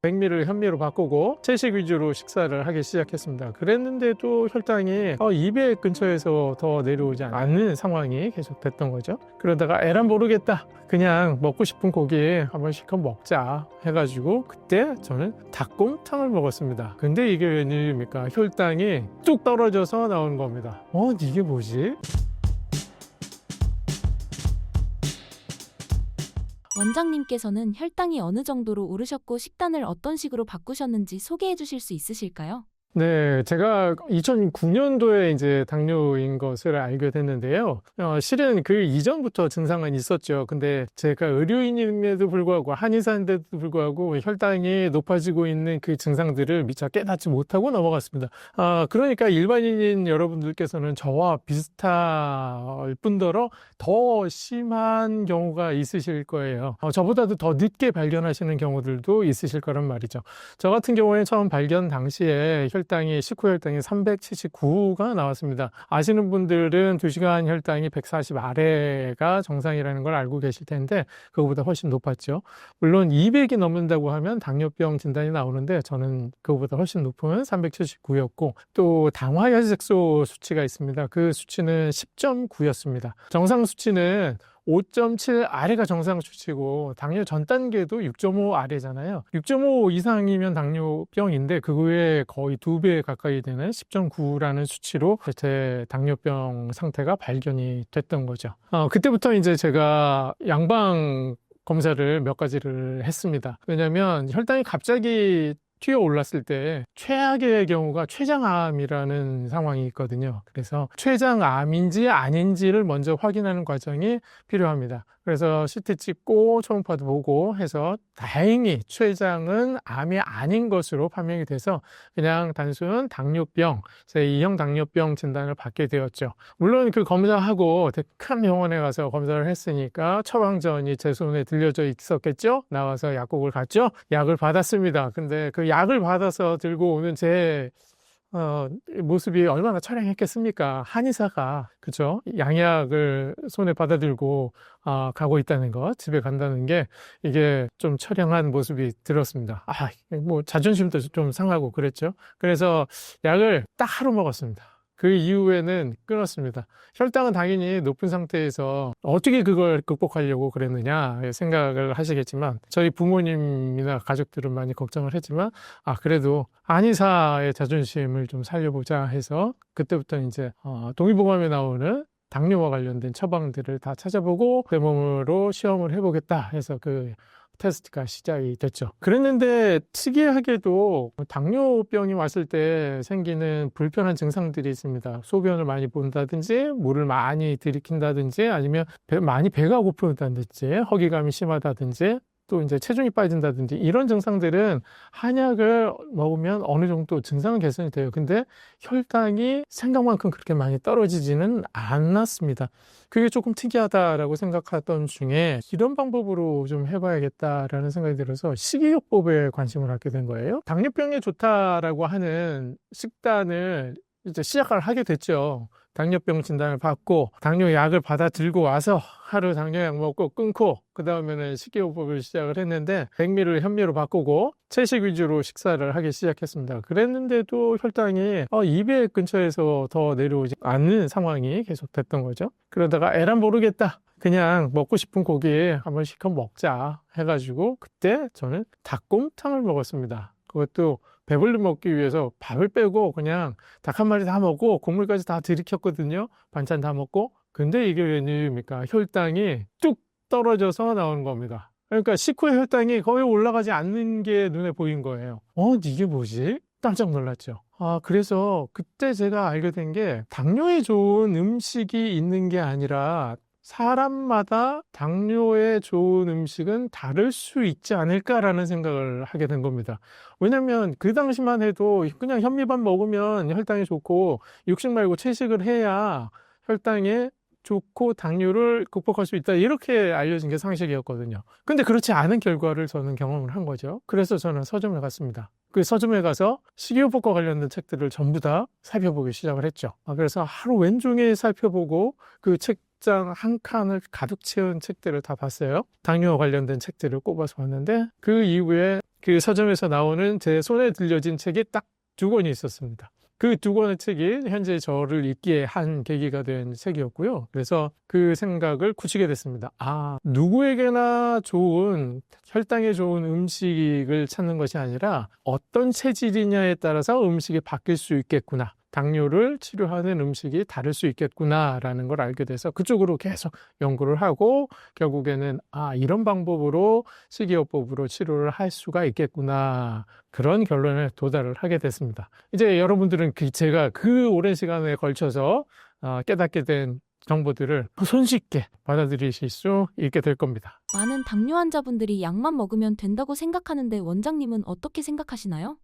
백미를 현미로 바꾸고 채식 위주로 식사를 하기 시작했습니다. 그랬는데도 혈당이 200 근처에서 더 내려오지 않는 상황이 계속 됐던 거죠. 그러다가 에라 모르겠다, 그냥 먹고 싶은 고기 한번 실컷 먹자 해가지고 그때 저는 닭곰탕을 먹었습니다. 근데 이게 웬일입니까? 혈당이 뚝 떨어져서 나온 겁니다. 이게 뭐지? 원장님께서는 혈당이 어느 정도로 오르셨고 식단을 어떤 식으로 바꾸셨는지 소개해 주실 수 있으실까요? 네, 제가 2009년도에 이제 당뇨인 것을 알게 됐는데요. 실은 그 이전부터 증상은 있었죠. 근데 제가 의료인임에도 불구하고, 한의사인데도 불구하고 혈당이 높아지고 있는 그 증상들을 미처 깨닫지 못하고 넘어갔습니다. 그러니까 일반인인 여러분들께서는 저와 비슷할 뿐더러 더 심한 경우가 있으실 거예요. 저보다도 더 늦게 발견하시는 경우들도 있으실 거란 말이죠. 저 같은 경우에 처음 발견 당시에 식후 혈당이 379가 나왔습니다. 아시는 분들은 2시간 혈당이 140 아래가 정상이라는 걸 알고 계실 텐데 그거보다 훨씬 높았죠. 물론 200이 넘는다고 하면 당뇨병 진단이 나오는데 저는 그거보다 훨씬 높은 379였고, 또 당화혈색소 수치가 있습니다. 그 수치는 10.9였습니다. 정상 수치는 5.7 아래가 정상 수치고 당뇨 전 단계도 6.5 아래잖아요. 6.5 이상이면 당뇨병인데 그 후에 거의 2배 가까이 되는 10.9라는 수치로 제 당뇨병 상태가 발견이 됐던 거죠. 그때부터 이제 제가 양방 검사를 몇 가지를 했습니다. 왜냐하면 혈당이 갑자기 튀어 올랐을 때 최악의 경우가 췌장암이라는 상황이 있거든요. 그래서 췌장암인지 아닌지를 먼저 확인하는 과정이 필요합니다. 그래서 CT 찍고 초음파도 보고 해서 다행히 췌장은 암이 아닌 것으로 판명이 돼서 그냥 단순 당뇨병, 제2형 당뇨병 진단을 받게 되었죠. 물론 그 검사하고 큰 병원에 가서 검사를 했으니까 처방전이 제 손에 들려져 있었겠죠. 나와서 약국을 갔죠. 약을 받았습니다. 근데 그 약을 받아서 들고 오는 제 모습이 얼마나 처량했겠습니까? 한의사가, 그죠? 양약을 손에 받아들고 가고 있다는 것, 집에 간다는 게 이게 좀 처량한 모습이 들었습니다. 뭐 자존심도 좀 상하고 그랬죠. 그래서 약을 딱 하루 먹었습니다. 그 이후에는 끊었습니다. 혈당은 당연히 높은 상태에서 어떻게 그걸 극복하려고 그랬느냐 생각을 하시겠지만, 저희 부모님이나 가족들은 많이 걱정을 했지만 그래도 한의사의 자존심을 좀 살려보자 해서 그때부터 이제 동의보감에 나오는 당뇨와 관련된 처방들을 다 찾아보고 내 몸으로 시험을 해보겠다 해서 그 테스트가 시작이 됐죠. 그랬는데 특이하게도 당뇨병이 왔을 때 생기는 불편한 증상들이 있습니다. 소변을 많이 본다든지, 물을 많이 들이킨다든지, 아니면 많이 배가 고픈다든지, 허기감이 심하다든지, 또 이제 체중이 빠진다든지, 이런 증상들은 한약을 먹으면 어느 정도 증상은 개선이 돼요. 근데 혈당이 생각만큼 그렇게 많이 떨어지지는 않았습니다. 그게 조금 특이하다라고 생각하던 중에 이런 방법으로 좀 해봐야겠다라는 생각이 들어서 식이요법에 관심을 갖게 된 거예요. 당뇨병에 좋다라고 하는 식단을 이제 시작을 하게 됐죠. 당뇨병 진단을 받고 당뇨 약을 받아 들고 와서 하루 당뇨약 먹고 끊고, 그 다음에는 식이요법을 시작을 했는데 백미를 현미로 바꾸고 채식 위주로 식사를 하기 시작했습니다. 그랬는데도 혈당이 200 근처에서 더 내려오지 않는 상황이 계속 됐던 거죠. 그러다가 에라 모르겠다, 그냥 먹고 싶은 고기 한번 실컷 먹자 해가지고 그때 저는 닭곰탕을 먹었습니다. 그것도 배불리 먹기 위해서 밥을 빼고 그냥 닭 한 마리 다 먹고 국물까지 다 들이켰거든요. 반찬 다 먹고. 근데 이게 웬일입니까? 혈당이 뚝 떨어져서 나오는 겁니다. 그러니까 식후에 혈당이 거의 올라가지 않는 게 눈에 보인 거예요. 이게 뭐지? 깜짝 놀랐죠. 그래서 그때 제가 알게 된 게, 당뇨에 좋은 음식이 있는 게 아니라 사람마다 당뇨에 좋은 음식은 다를 수 있지 않을까라는 생각을 하게 된 겁니다. 왜냐면 그 당시만 해도 그냥 현미밥 먹으면 혈당이 좋고 육식 말고 채식을 해야 혈당에 좋고 당뇨를 극복할 수 있다, 이렇게 알려진 게 상식이었거든요. 근데 그렇지 않은 결과를 저는 경험을 한 거죠. 그래서 저는 서점에 갔습니다. 그 서점에 가서 식이요법과 관련된 책들을 전부 다 살펴보기 시작을 했죠. 그래서 하루 왼종일 살펴보고 그 책장 한 칸을 가득 채운 책들을 다 봤어요. 당뇨와 관련된 책들을 꼽아서 봤는데 그 이후에 그 서점에서 나오는 제 손에 들려진 책이 딱 2권이 있었습니다. 그 2권의 책이 현재 저를 읽게 한 계기가 된 책이었고요. 그래서 그 생각을 굳히게 됐습니다. 누구에게나 좋은, 혈당에 좋은 음식을 찾는 것이 아니라 어떤 체질이냐에 따라서 음식이 바뀔 수 있겠구나. 당뇨를 치료하는 음식이 다를 수 있겠구나라는 걸 알게 돼서 그쪽으로 계속 연구를 하고 결국에는 이런 방법으로 식이요법으로 치료를 할 수가 있겠구나. 그런 결론에 도달을 하게 됐습니다. 이제 여러분들은 제가 그 오랜 시간에 걸쳐서 깨닫게 된 정보들을 손쉽게 받아들이실 수 있게 될 겁니다. 많은 당뇨 환자분들이 약만 먹으면 된다고 생각하는데 원장님은 어떻게 생각하시나요?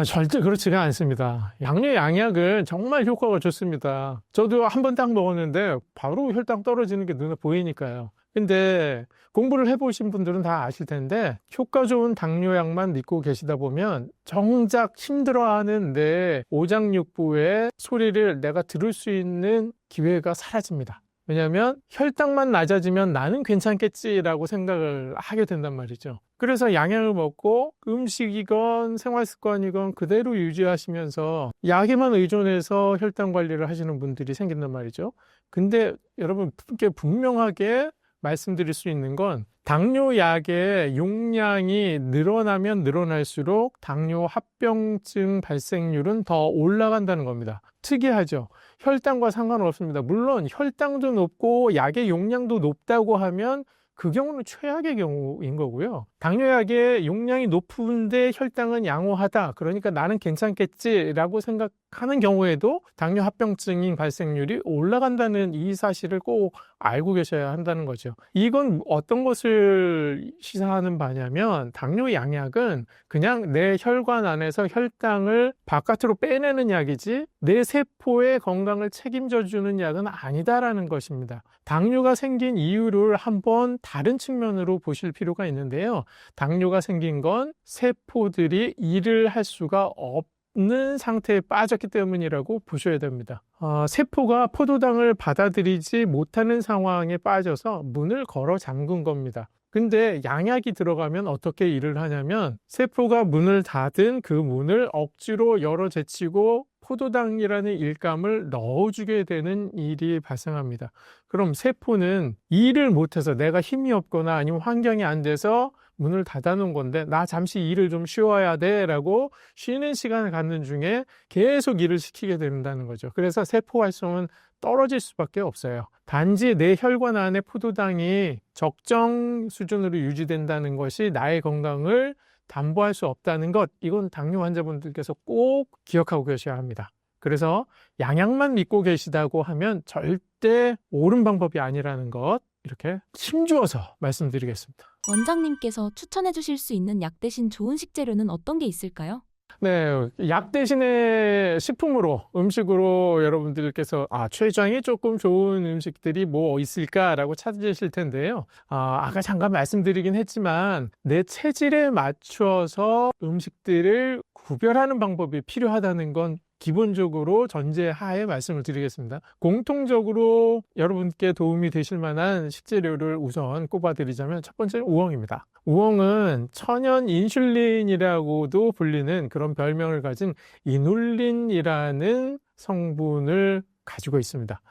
절대 그렇지가 않습니다. 양료 양약은 정말 효과가 좋습니다. 저도 한 번 딱 먹었는데 바로 혈당 떨어지는 게 눈에 보이니까요. 근데 공부를 해보신 분들은 다 아실 텐데 효과 좋은 당뇨약만 믿고 계시다 보면 정작 힘들어하는 내 오장육부의 소리를 내가 들을 수 있는 기회가 사라집니다. 왜냐하면 혈당만 낮아지면 나는 괜찮겠지라고 생각을 하게 된단 말이죠. 그래서 양약을 먹고 음식이건 생활습관이건 그대로 유지하시면서 약에만 의존해서 혈당 관리를 하시는 분들이 생긴단 말이죠. 근데 여러분께 분명하게 말씀드릴 수 있는 건 당뇨약의 용량이 늘어나면 늘어날수록 당뇨 합병증 발생률은 더 올라간다는 겁니다. 특이하죠. 혈당과 상관없습니다. 물론 혈당도 높고 약의 용량도 높다고 하면 그 경우는 최악의 경우인 거고요. 당뇨약의 용량이 높은데 혈당은 양호하다. 그러니까 나는 괜찮겠지라고 생각하는 경우에도 당뇨 합병증인 발생률이 올라간다는 이 사실을 꼭 알고 계셔야 한다는 거죠. 이건 어떤 것을 시사하는 바냐면 당뇨 양약은 그냥 내 혈관 안에서 혈당을 바깥으로 빼내는 약이지 내 세포의 건강을 책임져 주는 약은 아니다라는 것입니다. 당뇨가 생긴 이유를 한번 다른 측면으로 보실 필요가 있는데요. 당뇨가 생긴 건 세포들이 일을 할 수가 없는 상태에 빠졌기 때문이라고 보셔야 됩니다. 세포가 포도당을 받아들이지 못하는 상황에 빠져서 문을 걸어 잠근 겁니다. 근데 양약이 들어가면 어떻게 일을 하냐면 세포가 문을 닫은 그 문을 억지로 열어 제치고 포도당이라는 일감을 넣어주게 되는 일이 발생합니다. 그럼 세포는 일을 못해서 내가 힘이 없거나 아니면 환경이 안 돼서 문을 닫아놓은 건데 나 잠시 일을 좀 쉬어야 돼 라고 쉬는 시간을 갖는 중에 계속 일을 시키게 된다는 거죠. 그래서 세포 활성은 떨어질 수밖에 없어요. 단지 내 혈관 안에 포도당이 적정 수준으로 유지된다는 것이 나의 건강을 담보할 수 없다는 것, 이건 당뇨 환자분들께서 꼭 기억하고 계셔야 합니다. 그래서 양약만 믿고 계시다고 하면 절대 옳은 방법이 아니라는 것, 이렇게 힘주어서 말씀드리겠습니다. 원장님께서 추천해 주실 수 있는 약 대신 좋은 식재료는 어떤 게 있을까요? 네, 약 대신에 식품으로, 음식으로 여러분들께서 췌장이 조금 좋은 음식들이 뭐 있을까라고 찾으실 텐데요. 아까 잠깐 말씀드리긴 했지만 내 체질에 맞춰서 음식들을 구별하는 방법이 필요하다는 건 기본적으로 전제하에 말씀을 드리겠습니다. 공통적으로 여러분께 도움이 되실 만한 식재료를 우선 꼽아드리자면 첫 번째는 우엉입니다. 우엉은 천연 인슐린이라고도 불리는 그런 별명을 가진 이눌린이라는 성분을 가지고 있습니다.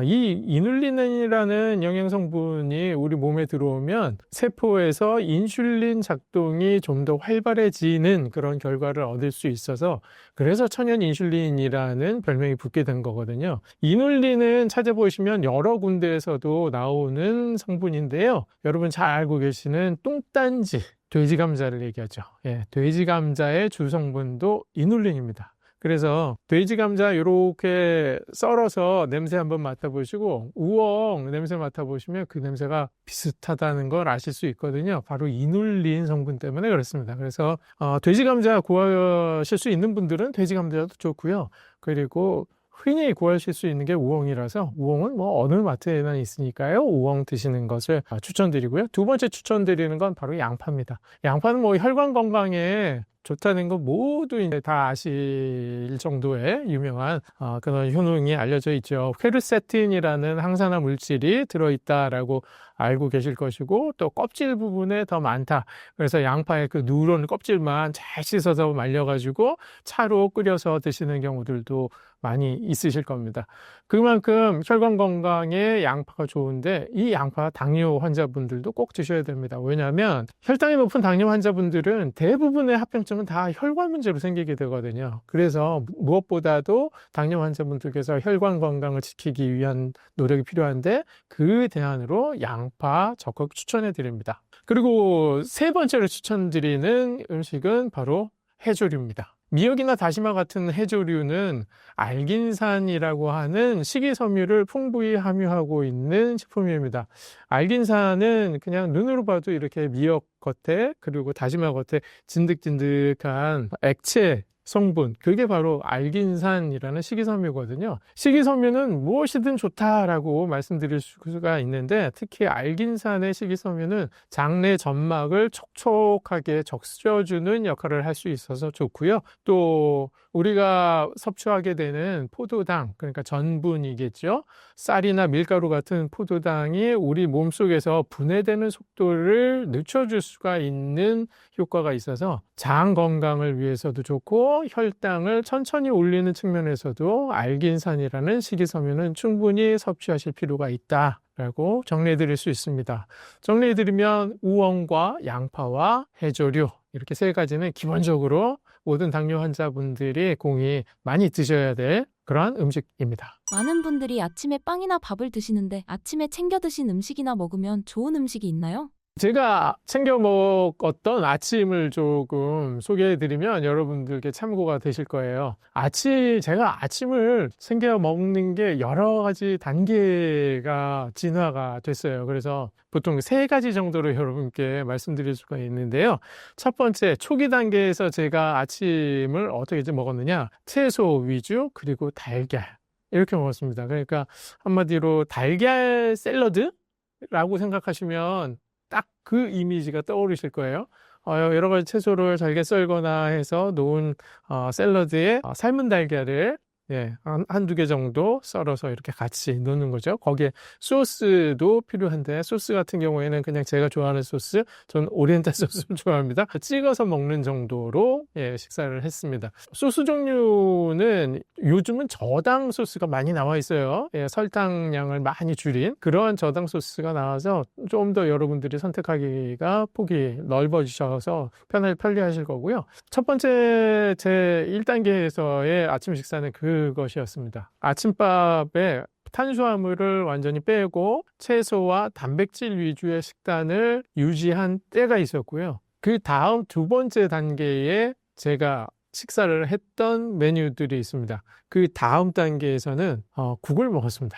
이 이눌린이라는 영양성분이 우리 몸에 들어오면 세포에서 인슐린 작동이 좀 더 활발해지는 그런 결과를 얻을 수 있어서 그래서 천연 인슐린이라는 별명이 붙게 된 거거든요. 이눌린은 찾아보시면 여러 군데에서도 나오는 성분인데요. 여러분 잘 알고 계시는 똥단지, 돼지 감자를 얘기하죠. 돼지 감자의 주성분도 이눌린입니다. 그래서 돼지 감자 이렇게 썰어서 냄새 한번 맡아보시고 우엉 냄새 맡아보시면 그 냄새가 비슷하다는 걸 아실 수 있거든요. 바로 이눌린 성분 때문에 그렇습니다. 그래서 돼지 감자 구하실 수 있는 분들은 돼지 감자도 좋고요. 그리고 흔히 구하실 수 있는 게 우엉이라서 우엉은 뭐 어느 마트에나 있으니까요. 우엉 드시는 것을 추천드리고요. 두 번째 추천드리는 건 바로 양파입니다. 양파는 뭐 혈관 건강에 좋다는 거 모두 이제 다 아실 정도의 유명한 그런 효능이 알려져 있죠. 퀘르세틴이라는 항산화 물질이 들어있다라고 알고 계실 것이고 또 껍질 부분에 더 많다. 그래서 양파의 그 누런 껍질만 잘 씻어서 말려가지고 차로 끓여서 드시는 경우들도 많이 있으실 겁니다. 그만큼 혈관 건강에 양파가 좋은데 이 양파 당뇨 환자분들도 꼭 드셔야 됩니다. 왜냐하면 혈당이 높은 당뇨 환자분들은 대부분의 합병증은 다 혈관 문제로 생기게 되거든요. 그래서 무엇보다도 당뇨 환자분들께서 혈관 건강을 지키기 위한 노력이 필요한데 그 대안으로 양파 적극 추천해 드립니다. 그리고 세 번째로 추천드리는 음식은 바로 해조류입니다. 미역이나 다시마 같은 해조류는 알긴산이라고 하는 식이섬유를 풍부히 함유하고 있는 식품입니다. 알긴산은 그냥 눈으로 봐도 이렇게 미역 겉에 그리고 다시마 겉에 진득진득한 액체 성분, 그게 바로 알긴산이라는 식이섬유거든요. 식이섬유는 무엇이든 좋다라고 말씀드릴 수가 있는데 특히 알긴산의 식이섬유는 장내 점막을 촉촉하게 적셔주는 역할을 할 수 있어서 좋고요. 또 우리가 섭취하게 되는 포도당, 그러니까 전분이겠죠. 쌀이나 밀가루 같은 포도당이 우리 몸속에서 분해되는 속도를 늦춰줄 수가 있는 효과가 있어서 장 건강을 위해서도 좋고 혈당을 천천히 올리는 측면에서도 알긴산이라는 식이섬유는 충분히 섭취하실 필요가 있다라고 정리해 드릴 수 있습니다. 정리해 드리면 우엉과 양파와 해조류 이렇게 세 가지는 기본적으로 모든 당뇨 환자분들이 공이 많이 드셔야 될 그러한 음식입니다. 많은 분들이 아침에 빵이나 밥을 드시는데 아침에 챙겨 드신 음식이나 먹으면 좋은 음식이 있나요? 제가 챙겨 먹었던 아침을 조금 소개해 드리면 여러분들께 참고가 되실 거예요. 제가 아침을 챙겨 먹는 게 여러 가지 단계가 진화가 됐어요. 그래서 보통 세 가지 정도로 여러분께 말씀드릴 수가 있는데요. 첫 번째, 초기 단계에서 제가 아침을 어떻게 먹었느냐. 채소 위주, 그리고 달걀. 이렇게 먹었습니다. 그러니까 한마디로 달걀 샐러드라고 생각하시면 딱 그 이미지가 떠오르실 거예요. 여러 가지 채소를 잘게 썰거나 해서 놓은 샐러드에 삶은 달걀을 한두 개 정도 썰어서 이렇게 같이 넣는 거죠. 거기에 소스도 필요한데 소스 같은 경우에는 그냥 제가 좋아하는 소스, 저는 오리엔탈 소스를 좋아합니다. 찍어서 먹는 정도로 식사를 했습니다. 소스 종류는 요즘은 저당 소스가 많이 나와 있어요. 설탕량을 많이 줄인 그런 저당 소스가 나와서 좀 더 여러분들이 선택하기가 폭이 넓어지셔서 편리하실 거고요. 첫 번째 제 1단계에서의 아침 식사는 그것이었습니다. 아침밥에 탄수화물을 완전히 빼고 채소와 단백질 위주의 식단을 유지한 때가 있었고요. 그 다음 두 번째 단계에 제가 식사를 했던 메뉴들이 있습니다. 그 다음 단계에서는 국을 먹었습니다.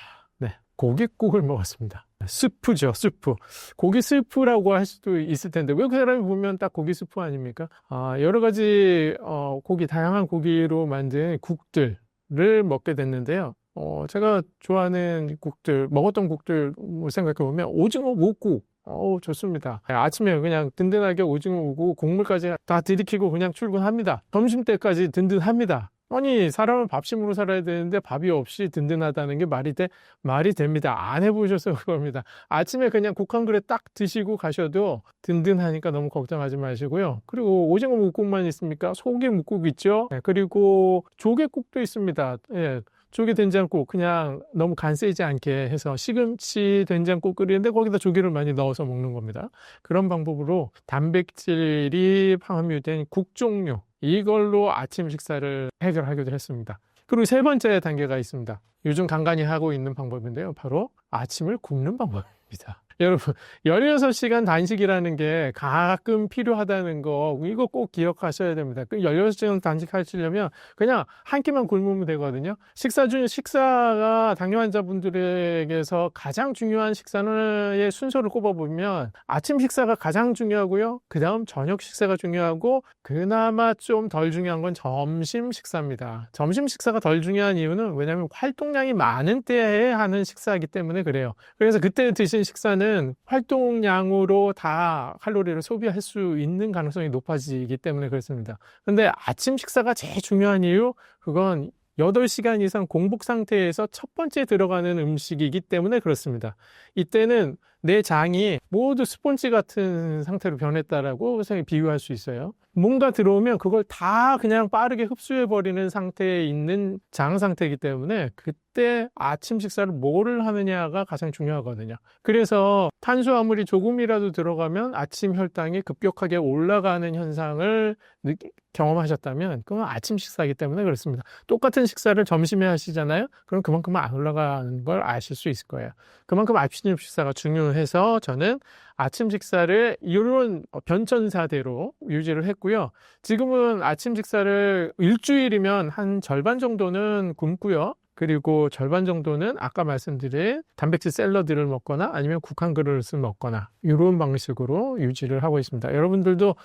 고깃국을 먹었습니다. 스프죠, 스프. 고기 스프라고 할 수도 있을 텐데 왜 그 사람이 보면 딱 고기 스프 아닙니까? 여러 가지 다양한 고기로 만든 국들을 먹게 됐는데요. 제가 좋아하는 먹었던 국들 생각해보면 오징어 묵국. 좋습니다. 아침에 그냥 든든하게 오징어 묵고 국물까지 다 들이키고 그냥 출근합니다. 점심때까지 든든합니다. 아니, 사람은 밥심으로 살아야 되는데 밥이 없이 든든하다는 게 말이 됩니다. 안 해보셔서 그겁니다. 아침에 그냥 국 한 그릇 딱 드시고 가셔도 든든하니까 너무 걱정하지 마시고요. 그리고 오징어 묵국만 있습니까? 소개 묵국 있죠? 그리고 조개국도 있습니다. 조개 된장국 그냥 너무 간 세지 않게 해서 시금치 된장국 끓이는데 거기다 조개를 많이 넣어서 먹는 겁니다. 그런 방법으로 단백질이 함유된 국 종류 이걸로 아침 식사를 해결하기도 했습니다. 그리고 세 번째 단계가 있습니다. 요즘 간간히 하고 있는 방법인데요. 바로 아침을 굽는 방법입니다. 여러분, 16시간 단식이라는 게 가끔 필요하다는 거, 이거 꼭 기억하셔야 됩니다. 16시간 단식 하시려면 그냥 한 끼만 굶으면 되거든요. 식사가 당뇨 환자분들에게서 가장 중요한 식사의 순서를 꼽아보면 아침 식사가 가장 중요하고요. 그 다음 저녁 식사가 중요하고, 그나마 좀 덜 중요한 건 점심 식사입니다. 점심 식사가 덜 중요한 이유는 왜냐하면 활동량이 많은 때에 하는 식사이기 때문에 그래요. 그래서 그때 드신 식사는 활동량으로 다 칼로리를 소비할 수 있는 가능성이 높아지기 때문에 그렇습니다. 근데 아침 식사가 제일 중요한 이유, 그건 8시간 이상 공복 상태에서 첫 번째 들어가는 음식이기 때문에 그렇습니다. 이때는 내 장이 모두 스폰지 같은 상태로 변했다라고 비유할 수 있어요. 뭔가 들어오면 그걸 다 그냥 빠르게 흡수해버리는 상태에 있는 장 상태이기 때문에 그때 아침 식사를 뭐를 하느냐가 가장 중요하거든요. 그래서 탄수화물이 조금이라도 들어가면 아침 혈당이 급격하게 올라가는 현상을 경험하셨다면 그건 아침 식사이기 때문에 그렇습니다. 똑같은 식사를 점심에 하시잖아요. 그럼 그만큼 안 올라가는 걸 아실 수 있을 거예요. 그만큼 아침 식사가 중요해서 저는 아침 식사를 이런 변천사대로 유지를 했고요. 지금은 아침 식사를 일주일이면 한 절반 정도는 굶고요. 그리고 절반 정도는 아까 말씀드린 단백질 샐러드를 먹거나 아니면 국 한 그릇을 먹거나 이런 방식으로 유지를 하고 있습니다. 여러분들도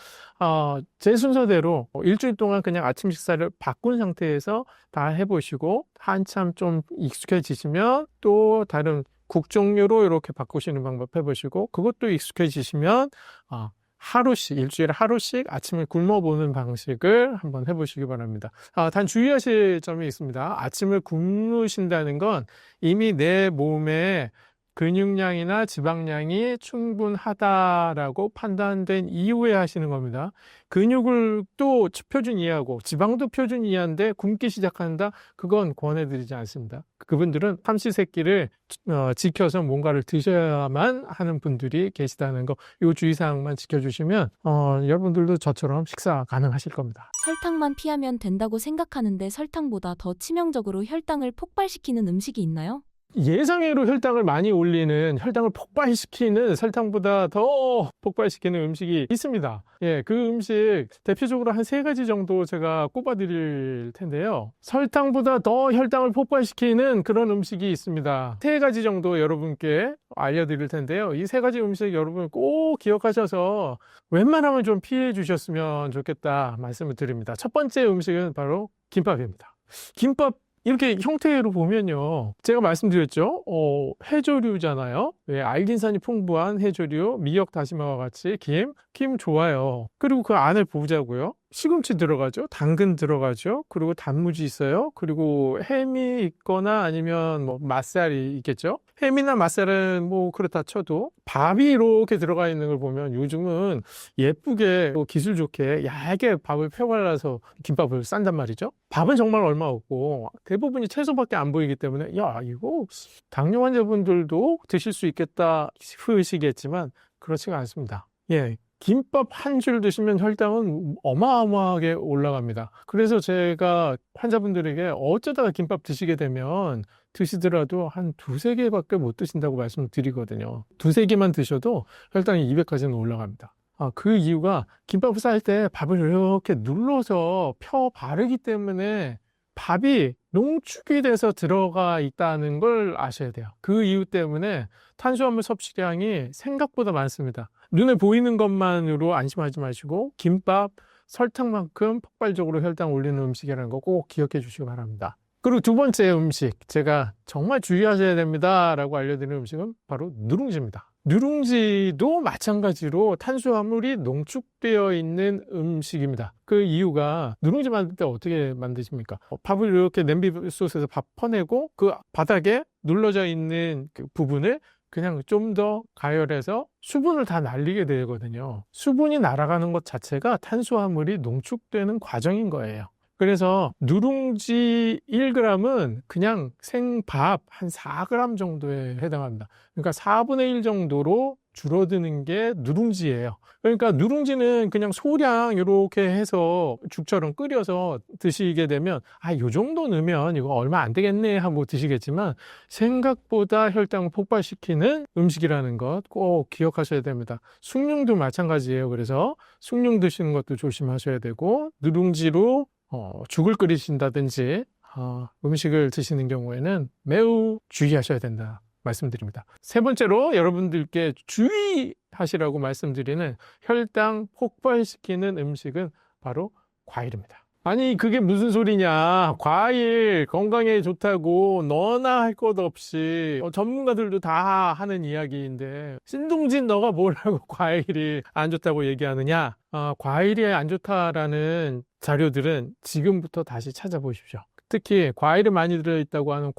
제 순서대로 일주일 동안 그냥 아침 식사를 바꾼 상태에서 다 해보시고 한참 좀 익숙해지시면 또 다른 국 종류로 이렇게 바꾸시는 방법 해보시고 그것도 익숙해지시면 하루씩, 일주일에 하루씩 아침을 굶어보는 방식을 한번 해보시기 바랍니다. 단 주의하실 점이 있습니다. 아침을 굶으신다는 건 이미 내 몸에 근육량이나 지방량이 충분하다라고 판단된 이후에 하시는 겁니다. 근육을 또 표준 이하고 지방도 표준 이하인데 굶기 시작한다? 그건 권해드리지 않습니다. 그분들은 삼시세끼를 지켜서 뭔가를 드셔야만 하는 분들이 계시다는 거, 이 주의사항만 지켜주시면 여러분들도 저처럼 식사 가능하실 겁니다. 설탕만 피하면 된다고 생각하는데 설탕보다 더 치명적으로 혈당을 폭발시키는 음식이 있나요? 예상외로 혈당을 많이 올리는, 혈당을 폭발시키는, 설탕보다 더 폭발시키는 음식이 있습니다. 예, 그 음식 대표적으로 한 3가지 정도 제가 꼽아드릴 텐데요. 설탕보다 더 혈당을 폭발시키는 그런 음식이 있습니다. 3가지 정도 여러분께 알려드릴 텐데요. 이 3가지 음식 여러분 꼭 기억하셔서 웬만하면 좀 피해 주셨으면 좋겠다 말씀을 드립니다. 첫 번째 음식은 바로 김밥입니다. 김밥 이렇게 형태로 보면요. 제가 말씀드렸죠. 해조류잖아요. 예, 알긴산이 풍부한 해조류, 미역, 다시마와 같이 김 좋아요. 그리고 그 안을 보자고요. 시금치 들어가죠. 당근 들어가죠. 그리고 단무지 있어요. 그리고 햄이 있거나 아니면 뭐 맛살이 있겠죠. 햄이나 맛살은 뭐 그렇다 쳐도 밥이 이렇게 들어가 있는 걸 보면 요즘은 예쁘게 기술 좋게 얇게 밥을 펴발라서 김밥을 싼단 말이죠. 밥은 정말 얼마 없고 대부분이 채소밖에 안 보이기 때문에 야, 이거 당뇨 환자분들도 드실 수 있겠다 싶으시겠지만 그렇지가 않습니다. 예. 김밥 한 줄 드시면 혈당은 어마어마하게 올라갑니다. 그래서 제가 환자분들에게 어쩌다가 김밥 드시게 되면 드시더라도 한 2-3개밖에 못 드신다고 말씀드리거든요. 2-3개만 드셔도 혈당이 200까지는 올라갑니다. 그 이유가 김밥을 쌀 때 밥을 이렇게 눌러서 펴 바르기 때문에 밥이 농축이 돼서 들어가 있다는 걸 아셔야 돼요. 그 이유 때문에 탄수화물 섭취량이 생각보다 많습니다. 눈에 보이는 것만으로 안심하지 마시고 김밥, 설탕만큼 폭발적으로 혈당 올리는 음식이라는 거 꼭 기억해 주시기 바랍니다. 그리고 2번째 음식, 제가 정말 주의하셔야 됩니다 라고 알려드리는 음식은 바로 누룽지입니다. 누룽지도 마찬가지로 탄수화물이 농축되어 있는 음식입니다. 그 이유가 누룽지 만들 때 어떻게 만드십니까? 밥을 이렇게 냄비소스에서 밥 퍼내고 그 바닥에 눌러져 있는 그 부분을 그냥 좀 더 가열해서 수분을 다 날리게 되거든요. 수분이 날아가는 것 자체가 탄수화물이 농축되는 과정인 거예요. 그래서 누룽지 1g은 그냥 생밥 한 4g 정도에 해당합니다. 그러니까 4분의 1 정도로 줄어드는 게 누룽지예요. 그러니까 누룽지는 그냥 소량 이렇게 해서 죽처럼 끓여서 드시게 되면 요 정도 넣으면 이거 얼마 안 되겠네 하고 드시겠지만 생각보다 혈당을 폭발시키는 음식이라는 것 꼭 기억하셔야 됩니다. 숭늉도 마찬가지예요. 그래서 숭늉 드시는 것도 조심하셔야 되고 누룽지로 죽을 끓이신다든지 음식을 드시는 경우에는 매우 주의하셔야 된다 말씀드립니다. 3번째로 여러분들께 주의하시라고 말씀드리는 혈당 폭발시키는 음식은 바로 과일입니다. 아니 그게 무슨 소리냐, 과일 건강에 좋다고 너나 할 것 없이 전문가들도 다 하는 이야기인데 신동진 너가 뭐라고 과일이 안 좋다고 얘기하느냐. 과일이 안 좋다라는 자료들은 지금부터 다시 찾아보십시오. 특히 과일이 많이 들어있다고 하는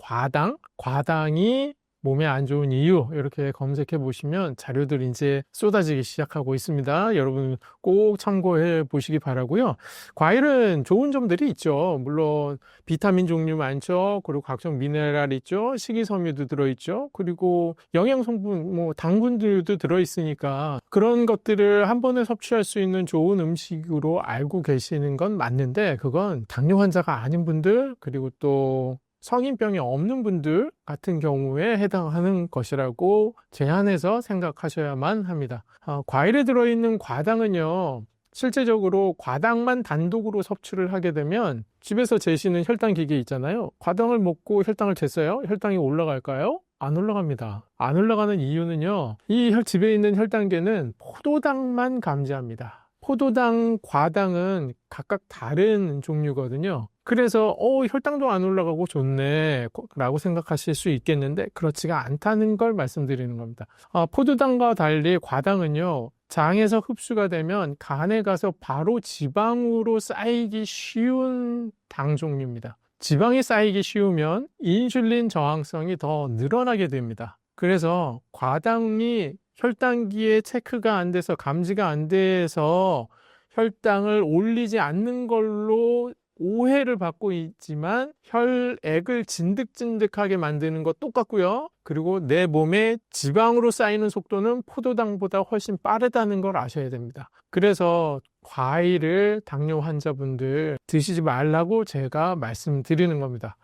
과당이 몸에 안 좋은 이유 이렇게 검색해 보시면 자료들이 이제 쏟아지기 시작하고 있습니다. 여러분 꼭 참고해 보시기 바라고요. 과일은 좋은 점들이 있죠. 물론 비타민 종류 많죠. 그리고 각종 미네랄 있죠. 식이섬유도 들어있죠. 그리고 영양 성분, 뭐 당분들도 들어있으니까 그런 것들을 한 번에 섭취할 수 있는 좋은 음식으로 알고 계시는 건 맞는데, 그건 당뇨 환자가 아닌 분들, 그리고 또 성인병이 없는 분들 같은 경우에 해당하는 것이라고 제한해서 생각하셔야만 합니다. 과일에 들어있는 과당은요, 실제적으로 과당만 단독으로 섭취를 하게 되면 집에서 재시는 혈당 기계 있잖아요. 과당을 먹고 혈당을 쟀어요. 혈당이 올라갈까요? 안 올라갑니다. 안 올라가는 이유는요, 이 집에 있는 혈당계는 포도당만 감지합니다. 포도당, 과당은 각각 다른 종류거든요. 그래서 혈당도 안 올라가고 좋네 라고 생각하실 수 있겠는데, 그렇지가 않다는 걸 말씀드리는 겁니다. 포도당과 달리 과당은요, 장에서 흡수가 되면 간에 가서 바로 지방으로 쌓이기 쉬운 당 종류입니다. 지방이 쌓이기 쉬우면 인슐린 저항성이 더 늘어나게 됩니다. 그래서 과당이 혈당기에 체크가 안 돼서, 감지가 안 돼서 혈당을 올리지 않는 걸로 오해를 받고 있지만, 혈액을 진득진득하게 만드는 것 똑같고요. 그리고 내 몸에 지방으로 쌓이는 속도는 포도당보다 훨씬 빠르다는 걸 아셔야 됩니다. 그래서 과일을 당뇨 환자분들 드시지 말라고 제가 말씀드리는 겁니다.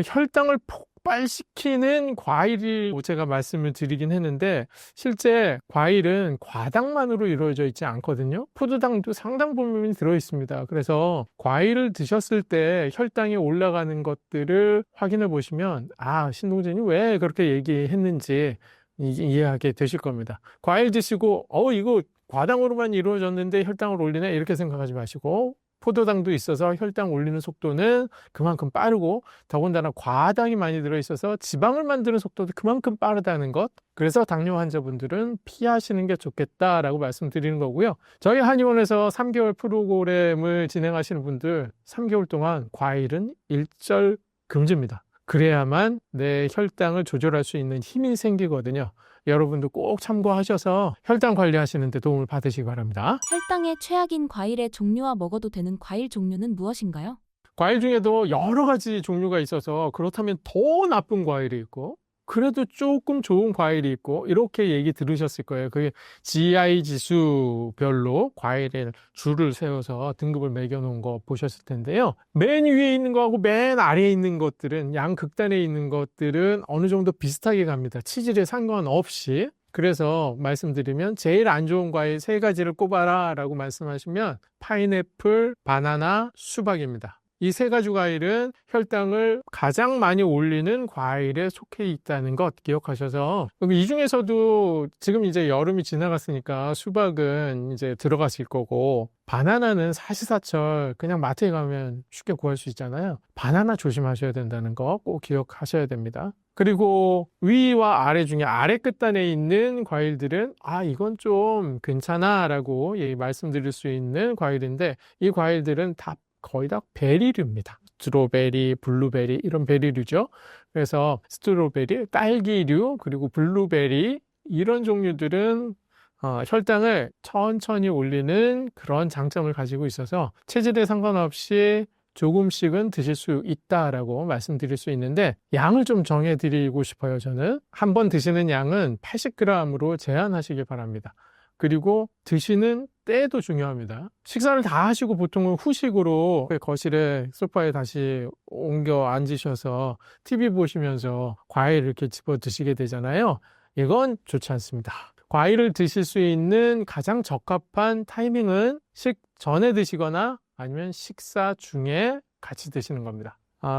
혈당을 폭발시키는 과일을 제가 말씀을 드리긴 했는데, 실제 과일은 과당만으로 이루어져 있지 않거든요. 포도당도 상당 부분이 들어있습니다. 그래서 과일을 드셨을 때 혈당이 올라가는 것들을 확인해 보시면, 신동진이 왜 그렇게 얘기했는지 이해하게 되실 겁니다. 과일 드시고 이거 과당으로만 이루어졌는데 혈당을 올리네, 이렇게 생각하지 마시고, 포도당도 있어서 혈당 올리는 속도는 그만큼 빠르고, 더군다나 과당이 많이 들어있어서 지방을 만드는 속도도 그만큼 빠르다는 것. 그래서 당뇨 환자분들은 피하시는 게 좋겠다라고 말씀드리는 거고요. 저희 한의원에서 3개월 프로그램을 진행하시는 분들 3개월 동안 과일은 일절 금지입니다. 그래야만 내 혈당을 조절할 수 있는 힘이 생기거든요. 여러분도 꼭 참고하셔서 혈당 관리하시는 데 도움을 받으시기 바랍니다. 혈당에 최악인 과일의 종류와 먹어도 되는 과일 종류는 무엇인가요? 과일 중에도 여러 가지 종류가 있어서, 그렇다면 더 나쁜 과일이 있고, 그래도 조금 좋은 과일이 있고, 이렇게 얘기 들으셨을 거예요. 그게 GI 지수별로 과일에 줄을 세워서 등급을 매겨놓은 거 보셨을 텐데요. 맨 위에 있는 거하고 맨 아래에 있는 것들은, 양극단에 있는 것들은 어느 정도 비슷하게 갑니다. 치질에 상관없이. 그래서 말씀드리면 제일 안 좋은 과일 3가지를 꼽아라 라고 말씀하시면 파인애플, 바나나, 수박입니다. 이 3가지 과일은 혈당을 가장 많이 올리는 과일에 속해 있다는 것 기억하셔서, 이 중에서도 지금 이제 여름이 지나갔으니까 수박은 이제 들어가실 거고, 바나나는 사시사철 그냥 마트에 가면 쉽게 구할 수 있잖아요. 바나나 조심하셔야 된다는 거 꼭 기억하셔야 됩니다. 그리고 위와 아래 중에 아래 끝단에 있는 과일들은 이건 좀 괜찮아 라고 말씀드릴 수 있는 과일인데, 이 과일들은 거의 다 베리류입니다. 스트로베리, 블루베리, 이런 베리류죠. 그래서 스트로베리, 딸기류, 그리고 블루베리, 이런 종류들은 혈당을 천천히 올리는 그런 장점을 가지고 있어서 체질에 상관없이 조금씩은 드실 수 있다라고 말씀드릴 수 있는데, 양을 좀 정해드리고 싶어요. 저는 한 번 드시는 양은 80g으로 제한하시길 바랍니다. 그리고 드시는 때도 중요합니다. 식사를 다 하시고 보통은 후식으로 거실에 소파에 다시 옮겨 앉으셔서 TV 보시면서 과일 이렇게 집어 드시게 되잖아요. 이건 좋지 않습니다. 과일을 드실 수 있는 가장 적합한 타이밍은 식전에 드시거나 아니면 식사 중에 같이 드시는 겁니다.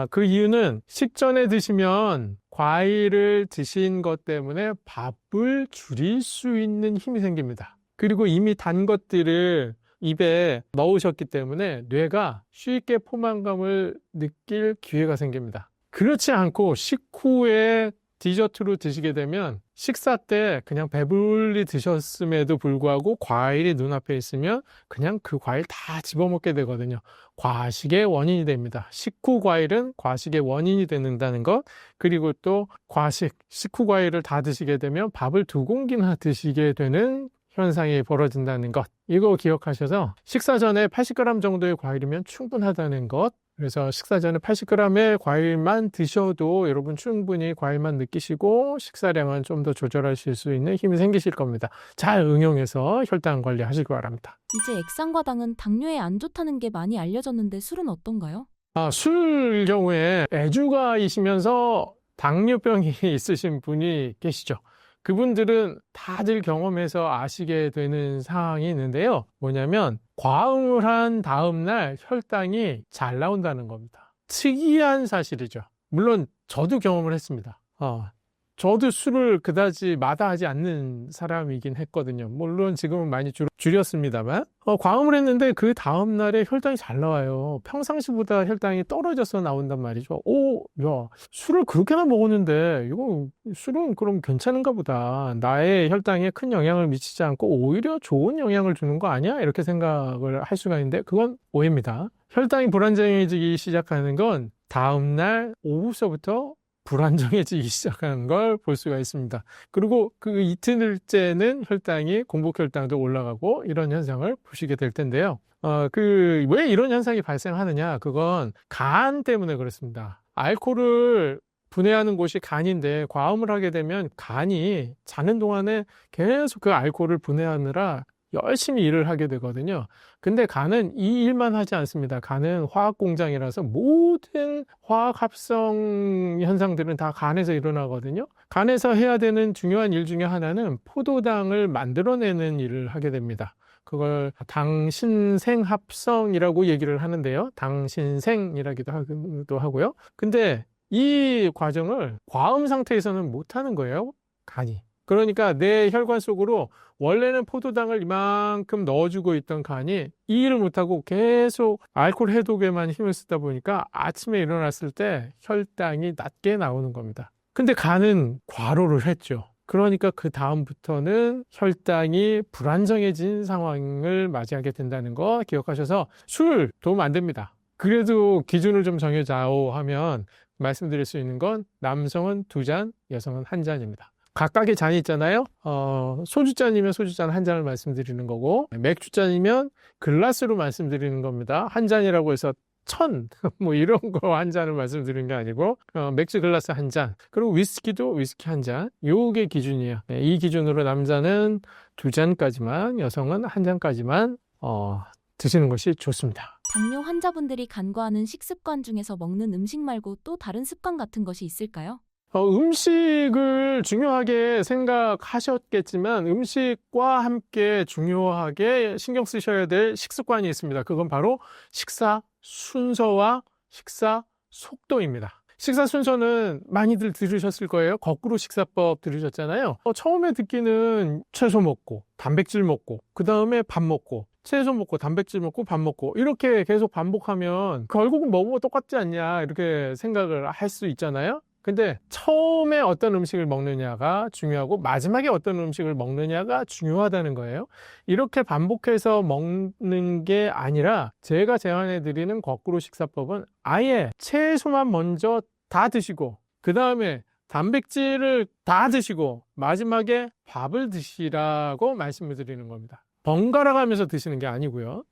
그 이유는 식전에 드시면 과일을 드신 것 때문에 밥을 줄일 수 있는 힘이 생깁니다. 그리고 이미 단 것들을 입에 넣으셨기 때문에 뇌가 쉽게 포만감을 느낄 기회가 생깁니다. 그렇지 않고 식후에 디저트로 드시게 되면 식사 때 그냥 배불리 드셨음에도 불구하고 과일이 눈앞에 있으면 그냥 그 과일 다 집어먹게 되거든요. 과식의 원인이 됩니다. 식후 과일은 과식의 원인이 된다는 것, 그리고 또 식후 과일을 다 드시게 되면 밥을 2공기나 드시게 되는 현상이 벌어진다는 것, 이거 기억하셔서 식사 전에 80g 정도의 과일이면 충분하다는 것, 그래서 식사 전에 80g의 과일만 드셔도 여러분 충분히 과일만 느끼시고 식사량은 좀 더 조절하실 수 있는 힘이 생기실 겁니다. 잘 응용해서 혈당 관리하시기 바랍니다. 이제 액상과당은 당뇨에 안 좋다는 게 많이 알려졌는데 술은 어떤가요? 술 경우에 애주가이시면서 당뇨병이 있으신 분이 계시죠. 그분들은 다들 경험해서 아시게 되는 사항이 있는데요. 뭐냐면 과음을 한 다음날 혈당이 잘 나온다는 겁니다. 특이한 사실이죠. 물론 저도 경험을 했습니다. 저도 술을 그다지 마다하지 않는 사람이긴 했거든요. 물론 지금은 많이 줄였습니다만 과음을 했는데 그 다음날에 혈당이 잘 나와요. 평상시보다 혈당이 떨어져서 나온단 말이죠. 야, 술을 그렇게나 먹었는데 이거 술은 그럼 괜찮은가 보다. 나의 혈당에 큰 영향을 미치지 않고 오히려 좋은 영향을 주는 거 아니야? 이렇게 생각을 할 수가 있는데 그건 오해입니다. 혈당이 불안정해지기 시작하는 건 다음날 오후서부터 불안정해지기 시작하는 걸 볼 수가 있습니다. 그리고 그 이틀째는 공복혈당도 올라가고 이런 현상을 보시게 될 텐데요. 왜 이런 현상이 발생하느냐? 그건 간 때문에 그렇습니다. 알코올을 분해하는 곳이 간인데 과음을 하게 되면 간이 자는 동안에 계속 그 알코올을 분해하느라 열심히 일을 하게 되거든요. 근데 간은 이 일만 하지 않습니다. 간은 화학 공장이라서 모든 화학 합성 현상들은 다 간에서 일어나거든요. 간에서 해야 되는 중요한 일 중에 하나는 포도당을 만들어내는 일을 하게 됩니다. 그걸 당신생합성이라고 얘기를 하는데요. 당신생이라기도 하고요. 근데 이 과정을 과음 상태에서는 못하는 거예요, 간이. 그러니까 내 혈관 속으로 원래는 포도당을 이만큼 넣어주고 있던 간이 이 일을 못하고 계속 알코올 해독에만 힘을 쓰다 보니까 아침에 일어났을 때 혈당이 낮게 나오는 겁니다. 근데 간은 과로를 했죠. 그러니까 그 다음부터는 혈당이 불안정해진 상황을 맞이하게 된다는 거 기억하셔서 술 도움 안 됩니다. 그래도 기준을 좀 정해자오 하면 말씀드릴 수 있는 건 남성은 2잔, 여성은 1잔입니다. 각각의 잔이 있잖아요. 소주잔이면 소주잔 1잔을 말씀드리는 거고, 맥주잔이면 글라스로 말씀드리는 겁니다. 한 잔이라고 해서 1000, 이런 거 1잔을 말씀드리는 게 아니고, 맥주 글라스 1잔, 그리고 위스키도 위스키 1잔, 요게 기준이에요. 이 기준으로 남자는 2잔까지만, 여성은 1잔까지만, 드시는 것이 좋습니다. 당뇨 환자분들이 간과하는 식습관 중에서 먹는 음식 말고 또 다른 습관 같은 것이 있을까요? 음식을 중요하게 생각하셨겠지만 음식과 함께 중요하게 신경 쓰셔야 될 식습관이 있습니다. 그건 바로 식사 순서와 식사 속도입니다. 식사 순서는 많이들 들으셨을 거예요. 거꾸로 식사법 들으셨잖아요. 처음에 듣기는 채소 먹고 단백질 먹고 그 다음에 밥 먹고 채소 먹고 단백질 먹고 밥 먹고 이렇게 계속 반복하면 결국은 뭐뭐 똑같지 않냐 이렇게 생각을 할 수 있잖아요. 근데 처음에 어떤 음식을 먹느냐가 중요하고 마지막에 어떤 음식을 먹느냐가 중요하다는 거예요. 이렇게 반복해서 먹는 게 아니라 제가 제안해 드리는 거꾸로 식사법은 아예 채소만 먼저 다 드시고 그 다음에 단백질을 다 드시고 마지막에 밥을 드시라고 말씀을 드리는 겁니다. 번갈아 가면서 드시는 게 아니고요.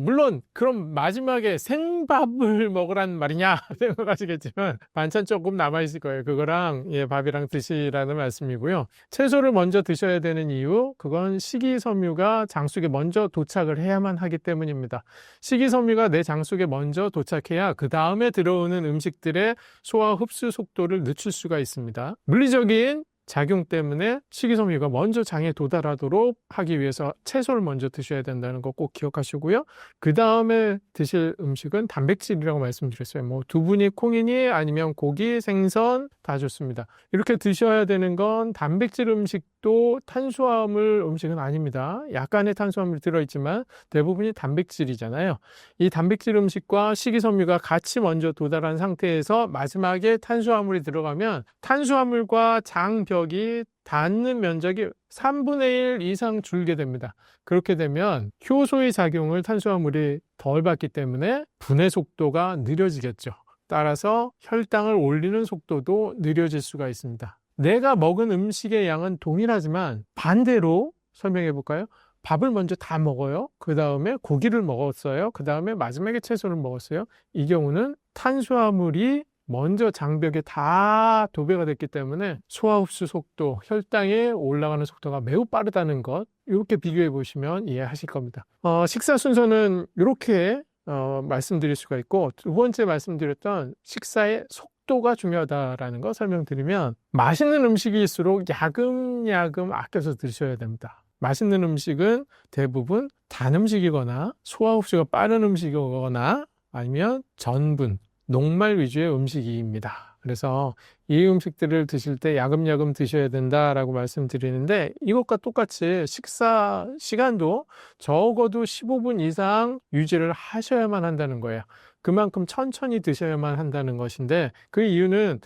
물론 그럼 마지막에 생밥을 먹으란 말이냐 생각하시겠지만 반찬 조금 남아있을 거예요. 그거랑 밥이랑 드시라는 말씀이고요. 채소를 먼저 드셔야 되는 이유, 그건 식이섬유가 장 속에 먼저 도착을 해야만 하기 때문입니다. 식이섬유가 내 장 속에 먼저 도착해야 그 다음에 들어오는 음식들의 소화 흡수 속도를 늦출 수가 있습니다. 물리적인 작용 때문에 식이섬유가 먼저 장에 도달하도록 하기 위해서 채소를 먼저 드셔야 된다는 거 꼭 기억하시고요. 그 다음에 드실 음식은 단백질이라고 말씀드렸어요. 두부니 콩이니 아니면 고기, 생선 다 좋습니다. 이렇게 드셔야 되는 건 단백질 음식 음식도 탄수화물 음식은 아닙니다. 약간의 탄수화물이 들어있지만 대부분이 단백질이잖아요. 이 단백질 음식과 식이섬유가 같이 먼저 도달한 상태에서 마지막에 탄수화물이 들어가면 탄수화물과 장벽이 닿는 면적이 3분의 1 이상 줄게 됩니다. 그렇게 되면 효소의 작용을 탄수화물이 덜 받기 때문에 분해 속도가 느려지겠죠. 따라서 혈당을 올리는 속도도 느려질 수가 있습니다. 내가 먹은 음식의 양은 동일하지만 반대로 설명해 볼까요? 밥을 먼저 다 먹어요. 그 다음에 고기를 먹었어요. 그 다음에 마지막에 채소를 먹었어요. 이 경우는 탄수화물이 먼저 장벽에 다 도배가 됐기 때문에 소화 흡수 속도, 혈당에 올라가는 속도가 매우 빠르다는 것, 이렇게 비교해 보시면 이해하실 겁니다. 식사 순서는 이렇게 말씀드릴 수가 있고, 두 번째 말씀드렸던 식사의 속도가 중요하다라는 거 설명드리면, 맛있는 음식일수록 야금야금 아껴서 드셔야 됩니다. 맛있는 음식은 대부분 단 음식이거나 소화 흡수가 빠른 음식이거나 아니면 전분, 녹말 위주의 음식입니다. 그래서 이 음식들을 드실 때 야금야금 드셔야 된다라고 말씀드리는데, 이것과 똑같이 식사 시간도 적어도 15분 이상 유지를 하셔야만 한다는 거예요. 그만큼 천천히 드셔야만 한다는 것인데, 그 이유는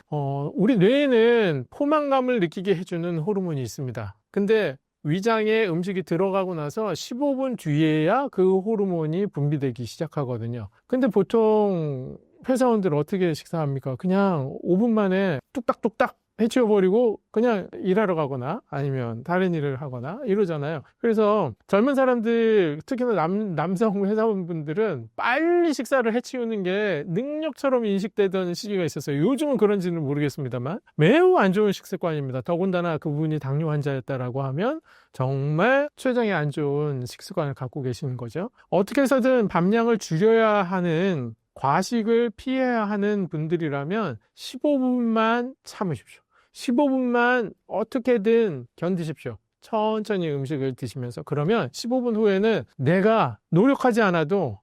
우리 뇌에는 포만감을 느끼게 해주는 호르몬이 있습니다. 근데 위장에 음식이 들어가고 나서 15분 뒤에야 그 호르몬이 분비되기 시작하거든요. 근데 보통 회사원들 어떻게 식사합니까? 그냥 5분 만에 뚝딱뚝딱 해치워버리고 그냥 일하러 가거나 아니면 다른 일을 하거나 이러잖아요. 그래서 젊은 사람들, 특히나 남성 회사원분들은 빨리 식사를 해치우는 게 능력처럼 인식되던 시기가 있었어요. 요즘은 그런지는 모르겠습니다만 매우 안 좋은 식습관입니다. 더군다나 그분이 당뇨 환자였다라고 하면 정말 최정이 안 좋은 식습관을 갖고 계시는 거죠. 어떻게 해서든 밥량을 줄여야 하는, 과식을 피해야 하는 분들이라면 15분만 참으십시오. 15분만 어떻게든 견디십시오. 천천히 음식을 드시면서. 그러면 15분 후에는 내가 노력하지 않아도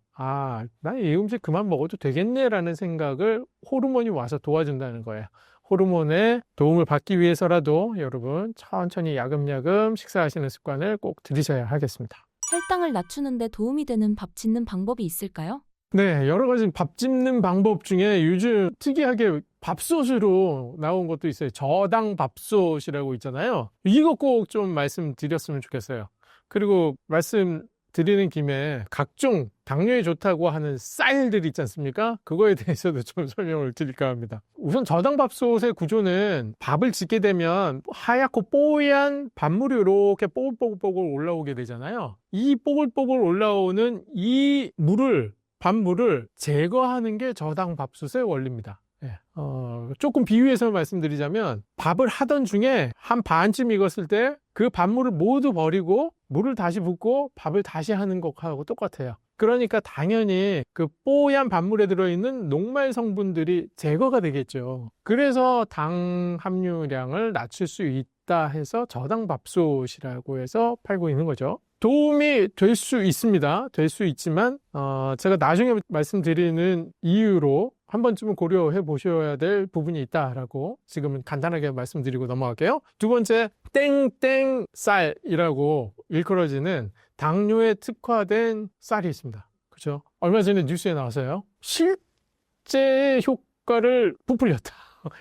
난 이 음식 그만 먹어도 되겠네라는 생각을 호르몬이 와서 도와준다는 거예요. 호르몬의 도움을 받기 위해서라도 여러분 천천히 야금야금 식사하시는 습관을 꼭 들이셔야 하겠습니다. 혈당을 낮추는데 도움이 되는 밥 짓는 방법이 있을까요? 네, 여러 가지 밥 짓는 방법 중에 요즘 특이하게 밥솥으로 나온 것도 있어요. 저당 밥솥이라고 있잖아요. 이거 꼭 좀 말씀드렸으면 좋겠어요. 그리고 말씀드리는 김에 각종 당뇨에 좋다고 하는 쌀들 있지 않습니까? 그거에 대해서도 좀 설명을 드릴까 합니다. 우선 저당 밥솥의 구조는 밥을 짓게 되면 하얗고 뽀얀 밥물이 이렇게 뽀글뽀글 올라오게 되잖아요. 이 뽀글뽀글 올라오는 이 밥물을 제거하는 게 저당 밥솥의 원리입니다. 조금 비유해서 말씀드리자면 밥을 하던 중에 한 반쯤 익었을 때 그 밥물을 모두 버리고 물을 다시 붓고 밥을 다시 하는 것하고 똑같아요. 그러니까 당연히 그 뽀얀 밥물에 들어있는 녹말 성분들이 제거가 되겠죠. 그래서 당 함유량을 낮출 수 있다 해서 저당 밥솥이라고 해서 팔고 있는 거죠. 도움이 될 수 있습니다. 될 수 있지만 제가 나중에 말씀드리는 이유로 한 번쯤은 고려해 보셔야 될 부분이 있다라고 지금은 간단하게 말씀드리고 넘어갈게요. 두 번째, 땡땡 쌀이라고 일컬어지는 당뇨에 특화된 쌀이 있습니다. 그렇죠? 얼마 전에 뉴스에 나왔어요. 실제 효과를 부풀렸다.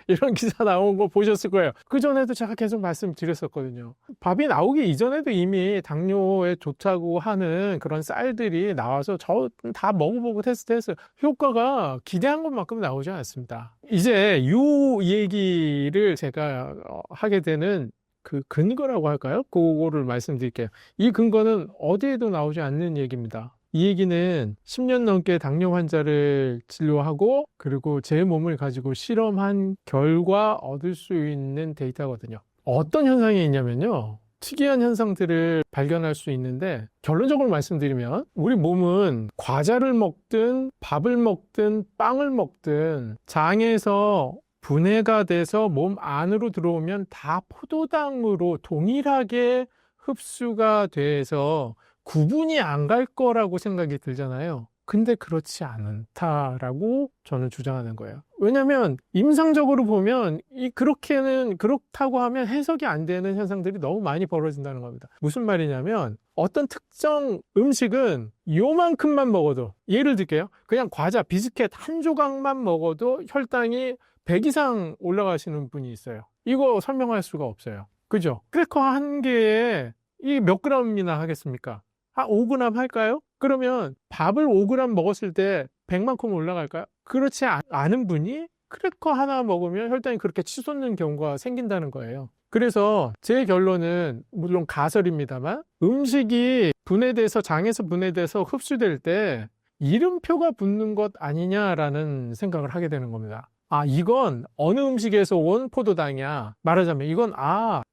이런 기사 나온 거 보셨을 거예요. 그전에도 제가 계속 말씀드렸었거든요. 밥이 나오기 이전에도 이미 당뇨에 좋다고 하는 그런 쌀들이 나와서 저 다 먹어보고 테스트했어요. 효과가 기대한 것만큼 나오지 않습니다. 이제 이 얘기를 제가 하게 되는 그 근거라고 할까요? 그거를 말씀드릴게요. 이 근거는 어디에도 나오지 않는 얘기입니다. 이 얘기는 10년 넘게 당뇨 환자를 진료하고 그리고 제 몸을 가지고 실험한 결과 얻을 수 있는 데이터거든요. 어떤 현상이 있냐면요. 특이한 현상들을 발견할 수 있는데, 결론적으로 말씀드리면 우리 몸은 과자를 먹든 밥을 먹든 빵을 먹든 장에서 분해가 돼서 몸 안으로 들어오면 다 포도당으로 동일하게 흡수가 돼서 구분이 안 갈 거라고 생각이 들잖아요. 근데 그렇지 않다라고 저는 주장하는 거예요. 왜냐하면 임상적으로 보면 그렇다고 하면 해석이 안 되는 현상들이 너무 많이 벌어진다는 겁니다. 무슨 말이냐면 어떤 특정 음식은 요만큼만 먹어도, 예를 들게요. 그냥 과자, 비스켓 한 조각만 먹어도 혈당이 100 이상 올라가시는 분이 있어요. 이거 설명할 수가 없어요. 그죠? 크래커 한 개에 이 몇 그램이나 하겠습니까? 한 5g 할까요? 그러면 밥을 5g 먹었을 때 100만큼 올라갈까요? 그렇지 않은 분이 크래커 하나 먹으면 혈당이 그렇게 치솟는 경우가 생긴다는 거예요. 그래서 제 결론은 물론 가설입니다만 음식이 장에서 분해돼서 흡수될 때 이름표가 붙는 것 아니냐라는 생각을 하게 되는 겁니다. 이건 어느 음식에서 온 포도당이야. 말하자면 이건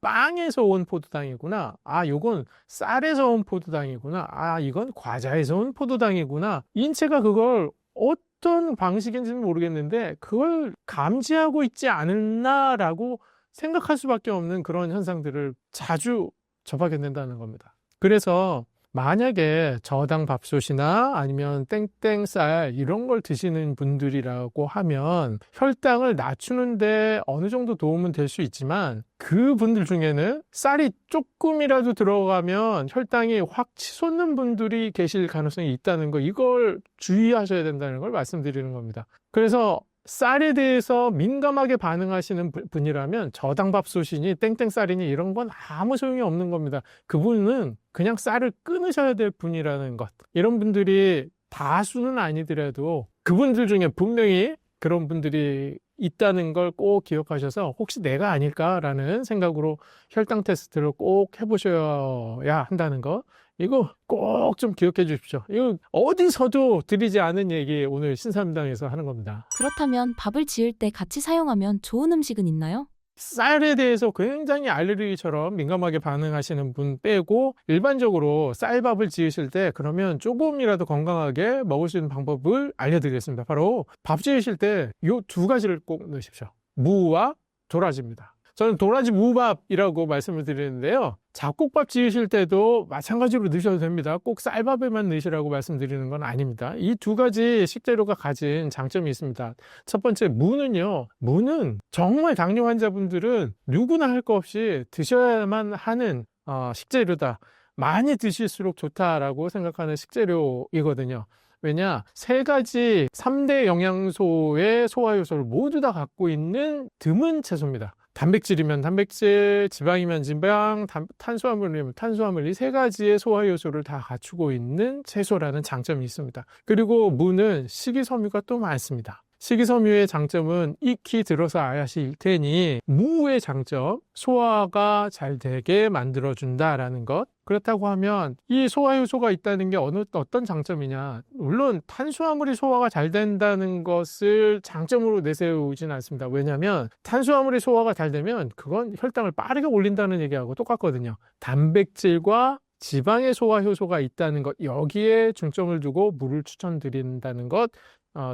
빵에서 온 포도당이구나. 요건 쌀에서 온 포도당이구나. 이건 과자에서 온 포도당이구나. 인체가 그걸 어떤 방식인지는 모르겠는데 그걸 감지하고 있지 않았나라고 생각할 수밖에 없는 그런 현상들을 자주 접하게 된다는 겁니다. 그래서 만약에 저당 밥솥이나 아니면 땡땡쌀 이런 걸 드시는 분들이라고 하면 혈당을 낮추는데 어느 정도 도움은 될 수 있지만 그분들 중에는 쌀이 조금이라도 들어가면 혈당이 확 치솟는 분들이 계실 가능성이 있다는 거, 이걸 주의하셔야 된다는 걸 말씀드리는 겁니다. 그래서 쌀에 대해서 민감하게 반응하시는 분이라면 저당밥솥이니 땡땡쌀이니 이런 건 아무 소용이 없는 겁니다. 그분은 그냥 쌀을 끊으셔야 될 분이라는 것. 이런 분들이 다수는 아니더라도 그분들 중에 분명히 그런 분들이 있다는 걸 꼭 기억하셔서 혹시 내가 아닐까라는 생각으로 혈당 테스트를 꼭 해보셔야 한다는 거, 이거 꼭 좀 기억해 주십시오. 이거 어디서도 드리지 않은 얘기 오늘 신사임당에서 하는 겁니다. 그렇다면 밥을 지을 때 같이 사용하면 좋은 음식은 있나요? 쌀에 대해서 굉장히 알레르기처럼 민감하게 반응하시는 분 빼고 일반적으로 쌀밥을 지으실 때 그러면 조금이라도 건강하게 먹을 수 있는 방법을 알려드리겠습니다. 바로 밥 지으실 때 요 두 가지를 꼭 넣으십시오. 무와 도라지입니다. 저는 도라지 무밥이라고 말씀을 드리는데요. 잡곡밥 지으실 때도 마찬가지로 넣으셔도 됩니다. 꼭 쌀밥에만 넣으시라고 말씀드리는 건 아닙니다. 이 두 가지 식재료가 가진 장점이 있습니다. 첫 번째, 무는요. 무는 정말 당뇨 환자분들은 누구나 할 거 없이 드셔야만 하는 식재료다. 많이 드실수록 좋다라고 생각하는 식재료이거든요. 왜냐? 3가지 3대 영양소의 소화효소를 모두 다 갖고 있는 드문 채소입니다. 단백질이면 단백질, 지방이면 지방, 탄수화물이면 탄수화물, 이 3가지의 소화효소를 다 갖추고 있는 채소라는 장점이 있습니다. 그리고 무는 식이섬유가 또 많습니다. 식이섬유의 장점은 익히 들어서 아실 테니 무의 장점, 소화가 잘 되게 만들어준다라는 것. 그렇다고 하면 이 소화효소가 있다는 게 어떤 장점이냐. 물론 탄수화물이 소화가 잘 된다는 것을 장점으로 내세우진 않습니다. 왜냐하면 탄수화물이 소화가 잘 되면 그건 혈당을 빠르게 올린다는 얘기하고 똑같거든요. 단백질과 지방의 소화효소가 있다는 것, 여기에 중점을 두고 무를 추천드린다는 것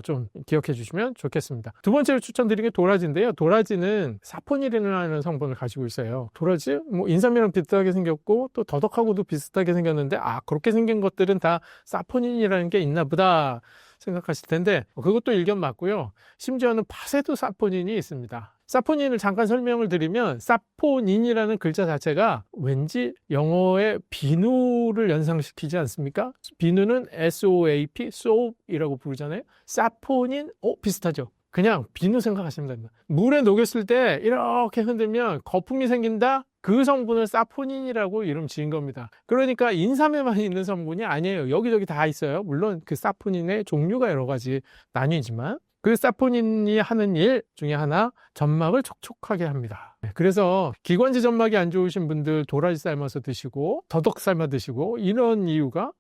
좀 기억해 주시면 좋겠습니다. 두 번째로 추천드린 게 도라지인데요. 도라지는 사포닌이라는 성분을 가지고 있어요. 도라지? 인삼이랑 비슷하게 생겼고 또 더덕하고도 비슷하게 생겼는데 그렇게 생긴 것들은 다 사포닌이라는 게 있나 보다 생각하실 텐데 그것도 일견 맞고요. 심지어는 팥에도 사포닌이 있습니다. 사포닌을 잠깐 설명을 드리면 사포닌이라는 글자 자체가 왠지 영어의 비누를 연상시키지 않습니까? 비누는 SOAP, soap이라고 부르잖아요. 사포닌, 비슷하죠? 그냥 비누 생각하시면 됩니다. 물에 녹였을 때 이렇게 흔들면 거품이 생긴다? 그 성분을 사포닌이라고 이름 지은 겁니다. 그러니까 인삼에만 있는 성분이 아니에요. 여기저기 다 있어요. 물론 그 사포닌의 종류가 여러 가지 나뉘지만 그 사포닌이 하는 일 중에 하나, 점막을 촉촉하게 합니다. 그래서 기관지 점막이 안 좋으신 분들 도라지 삶아서 드시고 더덕 삶아 드시고 이런 이유가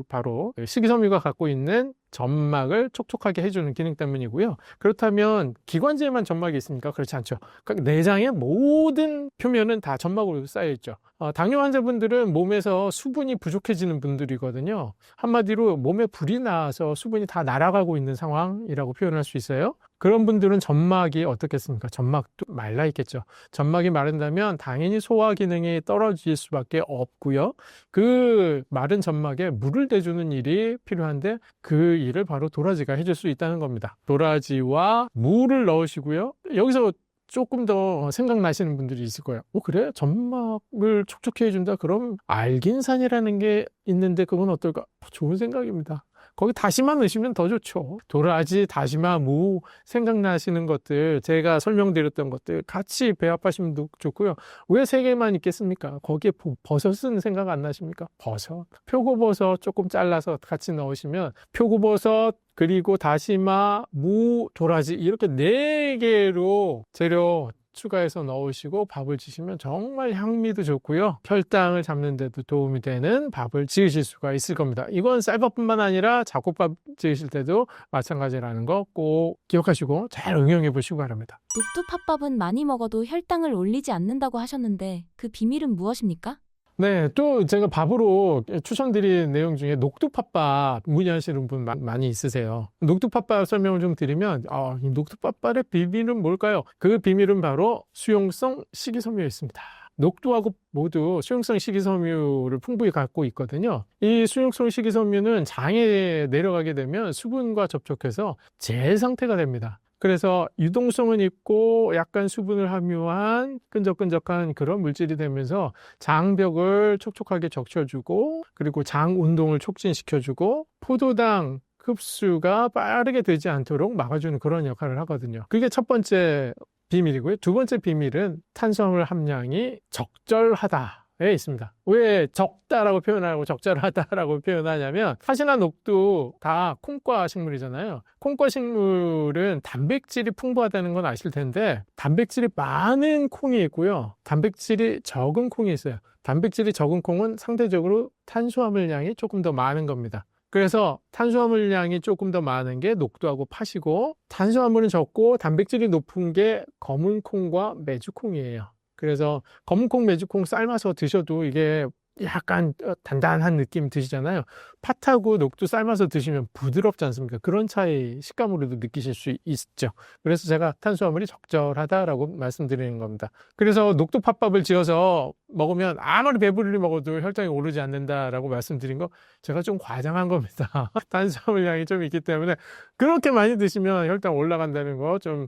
바로 식이섬유가 갖고 있는 점막을 촉촉하게 해주는 기능 때문이고요. 그렇다면 기관지에만 점막이 있습니까? 그렇지 않죠. 그러니까 내장의 모든 표면은 다 점막으로 쌓여 있죠. 당뇨 환자분들은 몸에서 수분이 부족해지는 분들이거든요. 한마디로 몸에 불이 나서 수분이 다 날아가고 있는 상황이라고 표현할 수 있어요. 그런 분들은 점막이 어떻겠습니까? 점막도 말라 있겠죠. 점막이 마른다면 당연히 소화 기능이 떨어질 수밖에 없고요. 그 마른 점막에 물을 대주는 일이 필요한데 그 일을 바로 도라지가 해줄 수 있다는 겁니다. 도라지와 물을 넣으시고요. 여기서 조금 더 생각나시는 분들이 있을 거예요. 그래? 점막을 촉촉해 해준다? 그럼 알긴산이라는 게 있는데 그건 어떨까? 좋은 생각입니다. 거기 다시마 넣으시면 더 좋죠. 도라지, 다시마, 무 생각나시는 것들, 제가 설명드렸던 것들 같이 배합하시면 좋고요. 왜 세 개만 있겠습니까? 거기에 버섯은 생각 안 나십니까? 버섯, 표고버섯 조금 잘라서 같이 넣으시면 표고버섯 그리고 다시마, 무, 도라지 이렇게 4개로 재료 추가해서 넣으시고 밥을 지시면 정말 향미도 좋고요. 혈당을 잡는 데도 도움이 되는 밥을 지으실 수가 있을 겁니다. 이건 쌀밥뿐만 아니라 잡곡밥 지으실 때도 마찬가지라는 거 꼭 기억하시고 잘 응용해 보시기 바랍니다. 녹두팥밥은 많이 먹어도 혈당을 올리지 않는다고 하셨는데 그 비밀은 무엇입니까? 네, 또 제가 밥으로 추천드린 내용 중에 녹두팥밥 문의하시는 분 많이 있으세요. 녹두팥밥 설명을 좀 드리면 이 녹두팥밥의 비밀은 뭘까요? 그 비밀은 바로 수용성 식이섬유에 있습니다. 녹두하고 모두 수용성 식이섬유를 풍부히 갖고 있거든요. 이 수용성 식이섬유는 장에 내려가게 되면 수분과 접촉해서 젤 상태가 됩니다. 그래서 유동성은 있고 약간 수분을 함유한 끈적끈적한 그런 물질이 되면서 장벽을 촉촉하게 적셔주고 그리고 장 운동을 촉진시켜주고 포도당 흡수가 빠르게 되지 않도록 막아주는 그런 역할을 하거든요. 그게 첫 번째 비밀이고요. 두 번째 비밀은 탄수화물 함량이 적절하다. 에 있습니다. 왜 적다라고 표현하고 적절하다라고 표현하냐면 팥이나 녹두 다 콩과 식물이잖아요. 콩과 식물은 단백질이 풍부하다는 건 아실 텐데 단백질이 많은 콩이 있고요. 단백질이 적은 콩이 있어요. 단백질이 적은 콩은 상대적으로 탄수화물량이 조금 더 많은 겁니다. 그래서 탄수화물량이 조금 더 많은 게 녹두하고 팥이고 탄수화물은 적고 단백질이 높은 게 검은 콩과 메주콩이에요. 그래서 검은콩, 메주콩 삶아서 드셔도 이게 약간 단단한 느낌 드시잖아요. 팥하고 녹두 삶아서 드시면 부드럽지 않습니까? 그런 차이 식감으로도 느끼실 수 있죠. 그래서 제가 탄수화물이 적절하다라고 말씀드리는 겁니다. 그래서 녹두 팥밥을 지어서 먹으면 아무리 배부르게 먹어도 혈당이 오르지 않는다라고 말씀드린 거 제가 좀 과장한 겁니다. 탄수화물량이 좀 있기 때문에 그렇게 많이 드시면 혈당 올라간다는 거 좀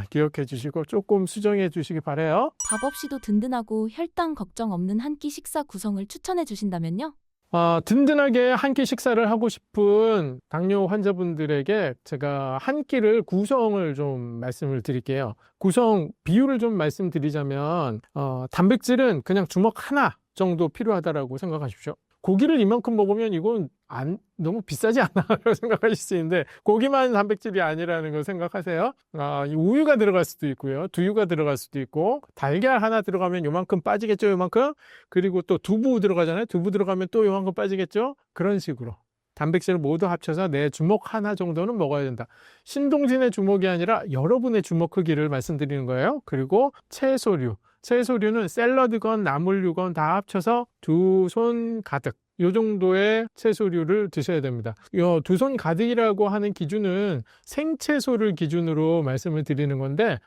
기억해 주시고 조금 수정해 주시기 바라요. 밥 없이도 든든하고 혈당 걱정 없는 한 끼 식사 구성을 추천해 주신다면요? 든든하게 한 끼 식사를 하고 싶은 당뇨 환자분들에게 제가 한 끼를 구성을 좀 말씀을 드릴게요. 구성 비율을 좀 말씀드리자면 단백질은 그냥 주먹 하나 정도 필요하다라고 생각하십시오. 고기를 이만큼 먹으면 이건 너무 비싸지 않나 라고 생각하실 수 있는데 고기만 단백질이 아니라는 걸 생각하세요. 우유가 들어갈 수도 있고요. 두유가 들어갈 수도 있고 달걀 하나 들어가면 요만큼 빠지겠죠. 요만큼. 그리고 또 두부 들어가잖아요. 두부 들어가면 또 요만큼 빠지겠죠. 그런 식으로 단백질을 모두 합쳐서 내 주먹 하나 정도는 먹어야 된다. 신동진의 주먹이 아니라 여러분의 주먹 크기를 말씀드리는 거예요. 그리고 채소류는 샐러드건 나물류건 다 합쳐서 2손 가득 이 정도의 채소류를 드셔야 됩니다. 이 2손 가득이라고 하는 기준은 생채소를 기준으로 말씀을 드리는 건데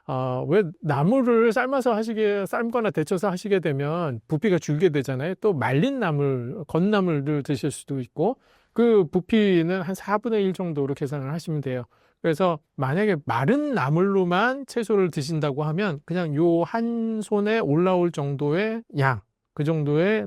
왜 나물을 삶거나 데쳐서 하시게 되면 부피가 줄게 되잖아요. 또 말린 나물, 건나물을 드실 수도 있고 그 부피는 한 4분의 1 정도로 계산을 하시면 돼요. 그래서 만약에 마른 나물로만 채소를 드신다고 하면 그냥 요 한 손에 올라올 정도의 양, 그 정도의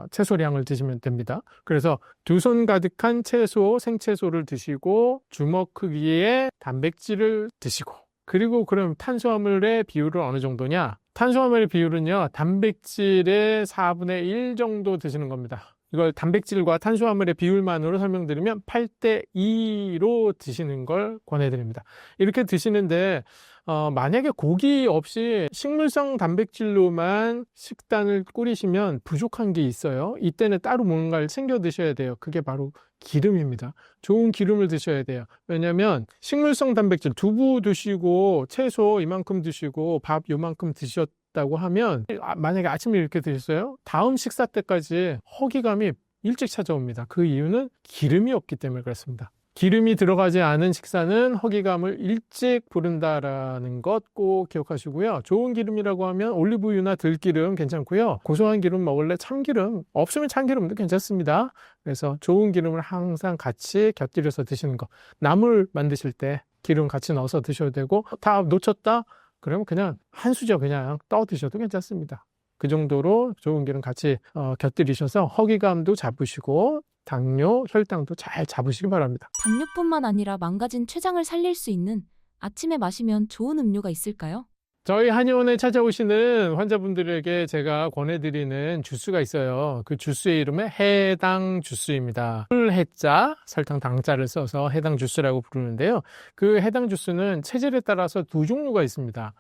채소량을 드시면 됩니다. 그래서 2손 가득한 생채소를 드시고 주먹 크기의 단백질을 드시고 그리고 그럼 탄수화물의 비율은 어느 정도냐? 탄수화물의 비율은요, 단백질의 4분의 1 정도 드시는 겁니다. 이걸 단백질과 탄수화물의 비율만으로 설명드리면 8:2로 드시는 걸 권해드립니다. 이렇게 드시는데 만약에 고기 없이 식물성 단백질로만 식단을 꾸리시면 부족한 게 있어요. 이때는 따로 뭔가를 챙겨 드셔야 돼요. 그게 바로 기름입니다. 좋은 기름을 드셔야 돼요. 왜냐하면 식물성 단백질 두부 드시고 채소 이만큼 드시고 밥 요만큼 드셨다고 하면 만약에 아침에 이렇게 드셨어요? 다음 식사 때까지 허기감이 일찍 찾아옵니다. 그 이유는 기름이 없기 때문에 그렇습니다. 기름이 들어가지 않은 식사는 허기감을 일찍 부른다라는 것 꼭 기억하시고요. 좋은 기름이라고 하면 올리브유나 들기름 괜찮고요. 고소한 기름 먹을래 참기름, 없으면 참기름도 괜찮습니다. 그래서 좋은 기름을 항상 같이 곁들여서 드시는 거. 나물 만드실 때 기름 같이 넣어서 드셔도 되고, 다 놓쳤다? 그러면 그냥 한 수저 그냥 떠 드셔도 괜찮습니다. 그 정도로 좋은 기름 같이 곁들이셔서 허기감도 잡으시고 당뇨, 혈당도 잘 잡으시기 바랍니다. 당뇨뿐만 아니라 망가진 췌장을 살릴 수 있는 아침에 마시면 좋은 음료가 있을까요? 저희 한의원에 찾아오시는 환자분들에게 제가 권해드리는 주스가 있어요. 그 주스의 이름은 해당 주스입니다. 해자, 설탕 당자를 써서 해당 주스라고 부르는데요. 그 해당 주스는 체질에 따라서 두 종류가 있습니다.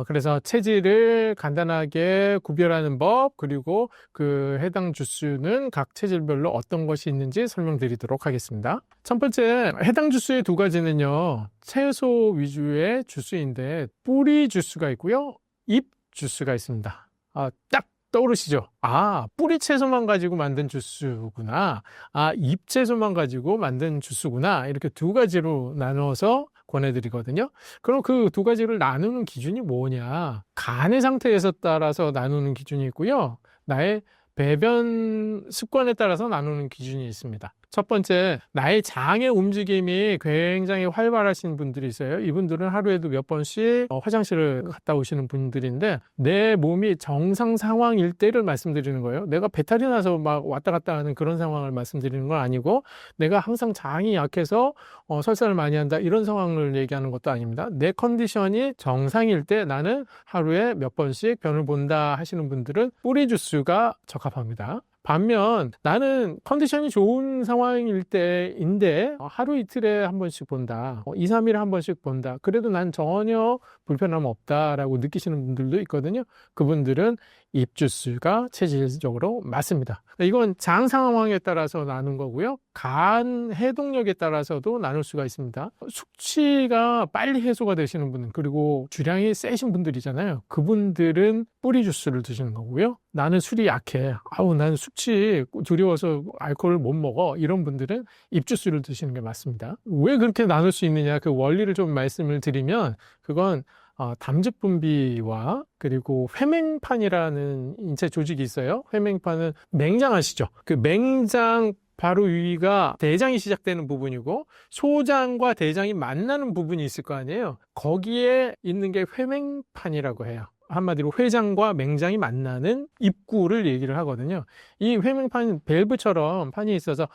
그래서 체질을 간단하게 구별하는 법, 그리고 그 해당 주스는 각 체질별로 어떤 것이 있는지 설명드리도록 하겠습니다. 첫 번째, 해당 주스의 두 가지는요, 채소 위주의 주스인데 뿌리 주스가 있고요, 잎 주스가 있습니다. 딱 떠오르시죠? 뿌리 채소만 가지고 만든 주스구나. 잎 채소만 가지고 만든 주스구나. 이렇게 두 가지로 나눠서 권해드리거든요. 그럼 그 두 가지를 나누는 기준이 뭐냐? 간의 상태에서 따라서 나누는 기준이 있고요. 나의 배변 습관에 따라서 나누는 기준이 있습니다. 첫 번째, 나의 장의 움직임이 굉장히 활발하신 분들이 있어요. 이분들은 하루에도 몇 번씩 화장실을 갔다 오시는 분들인데, 내 몸이 정상 상황일 때를 말씀드리는 거예요. 내가 배탈이 나서 막 왔다 갔다 하는 그런 상황을 말씀드리는 건 아니고, 내가 항상 장이 약해서 설사를 많이 한다, 이런 상황을 얘기하는 것도 아닙니다. 내 컨디션이 정상일 때 나는 하루에 몇 번씩 변을 본다 하시는 분들은 뿌리 주스가 적합합니다. 반면 나는 컨디션이 좋은 상황일 때인데 하루 이틀에 한 번씩 본다, 2, 3일에 한 번씩 본다, 그래도 난 전혀 불편함 없다라고 느끼시는 분들도 있거든요. 그분들은 잎 주스가 체질적으로 맞습니다. 이건 장 상황에 따라서 나눈 거고요. 간 해독력에 따라서도 나눌 수가 있습니다. 숙취가 빨리 해소가 되시는 분, 그리고 주량이 세신 분들이잖아요. 그분들은 뿌리 주스를 드시는 거고요. 나는 술이 약해, 나는 숙취 두려워서 알코올을 못 먹어, 이런 분들은 잎 주스를 드시는 게 맞습니다. 왜 그렇게 나눌 수 있느냐, 그 원리를 좀 말씀을 드리면, 그건 담즙 분비와 그리고 회맹판이라는 인체 조직이 있어요. 회맹판은 맹장 아시죠? 그 맹장 바로 위가 대장이 시작되는 부분이고, 소장과 대장이 만나는 부분이 있을 거 아니에요. 거기에 있는 게 회맹판이라고 해요. 한마디로 회장과 맹장이 만나는 입구를 얘기를 하거든요. 이 회맹판은 밸브처럼 판이 있어서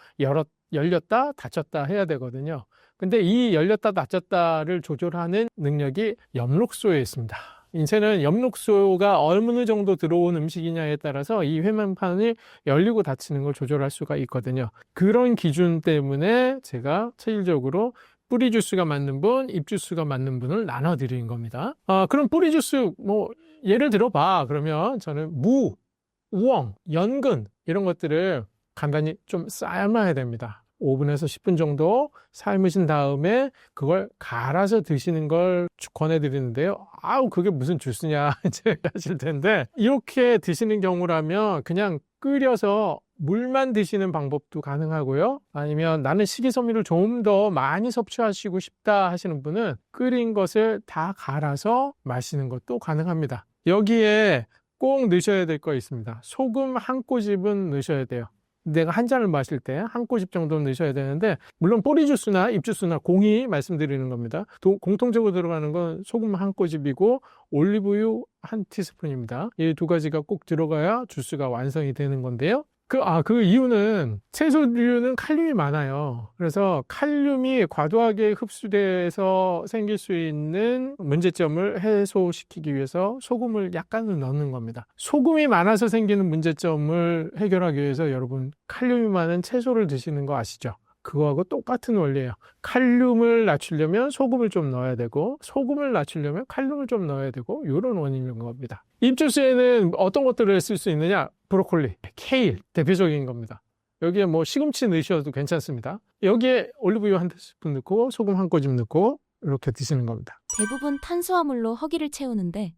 열렸다 닫혔다 해야 되거든요. 근데 이 열렸다 닫혔다를 조절하는 능력이 엽록소에 있습니다. 인체는 엽록소가 어느 정도 들어온 음식이냐에 따라서 이 회맹판을 열리고 닫히는 걸 조절할 수가 있거든요. 그런 기준 때문에 제가 체질적으로 뿌리 주스가 맞는 분, 잎 주스가 맞는 분을 나눠 드리는 겁니다. 그럼 뿌리 주스 예를 들어봐. 그러면 저는 무, 우엉, 연근 이런 것들을 간단히 좀 삶아야 됩니다. 5분에서 10분 정도 삶으신 다음에 그걸 갈아서 드시는 걸 권해드리는데요. 그게 무슨 주스냐 이제 하실 텐데, 이렇게 드시는 경우라면 그냥 끓여서 물만 드시는 방법도 가능하고요. 아니면 나는 식이섬유를 좀 더 많이 섭취하시고 싶다 하시는 분은 끓인 것을 다 갈아서 마시는 것도 가능합니다. 여기에 꼭 넣으셔야 될 거 있습니다. 소금 한 꼬집은 넣으셔야 돼요. 내가 한 잔을 마실 때 한 꼬집 정도는 넣으셔야 되는데, 물론 뿌리 주스나 잎 주스나 공히 말씀드리는 겁니다. 공통적으로 들어가는 건 소금 한 꼬집이고 올리브유 한 티스푼입니다. 이 두 가지가 꼭 들어가야 주스가 완성이 되는 건데요. 그 이유는 채소류는 칼륨이 많아요. 그래서 칼륨이 과도하게 흡수돼서 생길 수 있는 문제점을 해소시키기 위해서 소금을 약간은 넣는 겁니다. 소금이 많아서 생기는 문제점을 해결하기 위해서 여러분 칼륨이 많은 채소를 드시는 거 아시죠? 그거하고 똑같은 원리예요. 칼륨을 낮추려면 소금을 좀 넣어야 되고, 소금을 낮추려면 칼륨을 좀 넣어야 되고, 이런 원인인 겁니다. 잎주스에는 어떤 것들을 쓸 수 있느냐? 브로콜리, 케일 대표적인 겁니다. 여기에 시금치 넣으셔도 괜찮습니다. 여기에 올리브유 한 스푼 넣고 소금 한 꼬집 넣고 이렇게 드시는 겁니다. 대부분 탄수화물로 허기를 채우는데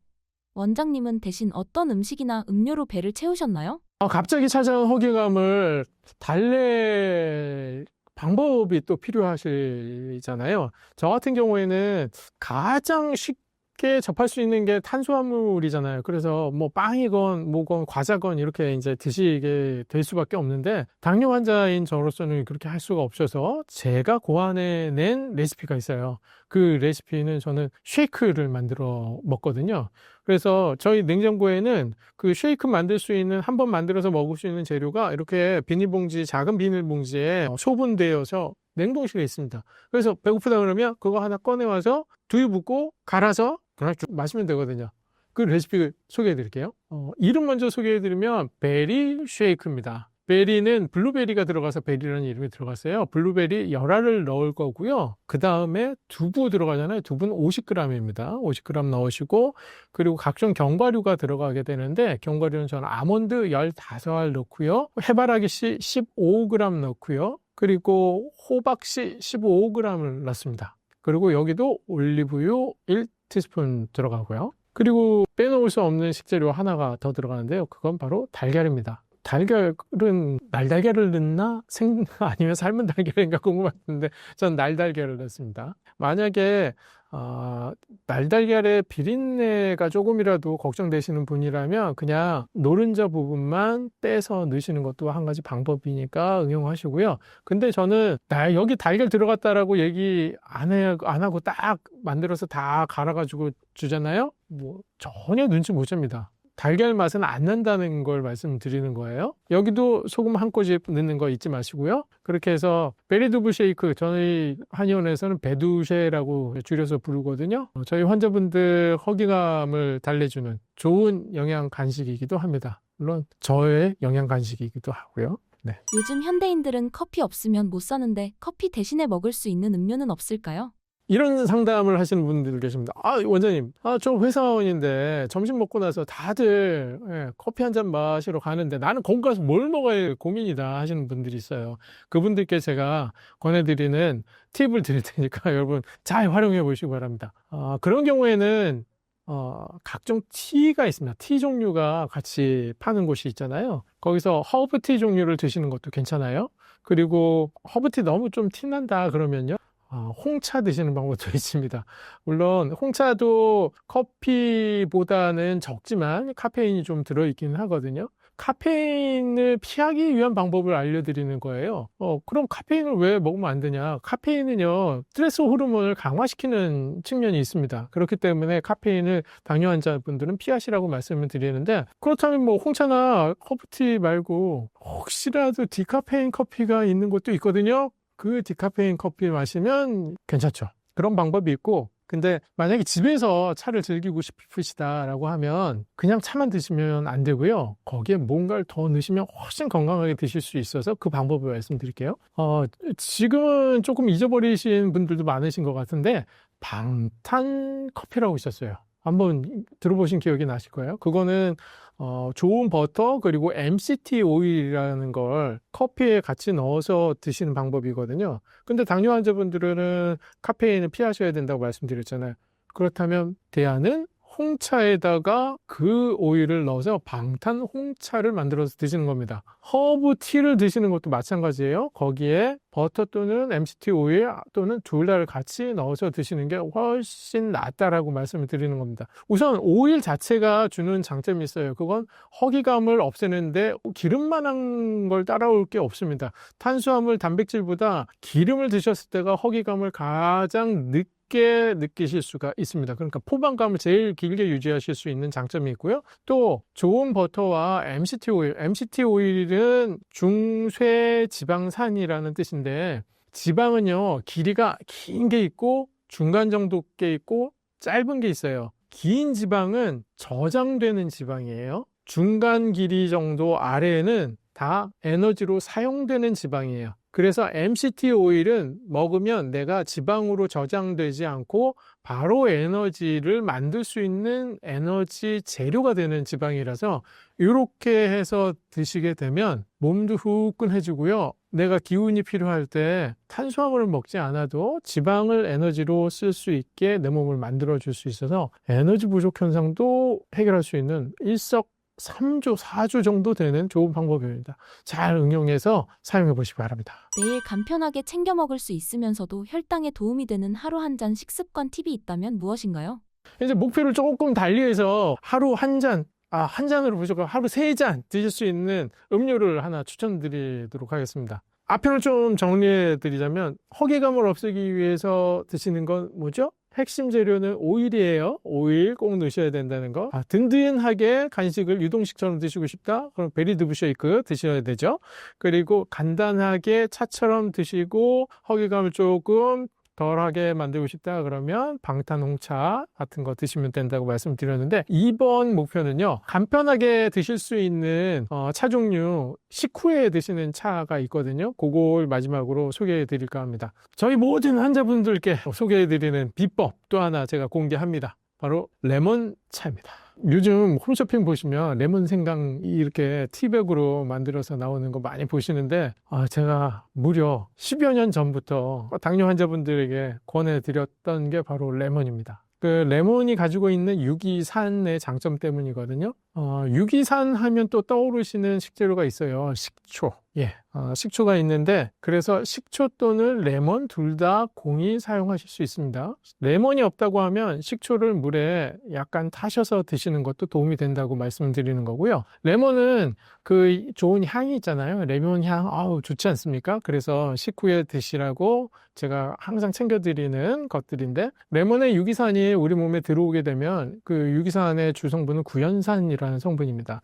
원장님은 대신 어떤 음식이나 음료로 배를 채우셨나요? 갑자기 찾아온 허기감을 달랠 방법이 또 필요하시잖아요. 저 같은 경우에는 가장 쉽게 접할 수 있는 게 탄수화물이잖아요. 그래서 뭐 빵이건 뭐건 과자건 이렇게 이제 드시게 될 수밖에 없는데 당뇨 환자인 저로서는 그렇게 할 수가 없어서 제가 고안해낸 레시피가 있어요. 그 레시피는 저는 쉐이크를 만들어 먹거든요. 그래서 저희 냉장고에는 그 쉐이크 만들 수 있는, 한번 만들어서 먹을 수 있는 재료가 이렇게 비닐봉지, 작은 비닐봉지에 소분되어서 냉동실에 있습니다. 그래서 배고프다 그러면 그거 하나 꺼내와서 두유 붓고 갈아서 그냥 쭉 마시면 되거든요. 그 레시피 소개해 드릴게요. 이름 먼저 소개해 드리면 베리 쉐이크입니다. 베리는 블루베리가 들어가서 베리라는 이름이 들어갔어요. 블루베리 열알을 넣을 거고요. 그 다음에 두부 들어가잖아요. 두부는 50g입니다. 50g 넣으시고, 그리고 각종 견과류가 들어가게 되는데, 견과류는 저는 아몬드 15알 넣고요. 해바라기씨 15g 넣고요. 그리고 호박씨 15g을 넣습니다. 그리고 여기도 올리브유 1티스푼 들어가고요. 그리고 빼놓을 수 없는 식재료 하나가 더 들어가는데요. 그건 바로 달걀입니다. 달걀은 날달걀을 넣나? 아니면 삶은 달걀인가 궁금했는데 전 날달걀을 넣습니다. 만약에 날달걀의 비린내가 조금이라도 걱정되시는 분이라면 그냥 노른자 부분만 떼서 넣으시는 것도 한 가지 방법이니까 응용하시고요. 근데 저는 여기 달걀 들어갔다라고 얘기 안 하고 딱 만들어서 다 갈아가지고 주잖아요. 뭐 전혀 눈치 못 챕니다. 달걀 맛은 안 난다는 걸 말씀드리는 거예요. 여기도 소금 한 꼬집 넣는 거 잊지 마시고요. 그렇게 해서 베리두부 쉐이크, 저희 한의원에서는 배두쉐라고 줄여서 부르거든요. 저희 환자분들 허기감을 달래주는 좋은 영양 간식이기도 합니다. 물론 저의 영양 간식이기도 하고요. 네. 요즘 현대인들은 커피 없으면 못 사는데 커피 대신에 먹을 수 있는 음료는 없을까요? 이런 상담을 하시는 분들 계십니다. 원장님, 저 회사원인데 점심 먹고 나서 다들 커피 한 잔 마시러 가는데 나는 거기 가서 뭘 먹어야 고민이다 하시는 분들이 있어요. 그분들께 제가 권해드리는 팁을 드릴 테니까 여러분 잘 활용해 보시기 바랍니다. 그런 경우에는 각종 티가 있습니다. 티 종류가 같이 파는 곳이 있잖아요. 거기서 허브티 종류를 드시는 것도 괜찮아요. 그리고 허브티 너무 좀 티난다 그러면요. 홍차 드시는 방법도 있습니다. 물론 홍차도 커피보다는 적지만 카페인이 좀 들어있기는 하거든요. 카페인을 피하기 위한 방법을 알려드리는 거예요. 그럼 카페인을 왜 먹으면 안 되냐? 카페인은요, 스트레스 호르몬을 강화시키는 측면이 있습니다. 그렇기 때문에 카페인을 당뇨 환자분들은 피하시라고 말씀을 드리는데, 그렇다면 뭐 홍차나 허브티 말고 혹시라도 디카페인 커피가 있는 곳도 있거든요. 그 디카페인 커피 마시면 괜찮죠. 그런 방법이 있고, 근데 만약에 집에서 차를 즐기고 싶으시다라고 하면 그냥 차만 드시면 안 되고요. 거기에 뭔가를 더 넣으시면 훨씬 건강하게 드실 수 있어서 그 방법을 말씀드릴게요. 지금은 조금 잊어버리신 분들도 많으신 것 같은데 방탄 커피라고 있었어요. 한번 들어보신 기억이 나실 거예요. 그거는 좋은 버터 그리고 MCT 오일이라는 걸 커피에 같이 넣어서 드시는 방법이거든요. 근데 당뇨 환자분들은 카페인을 피하셔야 된다고 말씀드렸잖아요. 그렇다면 대안은 홍차에다가 그 오일을 넣어서 방탄 홍차를 만들어서 드시는 겁니다. 허브티를 드시는 것도 마찬가지예요. 거기에 버터 또는 MCT 오일 또는 둘 다를 같이 넣어서 드시는 게 훨씬 낫다라고 말씀을 드리는 겁니다. 우선 오일 자체가 주는 장점이 있어요. 그건 허기감을 없애는데 기름만한 걸 따라올 게 없습니다. 탄수화물, 단백질보다 기름을 드셨을 때가 허기감을 가장 늦게 느끼실 수가 있습니다. 그러니까 포만감을 제일 길게 유지하실 수 있는 장점이 있고요. 또 좋은 버터와 MCT 오일은 중쇄지방산이라는 뜻인데, 지방은요 길이가 긴 게 있고 중간 정도 게 있고 짧은 게 있어요. 긴 지방은 저장되는 지방이에요. 중간 길이 정도 아래에는 다 에너지로 사용되는 지방이에요. 그래서 MCT 오일은 먹으면 내가 지방으로 저장되지 않고 바로 에너지를 만들 수 있는 에너지 재료가 되는 지방이라서 이렇게 해서 드시게 되면 몸도 후끈해지고요. 내가 기운이 필요할 때 탄수화물을 먹지 않아도 지방을 에너지로 쓸 수 있게 내 몸을 만들어 줄 수 있어서 에너지 부족 현상도 해결할 수 있는 3조, 4조 정도 되는 좋은 방법입니다. 잘 응용해서 사용해 보시기 바랍니다. 매일 간편하게 챙겨 먹을 수 있으면서도 혈당에 도움이 되는 하루 한 잔 식습관 팁이 있다면 무엇인가요? 이제 목표를 조금 달리해서 하루 한 잔, 한 잔으로 부족하고 하루 3잔 드실 수 있는 음료를 하나 추천드리도록 하겠습니다. 앞편을 좀 정리해 드리자면 허기감을 없애기 위해서 드시는 건 뭐죠? 핵심 재료는 오일이에요. 오일 꼭 넣으셔야 된다는 거. 든든하게 간식을 유동식처럼 드시고 싶다? 그럼 베리두부 쉐이크 드셔야 되죠. 그리고 간단하게 차처럼 드시고 허기감을 조금 덜하게 만들고 싶다 그러면 방탄홍차 같은 거 드시면 된다고 말씀드렸는데, 이번 목표는요, 간편하게 드실 수 있는 차 종류 식후에 드시는 차가 있거든요. 그걸 마지막으로 소개해 드릴까 합니다. 저희 모든 환자분들께 소개해 드리는 비법 또 하나 제가 공개합니다. 바로 레몬차입니다. 요즘 홈쇼핑 보시면 레몬 생강 이렇게 티백으로 만들어서 나오는 거 많이 보시는데, 제가 무려 10여 년 전부터 당뇨 환자분들에게 권해드렸던 게 바로 레몬입니다. 그 레몬이 가지고 있는 유기산의 장점 때문이거든요. 유기산 하면 또 떠오르시는 식재료가 있어요. 식초. 식초가 있는데, 그래서 식초 또는 레몬 둘 다 공히 사용하실 수 있습니다. 레몬이 없다고 하면 식초를 물에 약간 타셔서 드시는 것도 도움이 된다고 말씀드리는 거고요. 레몬은 그 좋은 향이 있잖아요. 레몬 향, 좋지 않습니까? 그래서 식후에 드시라고 제가 항상 챙겨드리는 것들인데, 레몬의 유기산이 우리 몸에 들어오게 되면 그 유기산의 주성분은 구연산이라는 성분입니다.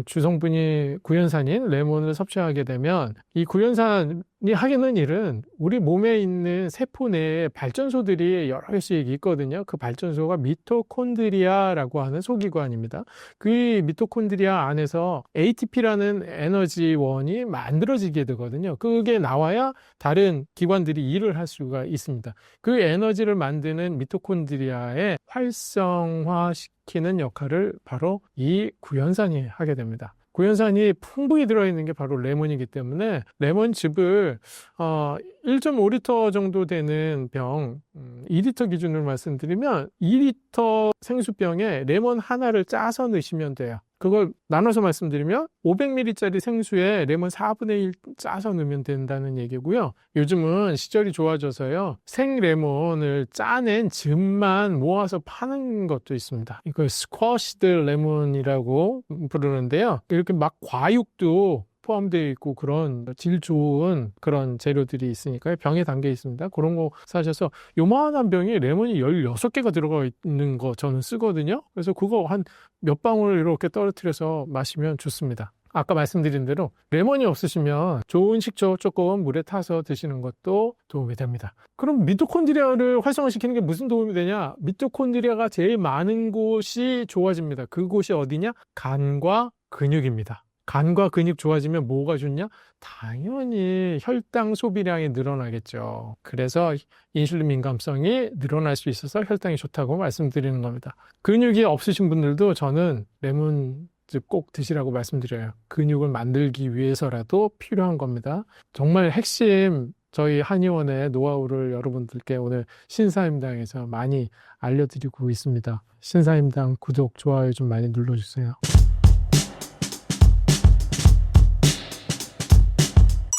주성분이 구연산인 레몬을 섭취하게 되면 이 구연산이 하는 일은 우리 몸에 있는 세포 내에 발전소들이 여러 개씩 있거든요. 그 발전소가 미토콘드리아라고 하는 소기관입니다. 그 미토콘드리아 안에서 ATP라는 에너지원이 만들어지게 되거든요. 그게 나와야 다른 기관들이 일을 할 수가 있습니다. 그 에너지를 만드는 미토콘드리아의 활성화시키는 역할을 바로 이 구연산이 하게 됩니다. 구연산이 풍부히 들어있는 게 바로 레몬이기 때문에 레몬즙을 1.5리터 정도 되는 병, 2리터 기준으로 말씀드리면 2리터 생수병에 레몬 하나를 짜서 넣으시면 돼요. 그걸 나눠서 말씀드리면 500ml짜리 생수에 레몬 4분의 1 짜서 넣으면 된다는 얘기고요. 요즘은 시절이 좋아져서요, 생레몬을 짜낸 즙만 모아서 파는 것도 있습니다. 이걸 스쿼시드 레몬이라고 부르는데요. 이렇게 막 과육도 포함되어 있고 그런 질 좋은 그런 재료들이 있으니까요. 병에 담겨 있습니다. 그런 거 사셔서 요만한 병에 레몬이 16개가 들어가 있는 거 저는 쓰거든요. 그래서 그거 한 몇 방울 이렇게 떨어뜨려서 마시면 좋습니다. 아까 말씀드린 대로 레몬이 없으시면 좋은 식초 조금 물에 타서 드시는 것도 도움이 됩니다. 그럼 미토콘드리아를 활성화시키는 게 무슨 도움이 되냐? 미토콘드리아가 제일 많은 곳이 좋아집니다. 그곳이 어디냐? 간과 근육입니다. 간과 근육 좋아지면 뭐가 좋냐? 당연히 혈당 소비량이 늘어나겠죠. 그래서 인슐린 민감성이 늘어날 수 있어서 혈당이 좋다고 말씀드리는 겁니다. 근육이 없으신 분들도 저는 레몬즙 꼭 드시라고 말씀드려요. 근육을 만들기 위해서라도 필요한 겁니다. 정말 핵심 저희 한의원의 노하우를 여러분들께 오늘 신사임당에서 많이 알려드리고 있습니다. 신사임당 구독, 좋아요 좀 많이 눌러주세요.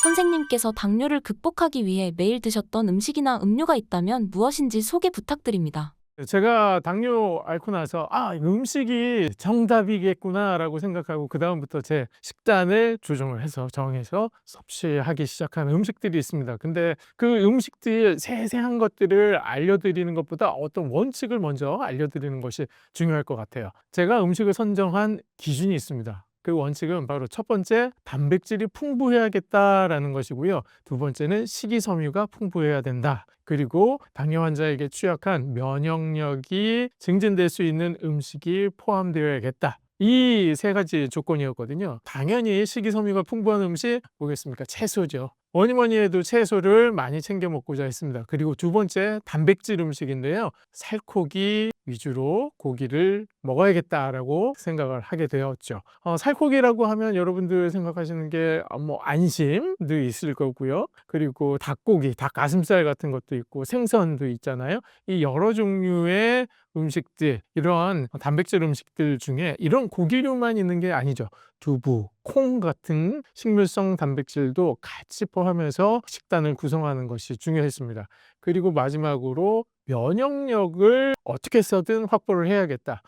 선생님께서 당뇨를 극복하기 위해 매일 드셨던 음식이나 음료가 있다면 무엇인지 소개 부탁드립니다. 제가 당뇨 앓고 나서 음식이 정답이겠구나 라고 생각하고 그 다음부터 제 식단을 조정을 해서 정해서 섭취하기 시작한 음식들이 있습니다. 근데 그 음식들 세세한 것들을 알려드리는 것보다 어떤 원칙을 먼저 알려드리는 것이 중요할 것 같아요. 제가 음식을 선정한 기준이 있습니다. 그 원칙은 바로 첫 번째, 단백질이 풍부해야겠다라는 것이고요. 두 번째는 식이섬유가 풍부해야 된다. 그리고 당뇨 환자에게 취약한 면역력이 증진될 수 있는 음식이 포함되어야겠다. 이 세 가지 조건이었거든요. 당연히 식이섬유가 풍부한 음식 뭐겠습니까? 채소죠. 뭐니 해도 채소를 많이 챙겨 먹고자 했습니다. 그리고 두 번째, 단백질 음식인데요. 살코기 위주로 고기를 먹어야겠다라고 생각을 하게 되었죠. 살코기라고 하면 여러분들 생각하시는 게 안심도 있을 거고요. 그리고 닭고기, 닭가슴살 같은 것도 있고 생선도 있잖아요. 이 여러 종류의 음식들, 이런 단백질 음식들 중에 이런 고기류만 있는 게 아니죠. 두부, 콩 같은 식물성 단백질도 같이 포함해서 식단을 구성하는 것이 중요했습니다. 그리고 마지막으로 면역력을 어떻게 해서든 확보를 해야겠다.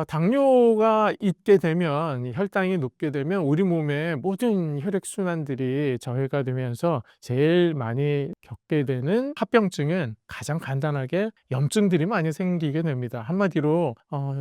당뇨가 있게 되면, 혈당이 높게 되면 우리 몸의 모든 혈액순환들이 저해가 되면서 제일 많이 겪게 되는 합병증은 가장 간단하게 염증들이 많이 생기게 됩니다. 한마디로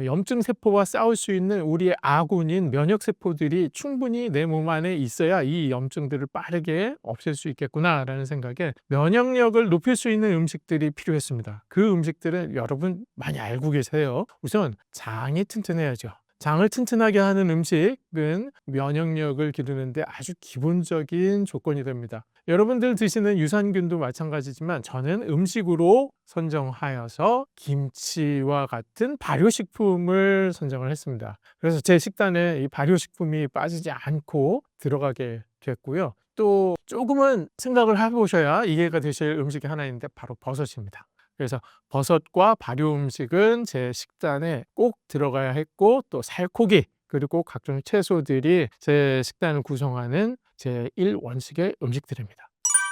염증 세포와 싸울 수 있는 우리의 아군인 면역 세포들이 충분히 내 몸 안에 있어야 이 염증들을 빠르게 없앨 수 있겠구나라는 생각에 면역력을 높일 수 있는 음식들이 필요했습니다. 그 음식들은 여러분 많이 알고 계세요. 우선 장이 튼튼해야죠. 장을 튼튼하게 하는 음식은 면역력을 기르는데 아주 기본적인 조건이 됩니다. 여러분들 드시는 유산균도 마찬가지지만 저는 음식으로 선정하여서 김치와 같은 발효식품을 선정을 했습니다. 그래서 제 식단에 이 발효식품이 빠지지 않고 들어가게 됐고요. 또 조금은 생각을 해보셔야 이해가 되실 음식이 하나 있는데 바로 버섯입니다. 그래서 버섯과 발효 음식은 제 식단에 꼭 들어가야 했고, 또 살코기 그리고 각종 채소들이 제 식단을 구성하는 제 1원칙의 음식들입니다.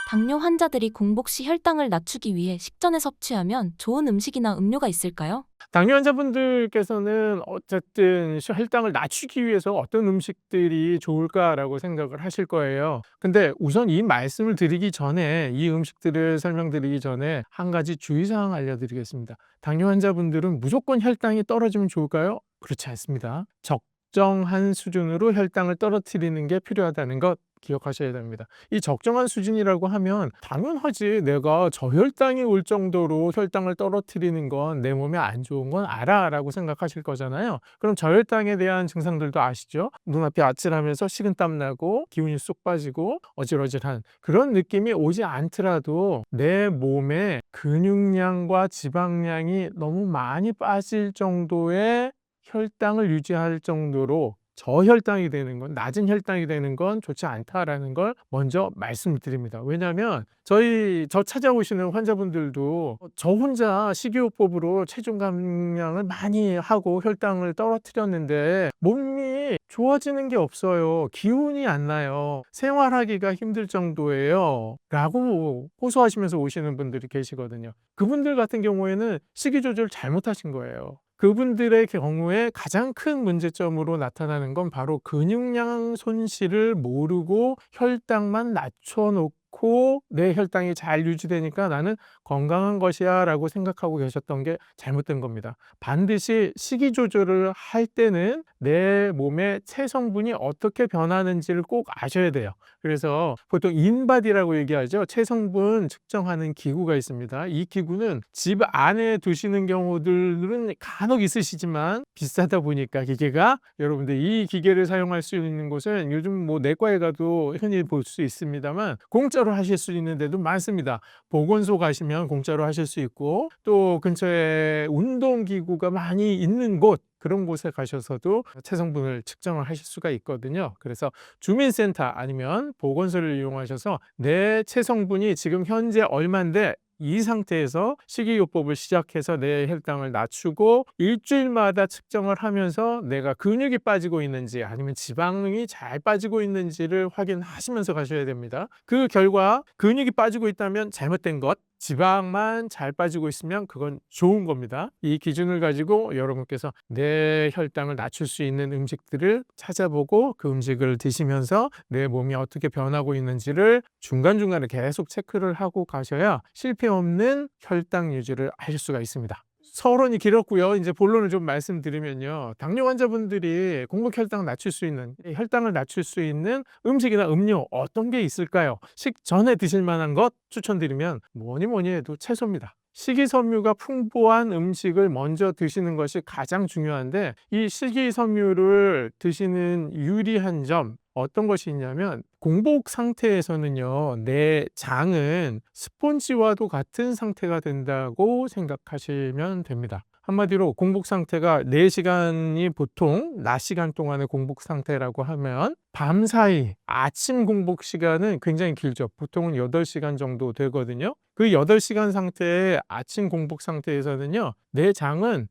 당뇨 환자들이 공복 시 혈당을 낮추기 위해 식전에 섭취하면 좋은 음식이나 음료가 있을까요? 당뇨 환자분들께서는 어쨌든 혈당을 낮추기 위해서 어떤 음식들이 좋을까라고 생각을 하실 거예요. 근데 우선 이 말씀을 드리기 전에, 이 음식들을 설명드리기 전에 한 가지 주의사항 알려드리겠습니다. 당뇨 환자분들은 무조건 혈당이 떨어지면 좋을까요? 그렇지 않습니다. 적정한 수준으로 혈당을 떨어뜨리는 게 필요하다는 것 기억하셔야 됩니다. 이 적정한 수준이라고 하면 당연하지, 내가 저혈당이 올 정도로 혈당을 떨어뜨리는 건 내 몸에 안 좋은 건 알아 라고 생각하실 거잖아요. 그럼 저혈당에 대한 증상들도 아시죠? 눈앞이 아찔하면서 식은땀 나고 기운이 쏙 빠지고 어질어질한 그런 느낌이 오지 않더라도 내 몸에 근육량과 지방량이 너무 많이 빠질 정도의 혈당을 유지할 정도로 저혈당이 되는 건, 낮은 혈당이 되는 건 좋지 않다라는 걸 먼저 말씀드립니다. 왜냐하면 저 찾아오시는 환자분들도 저 혼자 식이요법으로 체중 감량을 많이 하고 혈당을 떨어뜨렸는데 몸이 좋아지는 게 없어요. 기운이 안 나요. 생활하기가 힘들 정도예요. 라고 호소하시면서 오시는 분들이 계시거든요. 그분들 같은 경우에는 식이 조절 잘못하신 거예요. 그분들의 경우에 가장 큰 문제점으로 나타나는 건 바로 근육량 손실을 모르고 혈당만 낮춰놓고 내 혈당이 잘 유지되니까 나는 건강한 것이야 라고 생각하고 계셨던 게 잘못된 겁니다. 반드시 식이 조절을 할 때는 내 몸의 체성분이 어떻게 변하는지를 꼭 아셔야 돼요. 그래서 보통 인바디라고 얘기하죠. 체성분 측정하는 기구가 있습니다. 이 기구는 집 안에 두시는 경우들은 간혹 있으시지만 비싸다 보니까 기계가, 여러분들 이 기계를 사용할 수 있는 곳은 요즘 뭐 내과에 가도 흔히 볼 수 있습니다만 공짜로 하실 수 있는 데도 많습니다. 보건소 가시면 공짜로 하실 수 있고, 또 근처에 운동기구가 많이 있는 곳, 그런 곳에 가셔서도 체성분을 측정을 하실 수가 있거든요. 그래서 주민센터 아니면 보건소를 이용하셔서 내 체성분이 지금 현재 얼만데 이 상태에서 식이요법을 시작해서 내 혈당을 낮추고 일주일마다 측정을 하면서 내가 근육이 빠지고 있는지 아니면 지방이 잘 빠지고 있는지를 확인하시면서 가셔야 됩니다. 그 결과 근육이 빠지고 있다면 잘못된 것, 지방만 잘 빠지고 있으면 그건 좋은 겁니다. 이 기준을 가지고 여러분께서 내 혈당을 낮출 수 있는 음식들을 찾아보고 그 음식을 드시면서 내 몸이 어떻게 변하고 있는지를 중간중간에 계속 체크를 하고 가셔야 실패 없는 혈당 유지를 하실 수가 있습니다. 서론이 길었고요. 이제 본론을 좀 말씀드리면요. 당뇨 환자분들이 공복 혈당 낮출 수 있는, 혈당을 낮출 수 있는 음식이나 음료 어떤 게 있을까요? 식전에 드실 만한 것 추천드리면 뭐니 해도 채소입니다. 식이섬유가 풍부한 음식을 먼저 드시는 것이 가장 중요한데, 이 식이섬유를 드시는 유리한 점 어떤 것이 있냐면, 공복 상태에서는요, 내 장은 스폰지와도 같은 상태가 된다고 생각하시면 됩니다. 한마디로 공복 상태가 4시간이 보통 낮 시간 동안의 공복 상태라고 하면 밤 사이 아침 공복 시간은 굉장히 길죠. 보통은 8시간 정도 되거든요. 그 8시간 상태의 아침 공복 상태에서는요, 내 장은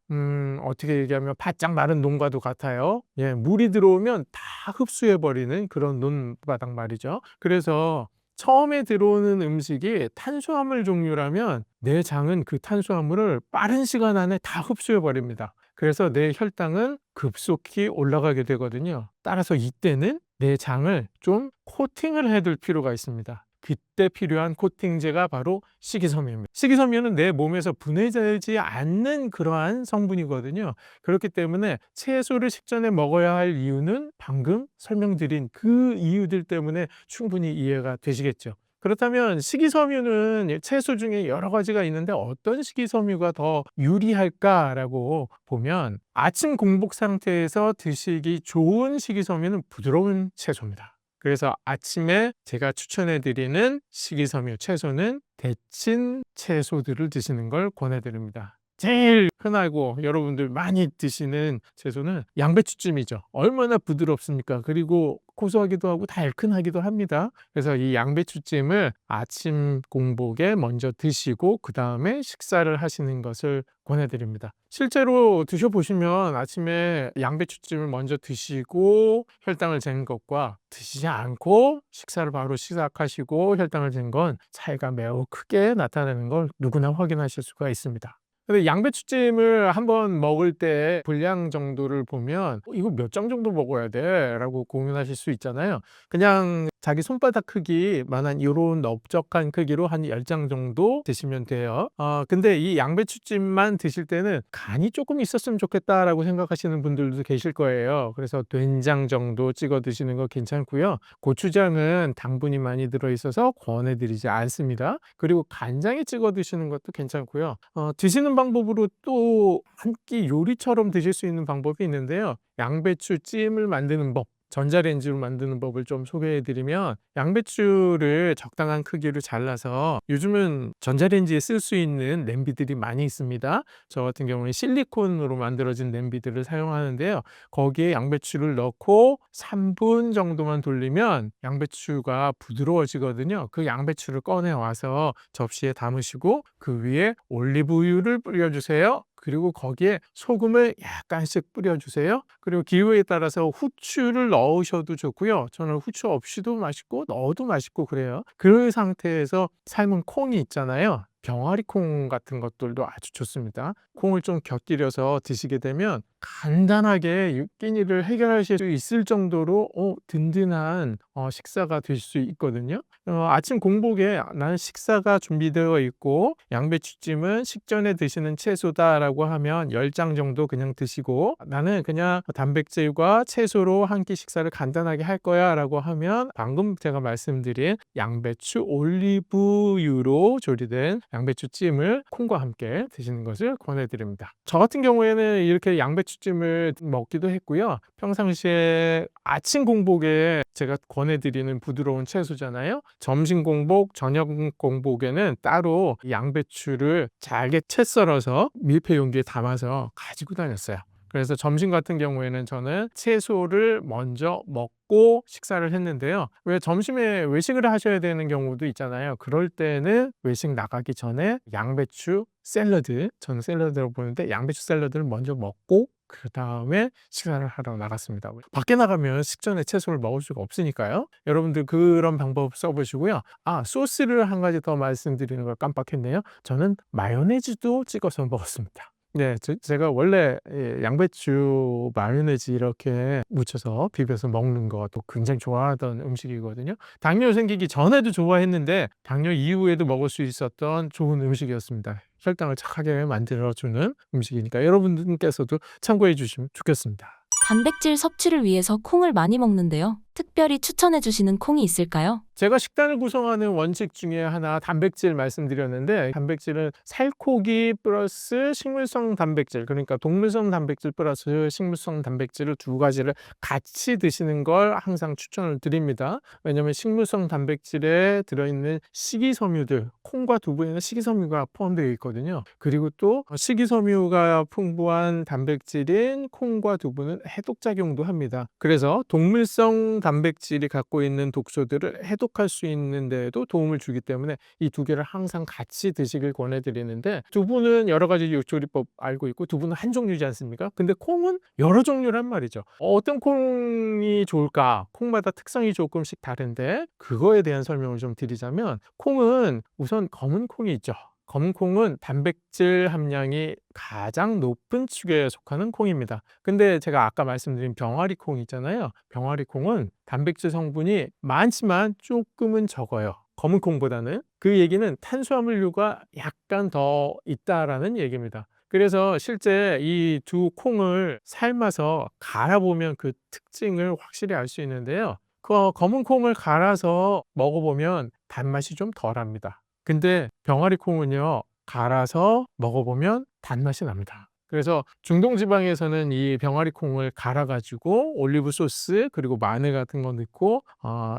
어떻게 얘기하면 바짝 마른 논과도 같아요. 예, 물이 들어오면 다 흡수해 버리는 그런 논바닥 말이죠. 그래서 처음에 들어오는 음식이 탄수화물 종류라면 내 장은 그 탄수화물을 빠른 시간 안에 다 흡수해 버립니다. 그래서 내 혈당은 급속히 올라가게 되거든요. 따라서 이때는 내 장을 좀 코팅을 해둘 필요가 있습니다. 그때 필요한 코팅제가 바로 식이섬유입니다. 식이섬유는 내 몸에서 분해되지 않는 그러한 성분이거든요. 그렇기 때문에 채소를 식전에 먹어야 할 이유는 방금 설명드린 그 이유들 때문에 충분히 이해가 되시겠죠. 그렇다면 식이섬유는 채소 중에 여러 가지가 있는데 어떤 식이섬유가 더 유리할까라고 보면 아침 공복 상태에서 드시기 좋은 식이섬유는 부드러운 채소입니다. 그래서 아침에 제가 추천해 드리는 식이섬유 채소는 데친 채소들을 드시는 걸 권해 드립니다. 제일 흔하고 여러분들 많이 드시는 채소는 양배추찜이죠. 얼마나 부드럽습니까? 그리고 고소하기도 하고 달큰하기도 합니다. 그래서 이 양배추찜을 아침 공복에 먼저 드시고 그 다음에 식사를 하시는 것을 권해드립니다. 실제로 드셔보시면 아침에 양배추찜을 먼저 드시고 혈당을 재는 것과 드시지 않고 식사를 바로 시작하시고 혈당을 잰 건 차이가 매우 크게 나타나는 걸 누구나 확인하실 수가 있습니다. 근데 양배추찜을 한번 먹을 때 분량 정도를 보면 이거 몇 장 정도 먹어야 돼? 라고 고민하실 수 있잖아요. 그냥 자기 손바닥 크기만한 이런 넓적한 크기로 한 10장 정도 드시면 돼요. 근데 이 양배추찜만 드실 때는 간이 조금 있었으면 좋겠다라고 생각하시는 분들도 계실 거예요. 그래서 된장 정도 찍어 드시는 거 괜찮고요. 고추장은 당분이 많이 들어있어서 권해드리지 않습니다. 그리고 간장에 찍어 드시는 것도 괜찮고요. 드시는 방법으로 또 한 끼 요리처럼 드실 수 있는 방법이 있는데요. 양배추찜을 만드는 법, 전자레인지로 만드는 법을 좀 소개해 드리면 양배추를 적당한 크기로 잘라서 요즘은 전자레인지에 쓸 수 있는 냄비들이 많이 있습니다. 저 같은 경우는 실리콘으로 만들어진 냄비들을 사용하는데요. 거기에 양배추를 넣고 3분 정도만 돌리면 양배추가 부드러워지거든요. 그 양배추를 꺼내 와서 접시에 담으시고 그 위에 올리브유를 뿌려주세요. 그리고 거기에 소금을 약간씩 뿌려주세요. 그리고 기호에 따라서 후추를 넣으셔도 좋고요. 저는 후추 없이도 맛있고 넣어도 맛있고 그래요. 그 상태에서 삶은 콩이 있잖아요. 병아리 콩 같은 것들도 아주 좋습니다. 콩을 좀 곁들여서 드시게 되면 간단하게 육끼니를 해결하실 수 있을 정도로 든든한 식사가 될 수 있거든요. 아침 공복에 나는 식사가 준비되어 있고 양배추찜은 식전에 드시는 채소다라고 하면 10장 정도 그냥 드시고 나는 그냥 단백질과 채소로 한 끼 식사를 간단하게 할 거야 라고 하면 방금 제가 말씀드린 양배추 올리브유로 조리된 양배추찜을 콩과 함께 드시는 것을 권해드립니다. 저 같은 경우에는 이렇게 양배추찜을 먹기도 했고요. 평상시에 아침 공복에 제가 권해드리는 부드러운 채소잖아요. 점심 공복, 저녁 공복에는 따로 양배추를 잘게 채 썰어서 밀폐 용기에 담아서 가지고 다녔어요. 그래서 점심 같은 경우에는 저는 채소를 먼저 먹고 식사를 했는데요. 왜 점심에 외식을 하셔야 되는 경우도 있잖아요. 그럴 때는 외식 나가기 전에 양배추 샐러드, 저는 샐러드라고 보는데 양배추 샐러드를 먼저 먹고 그 다음에 식사를 하러 나갔습니다. 밖에 나가면 식전에 채소를 먹을 수가 없으니까요. 여러분들 그런 방법 써보시고요. 소스를 한 가지 더 말씀드리는 걸 깜빡했네요. 저는 마요네즈도 찍어서 먹었습니다. 네, 제가 원래 양배추 마요네즈 이렇게 묻혀서 비벼서 먹는 것도 굉장히 좋아하던 음식이거든요. 당뇨 생기기 전에도 좋아했는데 당뇨 이후에도 먹을 수 있었던 좋은 음식이었습니다. 혈당을 착하게 만들어주는 음식이니까 여러분께서도 참고해 주시면 좋겠습니다. 단백질 섭취를 위해서 콩을 많이 먹는데요. 특별히 추천해 주시는 콩이 있을까요? 제가 식단을 구성하는 원칙 중에 하나 단백질 말씀드렸는데, 단백질은 살코기 플러스 식물성 단백질, 그러니까 동물성 단백질 플러스 식물성 단백질을 두 가지를 같이 드시는 걸 항상 추천을 드립니다. 왜냐하면 식물성 단백질에 들어있는 식이섬유들, 콩과 두부에는 식이섬유가 포함되어 있거든요. 그리고 또 식이섬유가 풍부한 단백질인 콩과 두부는 해독작용도 합니다. 그래서 동물성 단백질이 갖고 있는 독소들을 해독할 수 있는 데에도 도움을 주기 때문에 이 두 개를 항상 같이 드시길 권해드리는데, 두부는 여러 가지 조리법 알고 있고 두부는 한 종류지 않습니까? 근데 콩은 여러 종류란 말이죠. 어떤 콩이 좋을까? 콩마다 특성이 조금씩 다른데, 그거에 대한 설명을 좀 드리자면, 콩은 우선 검은 콩이 있죠. 검은 콩은 단백질 함량이 가장 높은 축에 속하는 콩입니다. 근데 제가 아까 말씀드린 병아리 콩 있잖아요. 병아리 콩은 단백질 성분이 많지만 조금은 적어요. 검은 콩보다는. 그 얘기는 탄수화물류가 약간 더 있다라는 얘기입니다. 그래서 실제 이 두 콩을 삶아서 갈아보면 그 특징을 확실히 알 수 있는데요. 그 검은 콩을 갈아서 먹어보면 단맛이 좀 덜합니다. 근데 병아리 콩은요, 갈아서 먹어보면 단맛이 납니다. 그래서 중동 지방에서는 이 병아리 콩을 갈아 가지고 올리브 소스 그리고 마늘 같은 거 넣고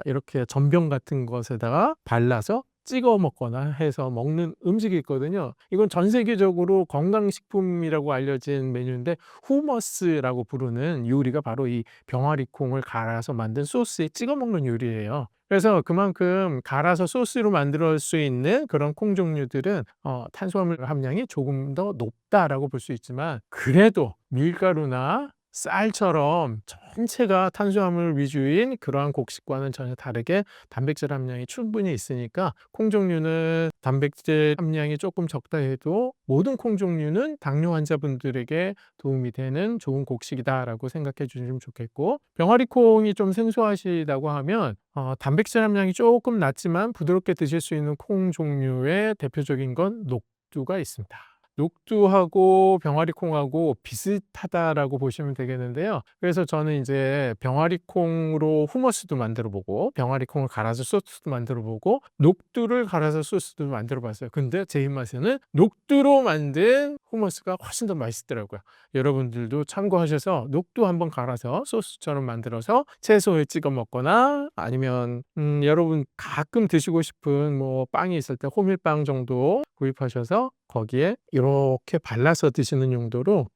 이렇게 전병 같은 것에다가 발라서 찍어 먹거나 해서 먹는 음식이 있거든요. 이건 전 세계적으로 건강식품이라고 알려진 메뉴인데, 후머스라고 부르는 요리가 바로 이 병아리 콩을 갈아서 만든 소스에 찍어 먹는 요리예요. 그래서 그만큼 갈아서 소스로 만들 수 있는 그런 콩 종류들은 탄수화물 함량이 조금 더 높다라고 볼 수 있지만, 그래도 밀가루나 쌀처럼 전체가 탄수화물 위주인 그러한 곡식과는 전혀 다르게 단백질 함량이 충분히 있으니까, 콩 종류는 단백질 함량이 조금 적다 해도 모든 콩 종류는 당뇨 환자분들에게 도움이 되는 좋은 곡식이다라고 생각해 주시면 좋겠고, 병아리 콩이 좀 생소하시다고 하면 단백질 함량이 조금 낮지만 부드럽게 드실 수 있는 콩 종류의 대표적인 건 녹두가 있습니다. 녹두하고 병아리 콩하고 비슷하다라고 보시면 되겠는데요. 그래서 저는 이제 병아리 콩으로 후머스도 만들어 보고, 병아리 콩을 갈아서 소스도 만들어 보고, 녹두를 갈아서 소스도 만들어 봤어요. 근데 제 입맛에는 녹두로 만든 후머스가 훨씬 더 맛있더라고요. 여러분들도 참고하셔서 녹두 한번 갈아서 소스처럼 만들어서 채소에 찍어 먹거나, 아니면 여러분 가끔 드시고 싶은 뭐 빵이 있을 때 호밀빵 정도 구입하셔서 거기에 이렇게 발라서 드시는 용도로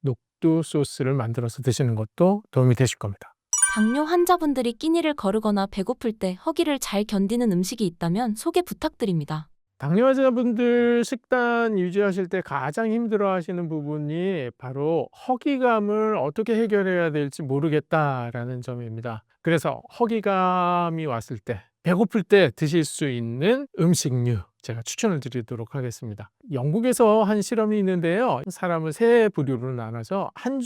녹두 소스를 만들어서 드시는 것도 도움이 되실 겁니다. 당뇨 환자분들이 끼니를 거르거나 배고플 때 허기를 잘 견디는 음식이 있다면 소개 부탁드립니다. 당뇨 환자분들 식단 유지하실 때 가장 힘들어 하시는 부분이 바로 허기감을 어떻게 해결해야 될지 모르겠다라는 점입니다. 그래서 허기감이 왔을 때, 배고플 때 드실 수 있는 음식류 제가 추천을 드리도록 하겠습니다. 영국에서 한 실험이 있는데요. 사람을 세 부류로 나눠서 한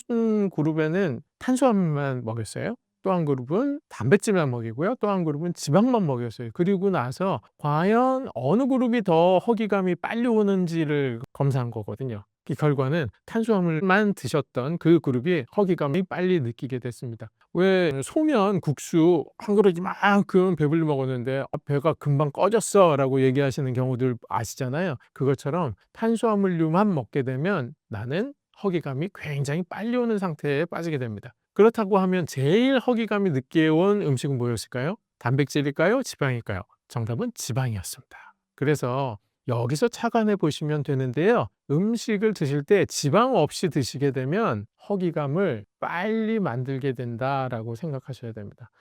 그룹에는 탄수화물만 먹였어요. 또 한 그룹은 단백질만 먹이고요. 또 한 그룹은 지방만 먹였어요. 그리고 나서 과연 어느 그룹이 더 허기감이 빨리 오는지를 검사한 거거든요. 그 결과는 탄수화물만 드셨던 그 그룹이 허기감이 빨리 느끼게 됐습니다. 왜 소면, 국수 한 그릇 이만큼 배불리 먹었는데 배가 금방 꺼졌어 라고 얘기하시는 경우들 아시잖아요. 그것처럼 탄수화물류만 먹게 되면 나는 허기감이 굉장히 빨리 오는 상태에 빠지게 됩니다. 그렇다고 하면 제일 허기감이 늦게 온 음식은 뭐였을까요? 단백질일까요? 지방일까요? 정답은 지방이었습니다. 그래서 여기서 착안해 보시면 되는데요. 음식을 드실 때 지방 없이 드시게 되면 허기감을 빨리 만들게 된다라고 생각하셔야 됩니다.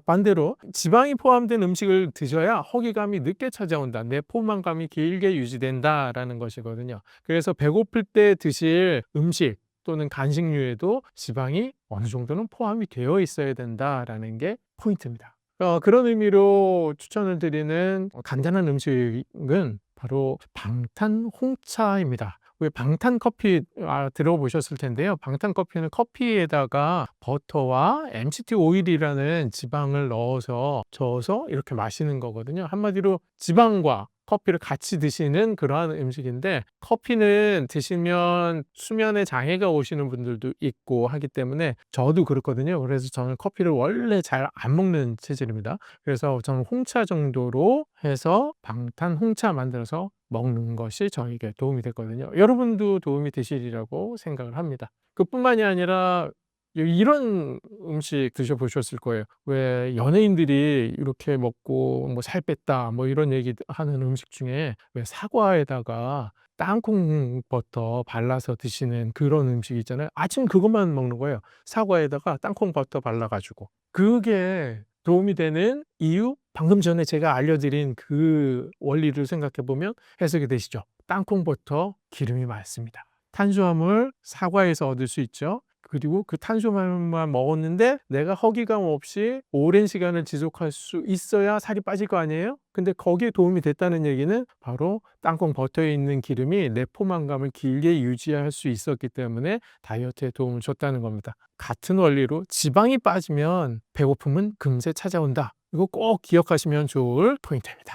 반대로 지방이 포함된 음식을 드셔야 허기감이 늦게 찾아온다. 내 포만감이 길게 유지된다라는 것이거든요. 그래서 배고플 때 드실 음식 또는 간식류에도 지방이 어느 정도는 포함이 되어 있어야 된다라는 게 포인트입니다. 그런 의미로 추천을 드리는 간단한 음식은 바로 방탄 홍차입니다. 왜 방탄 커피 들어보셨을 텐데요. 방탄 커피는 커피에다가 버터와 MCT 오일이라는 지방을 넣어서 저어서 이렇게 마시는 거거든요. 한마디로 지방과 커피를 같이 드시는 그러한 음식인데, 커피는 드시면 수면에 장애가 오시는 분들도 있고 하기 때문에 저도 그렇거든요. 그래서 저는 커피를 원래 잘 안 먹는 체질입니다. 그래서 저는 홍차 정도로 해서 방탄 홍차 만들어서 먹는 것이 저에게 도움이 됐거든요. 여러분도 도움이 되시리라고 생각을 합니다. 그뿐만이 아니라 이런 음식 드셔보셨을 거예요. 왜 연예인들이 이렇게 먹고 뭐 살 뺐다 뭐 이런 얘기 하는 음식 중에 왜 사과에다가 땅콩 버터 발라서 드시는 그런 음식 있잖아요. 아침 그것만 먹는 거예요. 사과에다가 땅콩 버터 발라가지고. 그게 도움이 되는 이유? 방금 전에 제가 알려드린 그 원리를 생각해 보면 해석이 되시죠. 땅콩 버터 기름이 많습니다. 탄수화물 사과에서 얻을 수 있죠. 그리고 그 탄수화물만 먹었는데 내가 허기감 없이 오랜 시간을 지속할 수 있어야 살이 빠질 거 아니에요? 근데 거기에 도움이 됐다는 얘기는 바로 땅콩 버터에 있는 기름이 내 포만감을 길게 유지할 수 있었기 때문에 다이어트에 도움을 줬다는 겁니다. 같은 원리로 지방이 빠지면 배고픔은 금세 찾아온다. 이거 꼭 기억하시면 좋을 포인트입니다.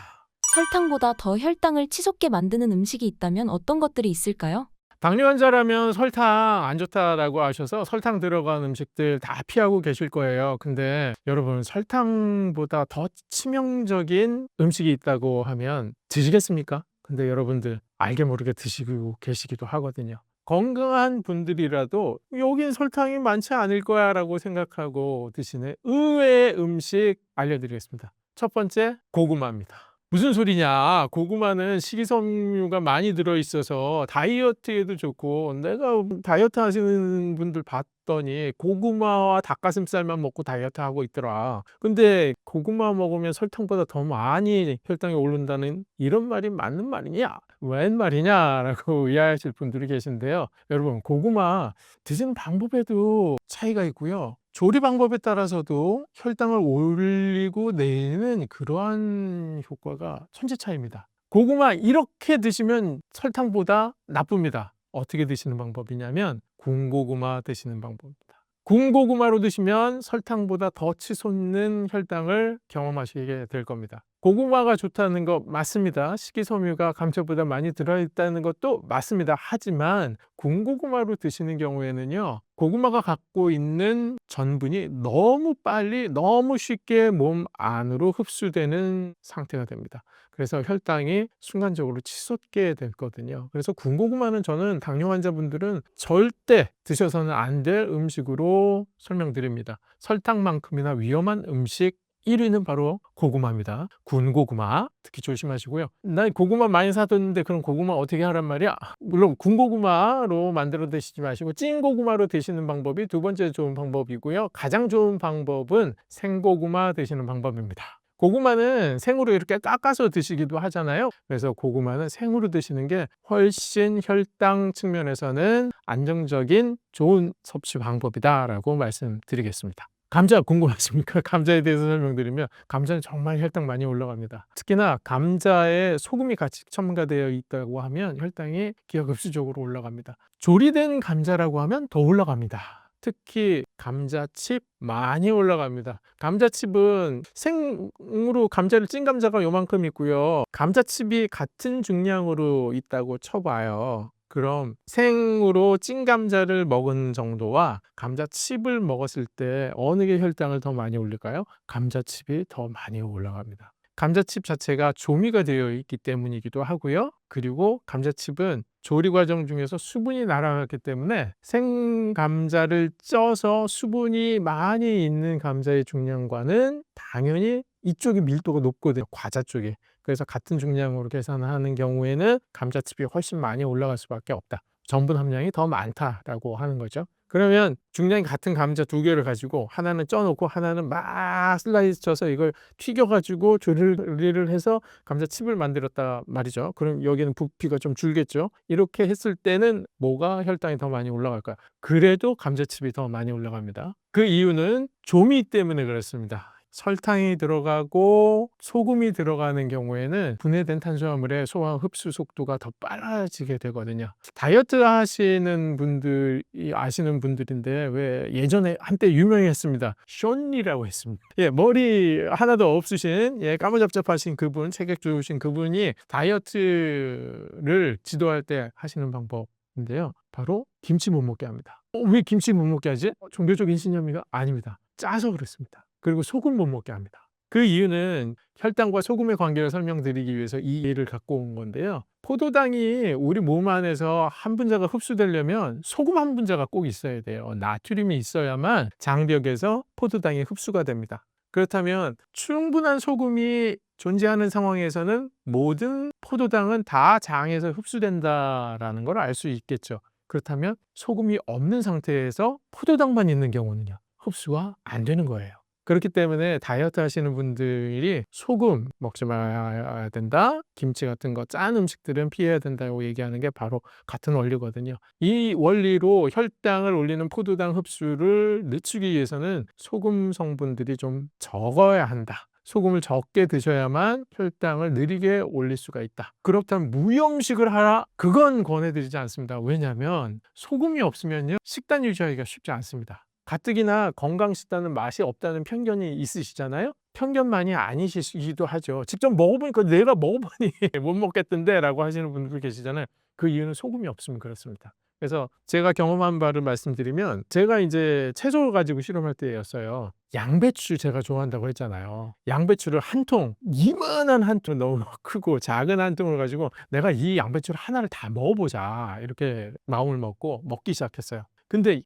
설탕보다 더 혈당을 치솟게 만드는 음식이 있다면 어떤 것들이 있을까요? 당뇨 환자라면 설탕 안 좋다라고 하셔서 설탕 들어간 음식들 다 피하고 계실 거예요. 근데 여러분, 설탕보다 더 치명적인 음식이 있다고 하면 드시겠습니까? 근데 여러분들 알게 모르게 드시고 계시기도 하거든요. 건강한 분들이라도 여긴 설탕이 많지 않을 거야 라고 생각하고 드시는 의외의 음식 알려드리겠습니다. 첫 번째, 고구마입니다. 무슨 소리냐? 고구마는 식이섬유가 많이 들어있어서 다이어트에도 좋고, 내가 다이어트 하시는 분들 봤더니 고구마와 닭가슴살만 먹고 다이어트 하고 있더라. 근데 고구마 먹으면 설탕보다 더 많이 혈당이 오른다는 이런 말이 맞는 말이냐? 웬 말이냐라고 의아하실 분들이 계신데요. 여러분, 고구마 드시는 방법에도 차이가 있고요. 조리 방법에 따라서도 혈당을 올리고 내는 그러한 효과가 천지 차이입니다. 고구마 이렇게 드시면 설탕보다 나쁩니다. 어떻게 드시는 방법이냐면 군고구마 드시는 방법입니다. 군고구마로 드시면 설탕보다 더 치솟는 혈당을 경험하시게 될 겁니다. 고구마가 좋다는 거 맞습니다. 식이섬유가 감초보다 많이 들어있다는 것도 맞습니다. 하지만 군고구마로 드시는 경우에는요, 고구마가 갖고 있는 전분이 너무 빨리 너무 쉽게 몸 안으로 흡수되는 상태가 됩니다. 그래서 혈당이 순간적으로 치솟게 되거든요. 그래서 군고구마는 저는 당뇨 환자분들은 절대 드셔서는 안 될 음식으로 설명드립니다. 설탕만큼이나 위험한 음식 1위는 바로 고구마입니다. 군고구마 특히 조심하시고요. 나 고구마 많이 사뒀는데 그럼 고구마 어떻게 하란 말이야? 물론 군고구마로 만들어 드시지 마시고 찐고구마로 드시는 방법이 두 번째 좋은 방법이고요. 가장 좋은 방법은 생고구마 드시는 방법입니다. 고구마는 생으로 이렇게 깎아서 드시기도 하잖아요. 그래서 고구마는 생으로 드시는 게 훨씬 혈당 측면에서는 안정적인 좋은 섭취 방법이다라고 말씀드리겠습니다. 감자 궁금하십니까? 감자에 대해서 설명드리면 감자는 정말 혈당 많이 올라갑니다. 특히나 감자에 소금이 같이 첨가되어 있다고 하면 혈당이 기하급수적으로 올라갑니다. 조리된 감자라고 하면 더 올라갑니다. 특히 감자칩 많이 올라갑니다. 감자칩은 생으로 감자를 찐 감자가 요만큼 있고요. 감자칩이 같은 중량으로 있다고 쳐봐요. 그럼 생으로 찐 감자를 먹은 정도와 감자칩을 먹었을 때 어느 게 혈당을 더 많이 올릴까요? 감자칩이 더 많이 올라갑니다. 감자칩 자체가 조미가 되어 있기 때문이기도 하고요. 그리고 감자칩은 조리 과정 중에서 수분이 날아갔기 때문에 생 감자를 쪄서 수분이 많이 있는 감자의 중량과는 당연히 이쪽이 밀도가 높거든요. 과자 쪽에. 그래서 같은 중량으로 계산하는 경우에는 감자칩이 훨씬 많이 올라갈 수밖에 없다. 전분 함량이 더 많다라고 하는 거죠. 그러면 중량이 같은 감자 두 개를 가지고 하나는 쪄놓고 하나는 막 슬라이스 쳐서 이걸 튀겨가지고 조리를 해서 감자칩을 만들었다 말이죠. 그럼 여기는 부피가 좀 줄겠죠. 이렇게 했을 때는 뭐가 혈당이 더 많이 올라갈까요? 그래도 감자칩이 더 많이 올라갑니다. 그 이유는 조미 때문에 그렇습니다. 설탕이 들어가고 소금이 들어가는 경우에는 분해된 탄수화물의 소화 흡수 속도가 더 빨라지게 되거든요. 다이어트 하시는 분들이 아시는 분들인데 왜 예전에 한때 유명했습니다. 쇼니라고 했습니다. 예, 머리 하나도 없으신 까무잡잡하신 그분, 체격 좋으신 그분이 다이어트를 지도할 때 하시는 방법인데요. 바로 김치 못 먹게 합니다. 왜 김치 못 먹게 하지? 종교적인 신념이가 아닙니다. 짜서 그렇습니다. 그리고 소금 못 먹게 합니다. 그 이유는 혈당과 소금의 관계를 설명드리기 위해서 이 예를 갖고 온 건데요. 포도당이 우리 몸 안에서 한 분자가 흡수되려면 소금 한 분자가 꼭 있어야 돼요. 나트륨이 있어야만 장벽에서 포도당이 흡수가 됩니다. 그렇다면 충분한 소금이 존재하는 상황에서는 모든 포도당은 다 장에서 흡수된다라는 걸 알 수 있겠죠. 그렇다면 소금이 없는 상태에서 포도당만 있는 경우는요, 흡수가 안 되는 거예요. 그렇기 때문에 다이어트 하시는 분들이 소금 먹지 말아야 된다, 김치 같은 거 짠 음식들은 피해야 된다고 얘기하는 게 바로 같은 원리거든요. 이 원리로 혈당을 올리는 포도당 흡수를 늦추기 위해서는 소금 성분들이 좀 적어야 한다. 소금을 적게 드셔야만 혈당을 느리게 올릴 수가 있다. 그렇다면 무염식을 하라? 그건 권해드리지 않습니다. 왜냐하면 소금이 없으면요, 식단 유지하기가 쉽지 않습니다. 가뜩이나 건강 식단은 맛이 없다는 편견이 있으시잖아요. 편견만이 아니시기도 하죠. 직접 먹어보니까 내가 먹어보니 못 먹겠던데 라고 하시는 분들 계시잖아요. 그 이유는 소금이 없으면 그렇습니다. 그래서 제가 경험한 바를 말씀드리면, 제가 이제 채소 가지고 실험할 때였어요. 양배추 제가 좋아한다고 했잖아요. 양배추를 한 통, 이만한 한 통, 너무 크고 작은 한 통을 가지고 내가 이 양배추를 하나를 다 먹어보자, 이렇게 마음을 먹고 먹기 시작했어요. 근데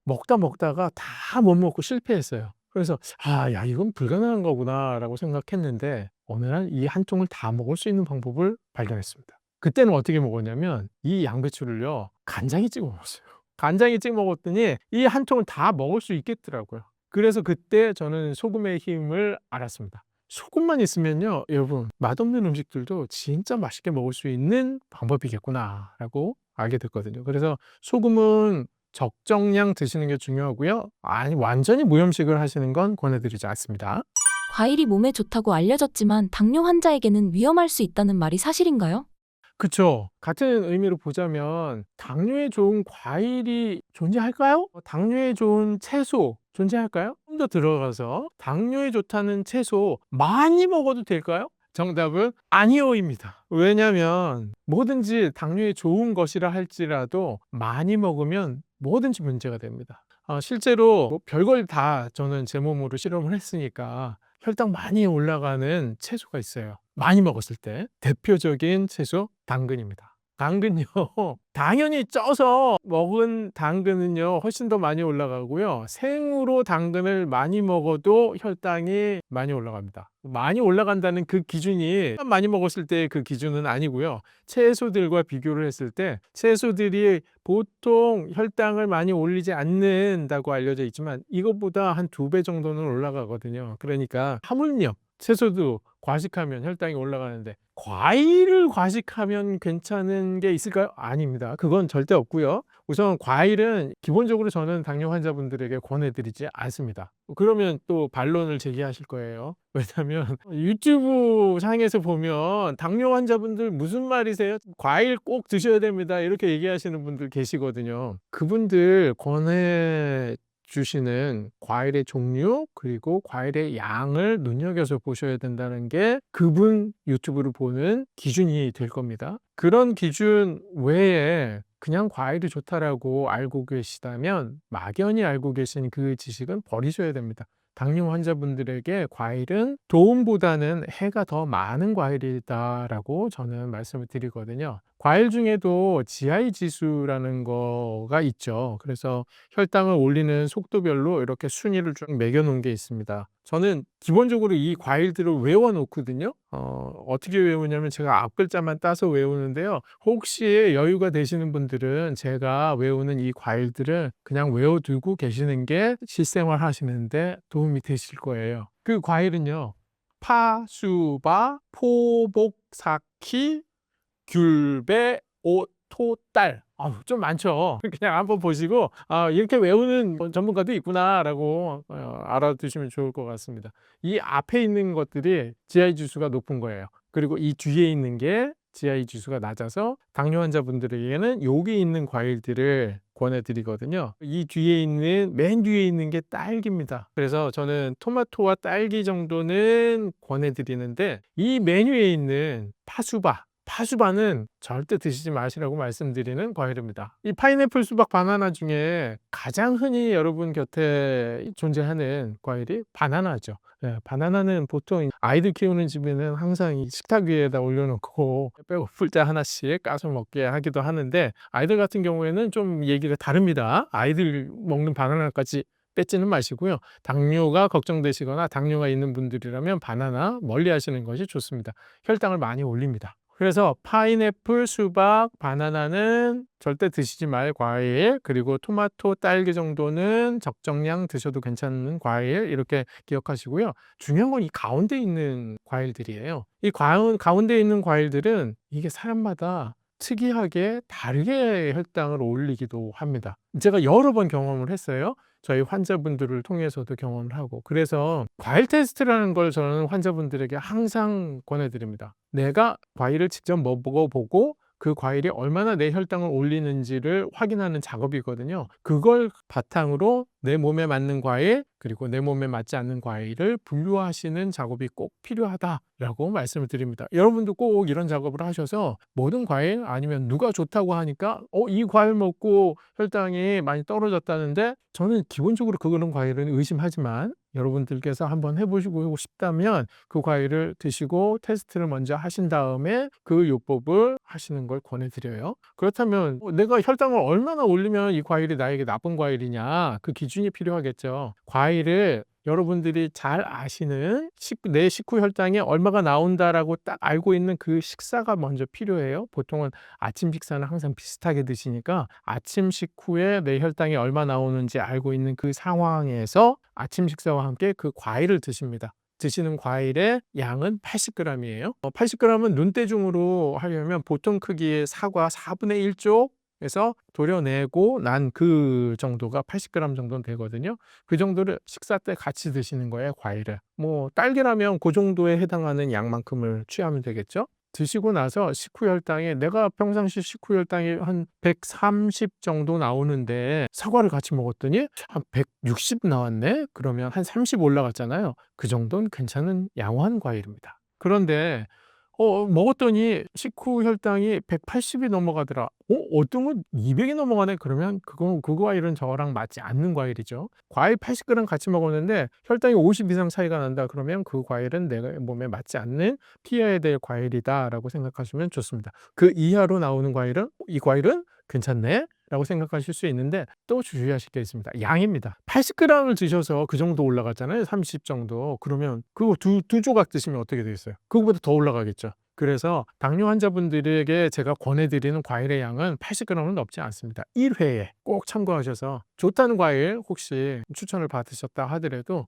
먹다 먹다가 다 못 먹고 실패했어요. 그래서 야, 이건 불가능한 거구나라고 생각했는데, 어느 날 이 한 통을 다 먹을 수 있는 방법을 발견했습니다. 그때는 어떻게 먹었냐면, 이 양배추를요, 간장에 찍어 먹었어요. 간장에 찍어 먹었더니 이 한 통을 다 먹을 수 있겠더라고요. 그래서 그때 저는 소금의 힘을 알았습니다. 소금만 있으면요, 여러분, 맛없는 음식들도 진짜 맛있게 먹을 수 있는 방법이겠구나라고 알게 됐거든요. 그래서 소금은 적정량 드시는 게 중요하고요. 아니, 완전히 무염식을 하시는 건 권해드리지 않습니다. 과일이 몸에 좋다고 알려졌지만 당뇨 환자에게는 위험할 수 있다는 말이 사실인가요? 그쵸. 같은 의미로 보자면 당뇨에 좋은 과일이 존재할까요? 당뇨에 좋은 채소 존재할까요? 좀 더 들어가서 당뇨에 좋다는 채소 많이 먹어도 될까요? 정답은 아니오입니다. 왜냐하면 뭐든지 당뇨에 좋은 것이라 할지라도 많이 먹으면 뭐든지 문제가 됩니다. 실제로 뭐 별걸 다 저는 제 몸으로 실험을 했으니까 혈당 많이 올라가는 채소가 있어요. 많이 먹었을 때 대표적인 채소 당근입니다. 당근요, 당연히 쪄서 먹은 당근은요 훨씬 더 많이 올라가고요, 생으로 당근을 많이 먹어도 혈당이 많이 올라갑니다. 많이 올라간다는 그 기준이 많이 먹었을 때 그 기준은 아니고요, 채소들과 비교를 했을 때 채소들이 보통 혈당을 많이 올리지 않는다고 알려져 있지만 이것보다 한 2배 정도는 올라가거든요. 그러니까 하물며 채소도 과식하면 혈당이 올라가는데 과일을 과식하면 괜찮은 게 있을까요? 아닙니다. 그건 절대 없고요. 우선 과일은 기본적으로 저는 당뇨 환자분들에게 권해드리지 않습니다. 그러면 또 반론을 제기하실 거예요. 왜냐하면 유튜브 상에서 보면 당뇨 환자분들 무슨 말이세요? 과일 꼭 드셔야 됩니다, 이렇게 얘기하시는 분들 계시거든요. 그분들 권해 주시는 과일의 종류 그리고 과일의 양을 눈여겨서 보셔야 된다는 게 그분 유튜브를 보는 기준이 될 겁니다. 그런 기준 외에 그냥 과일이 좋다라고 알고 계시다면 막연히 알고 계신 그 지식은 버리셔야 됩니다. 당뇨 환자분들에게 과일은 도움보다는 해가 더 많은 과일이다라고 저는 말씀을 드리거든요. 과일 중에도 GI 지수라는 거가 있죠. 그래서 혈당을 올리는 속도별로 이렇게 순위를 쭉 매겨 놓은 게 있습니다. 저는 기본적으로 이 과일들을 외워 놓거든요. 어떻게 외우냐면 제가 앞글자만 따서 외우는데요. 혹시 여유가 되시는 분들은 제가 외우는 이 과일들을 그냥 외워두고 계시는 게 실생활 하시는데 도움이 되실 거예요. 그 과일은요, 파, 수바, 포복, 사키, 귤배, 오, 토, 딸. 좀 많죠. 그냥 한번 보시고 이렇게 외우는 전문가도 있구나라고 알아두시면 좋을 것 같습니다. 이 앞에 있는 것들이 GI 지수가 높은 거예요. 그리고 이 뒤에 있는 게 GI 지수가 낮아서 당뇨 환자분들에게는 여기 있는 과일들을 권해드리거든요. 이 뒤에 있는 맨 뒤에 있는 게 딸기입니다. 그래서 저는 토마토와 딸기 정도는 권해드리는데 이 메뉴에 있는 파수바는 절대 드시지 마시라고 말씀드리는 과일입니다. 이 파인애플, 수박, 바나나 중에 가장 흔히 여러분 곁에 존재하는 과일이 바나나죠. 바나나는 보통 아이들 키우는 집에는 항상 이 식탁 위에다 올려놓고 배고플 때 하나씩 까서 먹게 하기도 하는데, 아이들 같은 경우에는 좀 얘기가 다릅니다. 아이들 먹는 바나나까지 뺏지는 마시고요. 당뇨가 걱정되시거나 당뇨가 있는 분들이라면 바나나 멀리 하시는 것이 좋습니다. 혈당을 많이 올립니다. 그래서 파인애플, 수박, 바나나는 절대 드시지 말 과일, 그리고 토마토, 딸기 정도는 적정량 드셔도 괜찮은 과일, 이렇게 기억하시고요. 중요한 건 이 가운데 있는 과일들이에요. 이 가운데 있는 과일들은 이게 사람마다 특이하게 다르게 혈당을 올리기도 합니다. 제가 여러 번 경험을 했어요. 저희 환자분들을 통해서도 경험을 하고. 그래서 과일 테스트라는 걸 저는 환자분들에게 항상 권해드립니다. 내가 과일을 직접 먹어보고 그 과일이 얼마나 내 혈당을 올리는지를 확인하는 작업이거든요. 그걸 바탕으로 내 몸에 맞는 과일, 그리고 내 몸에 맞지 않는 과일을 분류하시는 작업이 꼭 필요하다라고 말씀을 드립니다. 여러분도 꼭 이런 작업을 하셔서 모든 과일, 아니면 누가 좋다고 하니까 이 과일 먹고 혈당이 많이 떨어졌다는데, 저는 기본적으로 그런 과일은 의심하지만 여러분들께서 한번 해보시고 싶다면 그 과일을 드시고 테스트를 먼저 하신 다음에 그 요법을 하시는 걸 권해드려요. 그렇다면 내가 혈당을 얼마나 올리면 이 과일이 나에게 나쁜 과일이냐, 그 기준이 필요하겠죠. 과일을 여러분들이 잘 아시는 내 식후 혈당이 얼마가 나온다라고 딱 알고 있는 그 식사가 먼저 필요해요. 보통은 아침 식사는 항상 비슷하게 드시니까 아침 식후에 내 혈당이 얼마 나오는지 알고 있는 그 상황에서 아침 식사와 함께 그 과일을 드십니다. 드시는 과일의 양은 80g이에요. 80g은 눈대중으로 하려면 보통 크기의 사과 4분의 1쪽에서 도려내고 난 그 정도가 80g 정도는 되거든요. 그 정도를 식사 때 같이 드시는 거예요, 과일을. 딸기라면 그 정도에 해당하는 양만큼을 취하면 되겠죠. 드시고 나서 식후 혈당이, 내가 평상시 식후 혈당이 한 130 정도 나오는데 사과를 같이 먹었더니 한 160 나왔네? 그러면 한 30 올라갔잖아요. 그 정도는 괜찮은 양호한 과일입니다. 그런데 먹었더니 식후 혈당이 180이 넘어가더라. 어떤 건 200이 넘어가네. 그러면 그 과일은 저랑 맞지 않는 과일이죠. 과일 80g 같이 먹었는데 혈당이 50 이상 차이가 난다. 그러면 그 과일은 내 몸에 맞지 않는, 피해야 될 과일이다라고 생각하시면 좋습니다. 그 이하로 나오는 과일은, 이 과일은 괜찮네 라고 생각하실 수 있는데, 또 주의하실 게 있습니다. 양입니다. 80g을 드셔서 그 정도 올라갔잖아요. 30 정도. 그러면 그거 두 조각 드시면 어떻게 되겠어요? 그거보다 더 올라가겠죠. 그래서 당뇨 환자분들에게 제가 권해드리는 과일의 양은 80g은 넘지 않습니다. 1회에 꼭 참고하셔서, 좋다는 과일 혹시 추천을 받으셨다 하더라도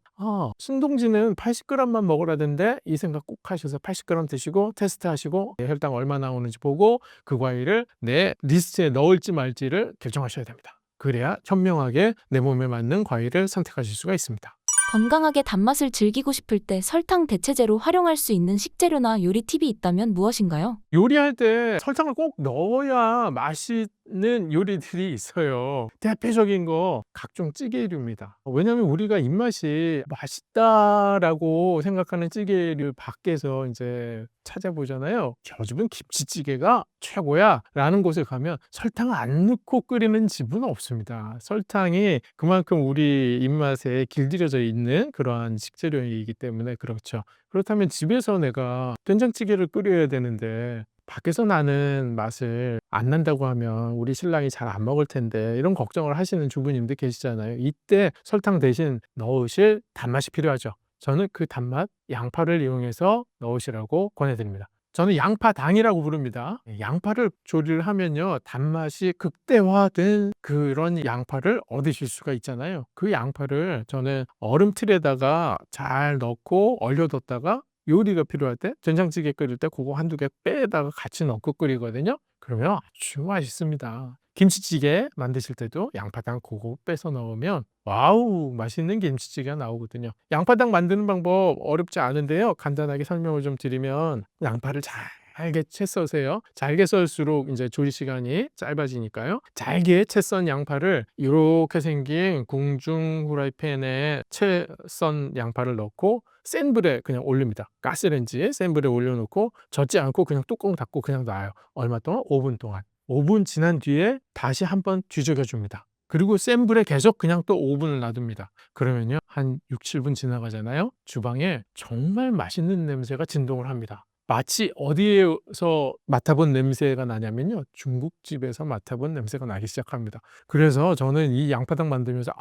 순둥지는 80g만 먹으라던데 이 생각 꼭 하셔서 80g 드시고 테스트하시고 혈당 얼마 나오는지 보고 그 과일을 내 리스트에 넣을지 말지를 결정하셔야 됩니다. 그래야 현명하게 내 몸에 맞는 과일을 선택하실 수가 있습니다. 건강하게 단맛을 즐기고 싶을 때 설탕 대체제로 활용할 수 있는 식재료나 요리 팁이 있다면 무엇인가요? 요리할 때 설탕을 꼭 넣어야 맛있는 요리들이 있어요. 대표적인 거 각종 찌개류입니다. 왜냐하면 우리가 입맛이 맛있다라고 생각하는 찌개류 밖에서 이제 찾아보잖아요. 요즘은 김치찌개가 최고야 라는 곳에 가면 설탕을 안 넣고 끓이는 집은 없습니다. 설탕이 그만큼 우리 입맛에 길들여져 있는 그러한 식재료이기 때문에 그렇죠. 그렇다면 집에서 내가 된장찌개를 끓여야 되는데 밖에서 나는 맛을 안 난다고 하면 우리 신랑이 잘 안 먹을 텐데, 이런 걱정을 하시는 주부님들 계시잖아요. 이때 설탕 대신 넣으실 단맛이 필요하죠. 저는 그 단맛, 양파를 이용해서 넣으시라고 권해드립니다. 저는 양파당이라고 부릅니다. 양파를 조리를 하면요, 단맛이 극대화된 그런 양파를 얻으실 수가 있잖아요. 그 양파를 저는 얼음틀에다가 잘 넣고 얼려뒀다가 요리가 필요할 때, 된장찌개 끓일 때 그거 한두 개 빼다가 같이 넣고 끓이거든요. 그러면 아주 맛있습니다. 김치찌개 만드실 때도 양파당 그거 빼서 넣으면 와우 맛있는 김치찌개가 나오거든요. 양파당 만드는 방법 어렵지 않은데요. 간단하게 설명을 좀 드리면 양파를 잘게 채 써세요. 잘게 썰수록 이제 조리 시간이 짧아지니까요. 잘게 채 썬 양파를 이렇게 생긴 궁중 후라이팬에 채 썬 양파를 넣고 센 불에 그냥 올립니다. 가스레인지에 센 불에 올려놓고 젓지 않고 그냥 뚜껑 닫고 그냥 놔요. 얼마 동안? 5분 동안. 5분 지난 뒤에 다시 한번 뒤적여 줍니다. 그리고 센 불에 계속 그냥 또 5분을 놔둡니다. 그러면요, 한 6, 7분 지나가잖아요. 주방에 정말 맛있는 냄새가 진동을 합니다. 마치 어디에서 맡아본 냄새가 나냐면요, 중국집에서 맡아본 냄새가 나기 시작합니다. 그래서 저는 이 양파당 만들면서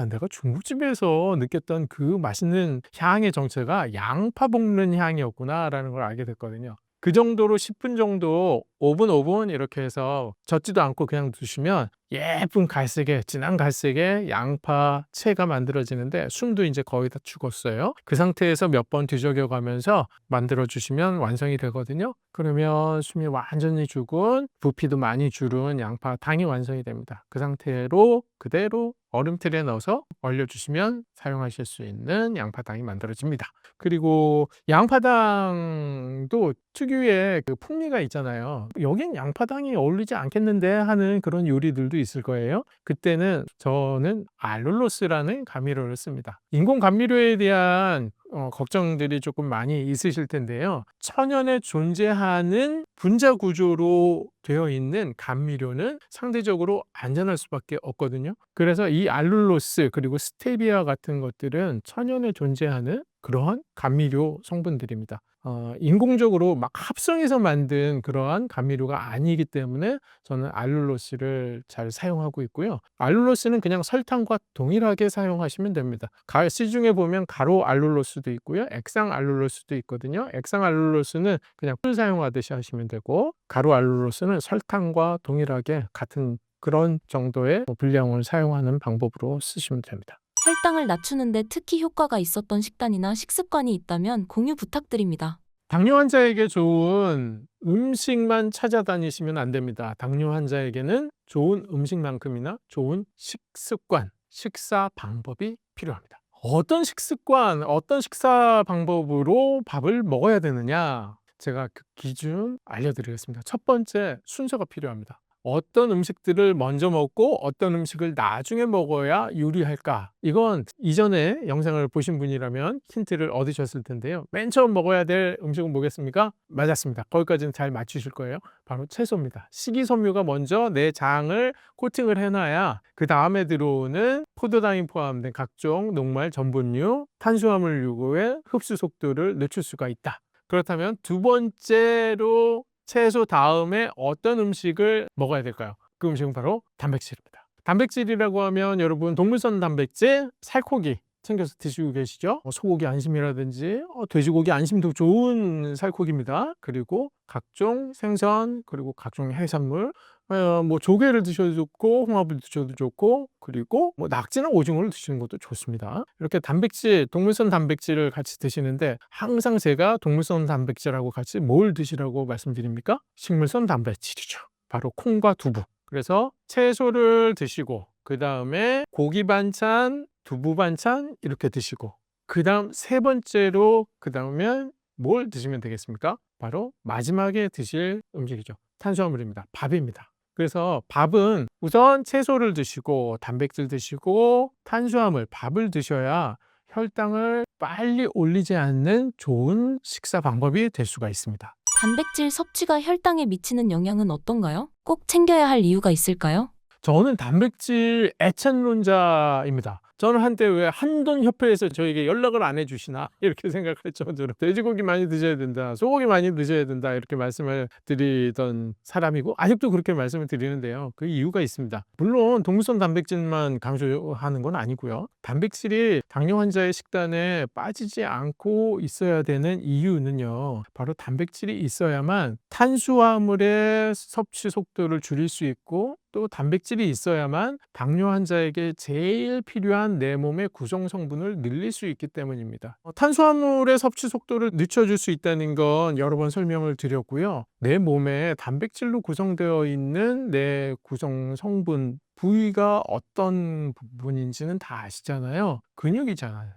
내가 중국집에서 느꼈던 그 맛있는 향의 정체가 양파 볶는 향이었구나라는 걸 알게 됐거든요. 그 정도로 10분 정도 5분 이렇게 해서 젓지도 않고 그냥 두시면 예쁜 갈색의 진한 갈색의 양파채가 만들어지는데 숨도 이제 거의 다 죽었어요. 그 상태에서 몇 번 뒤적여 가면서 만들어 주시면 완성이 되거든요. 그러면 숨이 완전히 죽은 부피도 많이 줄은 양파당이 완성이 됩니다. 그 상태로 그대로 얼음틀에 넣어서 얼려주시면 사용하실 수 있는 양파당이 만들어집니다. 그리고 양파당도 특유의 그 풍미가 있잖아요. 여긴 양파당이 어울리지 않겠는데 하는 그런 요리들도 있을 거예요. 그때는 저는 알룰로스라는 감미료를 씁니다. 인공 감미료에 대한 걱정들이 조금 많이 있으실 텐데요. 천연에 존재하는 분자 구조로 되어 있는 감미료는 상대적으로 안전할 수밖에 없거든요. 그래서 이 알룰로스 그리고 스테비아 같은 것들은 천연에 존재하는 그러한 감미료 성분들입니다. 인공적으로 막 합성해서 만든 그러한 감미료가 아니기 때문에 저는 알룰로스를 잘 사용하고 있고요. 알룰로스는 그냥 설탕과 동일하게 사용하시면 됩니다. 시중에 보면 가로 알룰로스도 있고요. 액상 알룰로스도 있거든요. 액상 알룰로스는 그냥 풀 사용하듯이 하시면 되고, 가로 알룰로스는 설탕과 동일하게 같은 그런 정도의 분량을 사용하는 방법으로 쓰시면 됩니다. 혈당을 낮추는데 특히 효과가 있었던 식단이나 식습관이 있다면 공유 부탁드립니다. 당뇨 환자에게 좋은 음식만 찾아다니시면 안 됩니다. 당뇨 환자에게는 좋은 음식만큼이나 좋은 식습관, 식사 방법이 필요합니다. 어떤 식습관, 어떤 식사 방법으로 밥을 먹어야 되느냐? 제가 그 기준 알려드리겠습니다. 첫 번째, 순서가 필요합니다. 어떤 음식들을 먼저 먹고 어떤 음식을 나중에 먹어야 유리할까? 이건 이전에 영상을 보신 분이라면 힌트를 얻으셨을 텐데요. 맨 처음 먹어야 될 음식은 뭐겠습니까? 맞았습니다. 거기까지는 잘 맞추실 거예요. 바로 채소입니다. 식이섬유가 먼저 내 장을 코팅을 해놔야 그 다음에 들어오는 포도당이 포함된 각종 녹말 전분류, 탄수화물류의 흡수 속도를 늦출 수가 있다. 그렇다면 두 번째로 채소 다음에 어떤 음식을 먹어야 될까요? 그 음식은 바로 단백질입니다. 단백질이라고 하면 여러분 동물성 단백질, 살코기 챙겨서 드시고 계시죠? 소고기 안심이라든지 돼지고기 안심도 좋은 살코기입니다. 그리고 각종 생선, 그리고 각종 해산물, 조개를 드셔도 좋고 홍합을 드셔도 좋고, 그리고 낙지나 오징어를 드시는 것도 좋습니다. 이렇게 단백질, 동물성 단백질을 같이 드시는데 항상 제가 동물성 단백질하고 같이 뭘 드시라고 말씀드립니까? 식물성 단백질이죠. 바로 콩과 두부. 그래서 채소를 드시고 그 다음에 고기 반찬, 두부 반찬 이렇게 드시고, 그 다음 세 번째로 그 다음에 뭘 드시면 되겠습니까? 바로 마지막에 드실 음식이죠. 탄수화물입니다. 밥입니다. 그래서 밥은 우선 채소를 드시고 단백질 드시고 탄수화물, 밥을 드셔야 혈당을 빨리 올리지 않는 좋은 식사 방법이 될 수가 있습니다. 단백질 섭취가 혈당에 미치는 영향은 어떤가요? 꼭 챙겨야 할 이유가 있을까요? 저는 단백질 애찬론자입니다. 저는 한때 왜 한돈협회에서 저에게 연락을 안 해주시나 이렇게 생각을 했죠. 저는 돼지고기 많이 드셔야 된다, 소고기 많이 드셔야 된다 이렇게 말씀을 드리던 사람이고 아직도 그렇게 말씀을 드리는데요. 그 이유가 있습니다. 물론 동물성 단백질만 강조하는 건 아니고요. 단백질이 당뇨 환자의 식단에 빠지지 않고 있어야 되는 이유는요, 바로 단백질이 있어야만 탄수화물의 섭취 속도를 줄일 수 있고, 또 단백질이 있어야만 당뇨 환자에게 제일 필요한 이러한 내 몸의 구성 성분을 늘릴 수 있기 때문입니다. 탄수화물의 섭취 속도를 늦춰줄 수 있다는 건 여러 번 설명을 드렸고요. 내 몸에 단백질로 구성되어 있는 내 구성 성분 부위가 어떤 부분인지는 다 아시잖아요. 근육이잖아요.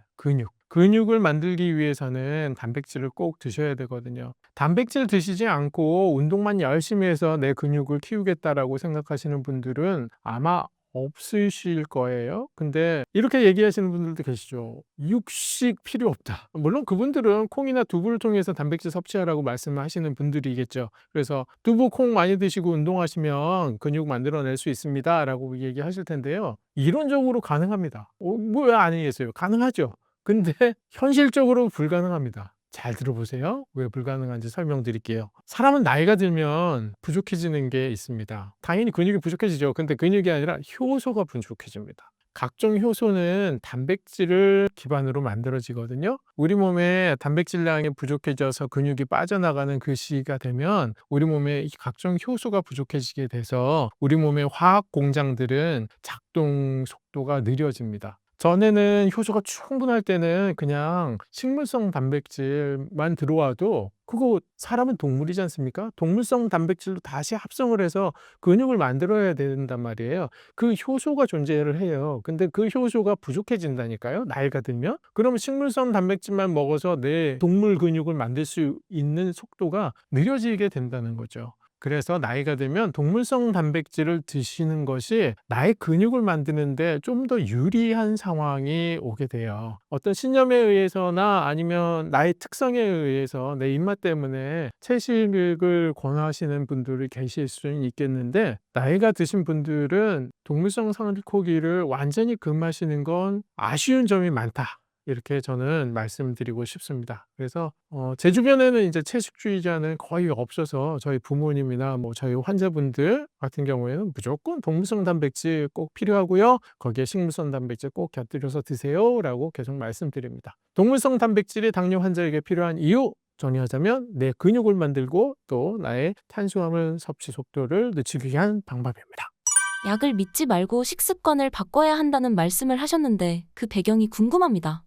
근육을 만들기 위해서는 단백질을 꼭 드셔야 되거든요. 단백질 드시지 않고 운동만 열심히 해서 내 근육을 키우겠다라고 생각하시는 분들은 아마 없으실 거예요. 근데 이렇게 얘기하시는 분들도 계시죠. 육식 필요 없다. 물론 그분들은 콩이나 두부를 통해서 단백질 섭취하라고 말씀하시는 분들이겠죠. 그래서 두부, 콩 많이 드시고 운동하시면 근육 만들어낼 수 있습니다 라고 얘기하실 텐데요. 이론적으로 가능합니다. 뭐 왜 아니겠어요? 가능하죠. 근데 현실적으로 불가능합니다. 잘 들어보세요. 왜 불가능한지 설명드릴게요. 사람은 나이가 들면 부족해지는 게 있습니다. 당연히 근육이 부족해지죠. 근데 근육이 아니라 효소가 부족해집니다. 각종 효소는 단백질을 기반으로 만들어지거든요. 우리 몸에 단백질량이 부족해져서 근육이 빠져나가는 그 시기가 되면 우리 몸에 이 각종 효소가 부족해지게 돼서 우리 몸의 화학 공장들은 작동 속도가 느려집니다. 전에는 효소가 충분할 때는 그냥 식물성 단백질만 들어와도 그거 사람은 동물이지 않습니까? 동물성 단백질로 다시 합성을 해서 근육을 만들어야 된단 말이에요. 그 효소가 존재를 해요. 근데 그 효소가 부족해진다니까요. 나이가 들면. 그러면 식물성 단백질만 먹어서 내 동물 근육을 만들 수 있는 속도가 느려지게 된다는 거죠. 그래서 나이가 들면 동물성 단백질을 드시는 것이 나의 근육을 만드는데 좀 더 유리한 상황이 오게 돼요. 어떤 신념에 의해서나 아니면 나의 특성에 의해서 내 입맛 때문에 채식을 권하시는 분들이 계실 수는 있겠는데 나이가 드신 분들은 동물성 살코기를 완전히 금하시는 건 아쉬운 점이 많다. 이렇게 저는 말씀드리고 싶습니다. 그래서 제 주변에는 이제 채식주의자는 거의 없어서 저희 부모님이나 뭐 저희 환자분들 같은 경우에는 무조건 동물성 단백질 꼭 필요하고요. 거기에 식물성 단백질 꼭 곁들여서 드세요라고 계속 말씀드립니다. 동물성 단백질이 당뇨 환자에게 필요한 이유 정리하자면 내 근육을 만들고 또 나의 탄수화물 섭취 속도를 늦추기 위한 방법입니다. 약을 믿지 말고 식습관을 바꿔야 한다는 말씀을 하셨는데 그 배경이 궁금합니다.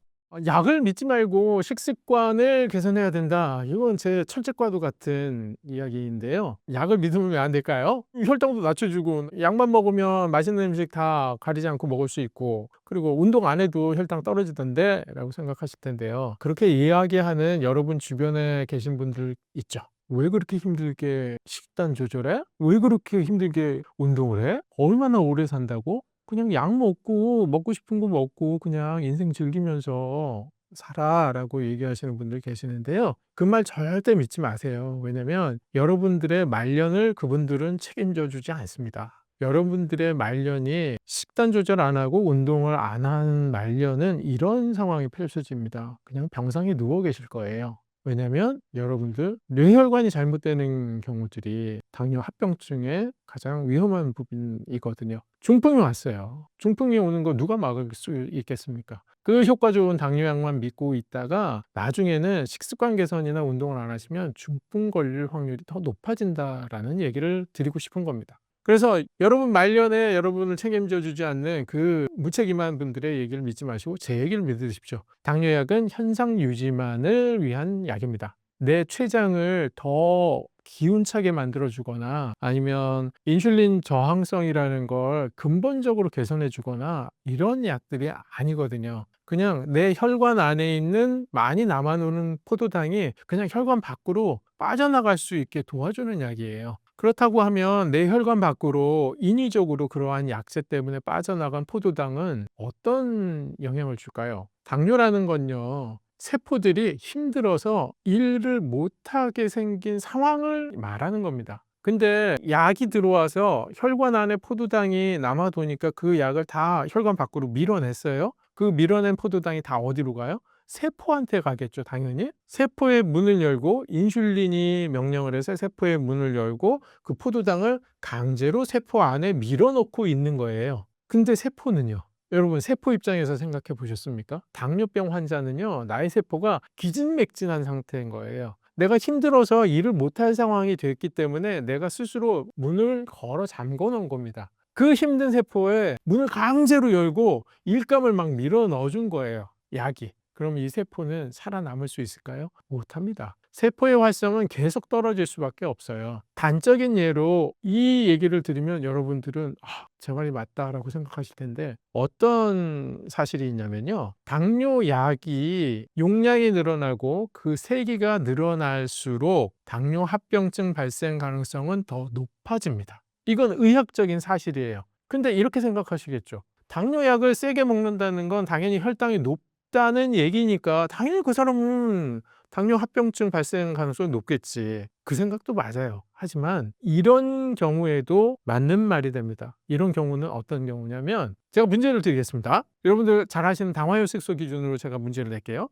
약을 믿지 말고 식습관을 개선해야 된다. 이건 제 철책과도 같은 이야기인데요. 약을 믿으면 왜 안 될까요? 혈당도 낮춰주고 약만 먹으면 맛있는 음식 다 가리지 않고 먹을 수 있고 그리고 운동 안 해도 혈당 떨어지던데 라고 생각하실 텐데요. 그렇게 이야기하는 여러분 주변에 계신 분들 있죠. 왜 그렇게 힘들게 식단 조절해? 왜 그렇게 힘들게 운동을 해? 얼마나 오래 산다고? 그냥 약 먹고 먹고 싶은 거 먹고 그냥 인생 즐기면서 살아라고 얘기하시는 분들 계시는데요. 그 말 절대 믿지 마세요. 왜냐면 여러분들의 말년을 그분들은 책임져 주지 않습니다. 여러분들의 말년이 식단 조절 안 하고 운동을 안 한 말년은 이런 상황이 펼쳐집니다. 그냥 병상에 누워 계실 거예요. 왜냐면 여러분들 뇌혈관이 잘못되는 경우들이 당뇨 합병증의 가장 위험한 부분이거든요. 중풍이 왔어요. 중풍이 오는 거 누가 막을 수 있겠습니까? 그 효과 좋은 당뇨약만 믿고 있다가 나중에는 식습관 개선이나 운동을 안 하시면 중풍 걸릴 확률이 더 높아진다라는 얘기를 드리고 싶은 겁니다. 그래서 여러분 말년에 여러분을 책임져 주지 않는 그 무책임한 분들의 얘기를 믿지 마시고 제 얘기를 믿으십시오. 당뇨약은 현상 유지만을 위한 약입니다. 내 췌장을 더 기운차게 만들어주거나 아니면 인슐린 저항성이라는 걸 근본적으로 개선해주거나 이런 약들이 아니거든요. 그냥 내 혈관 안에 있는 많이 남아도는 포도당이 그냥 혈관 밖으로 빠져나갈 수 있게 도와주는 약이에요. 그렇다고 하면 내 혈관 밖으로 인위적으로 그러한 약재 때문에 빠져나간 포도당은 어떤 영향을 줄까요? 당뇨라는 건요. 세포들이 힘들어서 일을 못하게 생긴 상황을 말하는 겁니다. 근데 약이 들어와서 혈관 안에 포도당이 남아도니까 그 약을 다 혈관 밖으로 밀어냈어요. 그 밀어낸 포도당이 다 어디로 가요? 세포한테 가겠죠, 당연히. 세포의 문을 열고 인슐린이 명령을 해서 세포의 문을 열고 그 포도당을 강제로 세포 안에 밀어넣고 있는 거예요. 근데 세포는요? 여러분 세포 입장에서 생각해 보셨습니까? 당뇨병 환자는요, 나의 세포가 기진맥진한 상태인 거예요. 내가 힘들어서 일을 못할 상황이 됐기 때문에 내가 스스로 문을 걸어 잠궈 놓은 겁니다. 그 힘든 세포에 문을 강제로 열고 일감을 막 밀어 넣어준 거예요. 약이. 그럼 이 세포는 살아남을 수 있을까요? 못합니다. 세포의 활성은 계속 떨어질 수밖에 없어요. 단적인 예로 이 얘기를 들으면 여러분들은 제 말이 맞다라고 생각하실 텐데 어떤 사실이 있냐면요. 당뇨약이 용량이 늘어나고 그 세기가 늘어날수록 당뇨 합병증 발생 가능성은 더 높아집니다. 이건 의학적인 사실이에요. 근데 이렇게 생각하시겠죠. 당뇨약을 세게 먹는다는 건 당연히 혈당이 높다는 얘기니까 당연히 그 사람은 당뇨 합병증 발생 가능성이 높겠지. 그 생각도 맞아요. 하지만 이런 경우에도 맞는 말이 됩니다. 이런 경우는 어떤 경우냐면 제가 문제를 드리겠습니다. 여러분들 잘 아시는 당화혈색소 기준으로 제가 문제를 낼게요.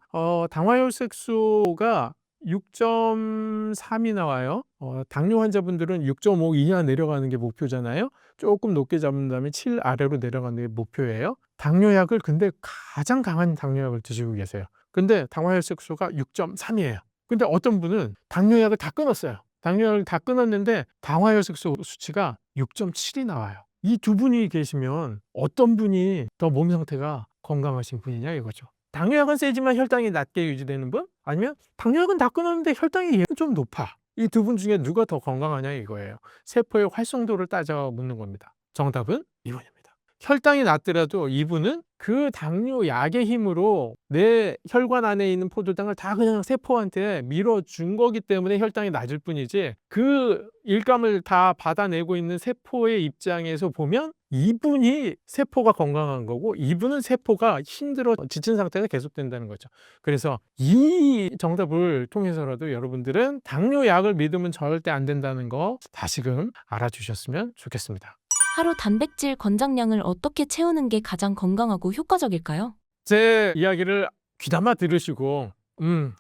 당화혈색소가 6.3이 나와요. 당뇨 환자분들은 6.5 이하 내려가는 게 목표잖아요. 조금 높게 잡는다면 7 아래로 내려가는 게 목표예요. 당뇨약을 근데 가장 강한 당뇨약을 드시고 계세요. 근데 당화혈색소가 6.3이에요. 근데 어떤 분은 당뇨약을 다 끊었어요. 당뇨약을 다 끊었는데 당화혈색소 수치가 6.7이 나와요. 이 두 분이 계시면 어떤 분이 더 몸 상태가 건강하신 분이냐 이거죠. 당뇨약은 세지만 혈당이 낮게 유지되는 분? 아니면 당뇨약은 다 끊었는데 혈당이 얘는 좀 높아. 이 두 분 중에 누가 더 건강하냐 이거예요. 세포의 활성도를 따져 묻는 겁니다. 정답은 2번입니다. 혈당이 낮더라도 이분은 그 당뇨약의 힘으로 내 혈관 안에 있는 포도당을 다 그냥 세포한테 밀어준 거기 때문에 혈당이 낮을 뿐이지 그 일감을 다 받아내고 있는 세포의 입장에서 보면 이분이 세포가 건강한 거고 이분은 세포가 힘들어 지친 상태가 계속된다는 거죠. 그래서 이 정답을 통해서라도 여러분들은 당뇨약을 믿으면 절대 안 된다는 거 다시금 알아주셨으면 좋겠습니다. 하루 단백질 권장량을 어떻게 채우는 게 가장 건강하고 효과적일까요? 제 이야기를 귀담아 들으시고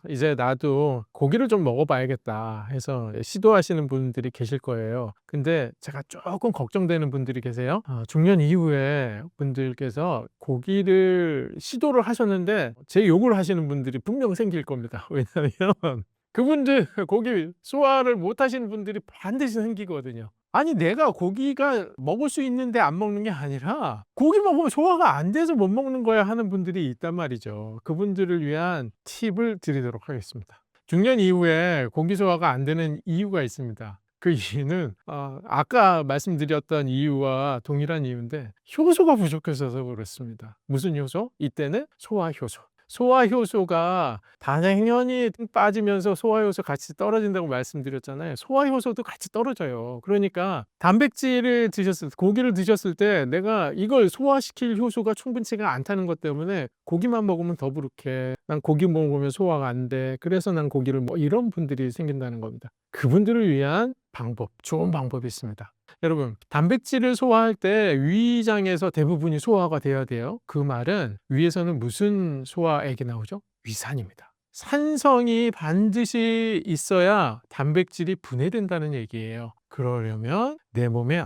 이제 나도 고기를 좀 먹어봐야겠다 해서 시도하시는 분들이 계실 거예요. 근데 제가 조금 걱정되는 분들이 계세요. 중년 이후에 분들께서 고기를 시도를 하셨는데 제 욕을 하시는 분들이 분명 생길 겁니다. 왜냐하면 그분들 고기 소화를 못 하시는 분들이 반드시 생기거든요. 아니 내가 고기가 먹을 수 있는데 안 먹는 게 아니라 고기 먹으면 소화가 안 돼서 못 먹는 거야 하는 분들이 있단 말이죠. 그분들을 위한 팁을 드리도록 하겠습니다. 중년 이후에 고기 소화가 안 되는 이유가 있습니다. 그 이유는 아까 말씀드렸던 이유와 동일한 이유인데 효소가 부족해서 그렇습니다. 무슨 효소? 이때는 소화효소. 소화효소가 당연히 빠지면서 소화효소 같이 떨어진다고 말씀드렸잖아요. 소화효소도 같이 떨어져요. 그러니까 단백질을 드셨을 때, 고기를 드셨을 때 내가 이걸 소화시킬 효소가 충분치가 않다는 것 때문에 고기만 먹으면 더부룩해. 난 고기 먹으면 소화가 안 돼. 그래서 난 고기를 이런 분들이 생긴다는 겁니다. 그분들을 위한 방법, 좋은 방법이 있습니다. 여러분, 단백질을 소화할 때 위장에서 대부분이 소화가 돼야 돼요. 그 말은 위에서는 무슨 소화액이 나오죠? 위산입니다. 산성이 반드시 있어야 단백질이 분해된다는 얘기예요. 그러려면 내 몸에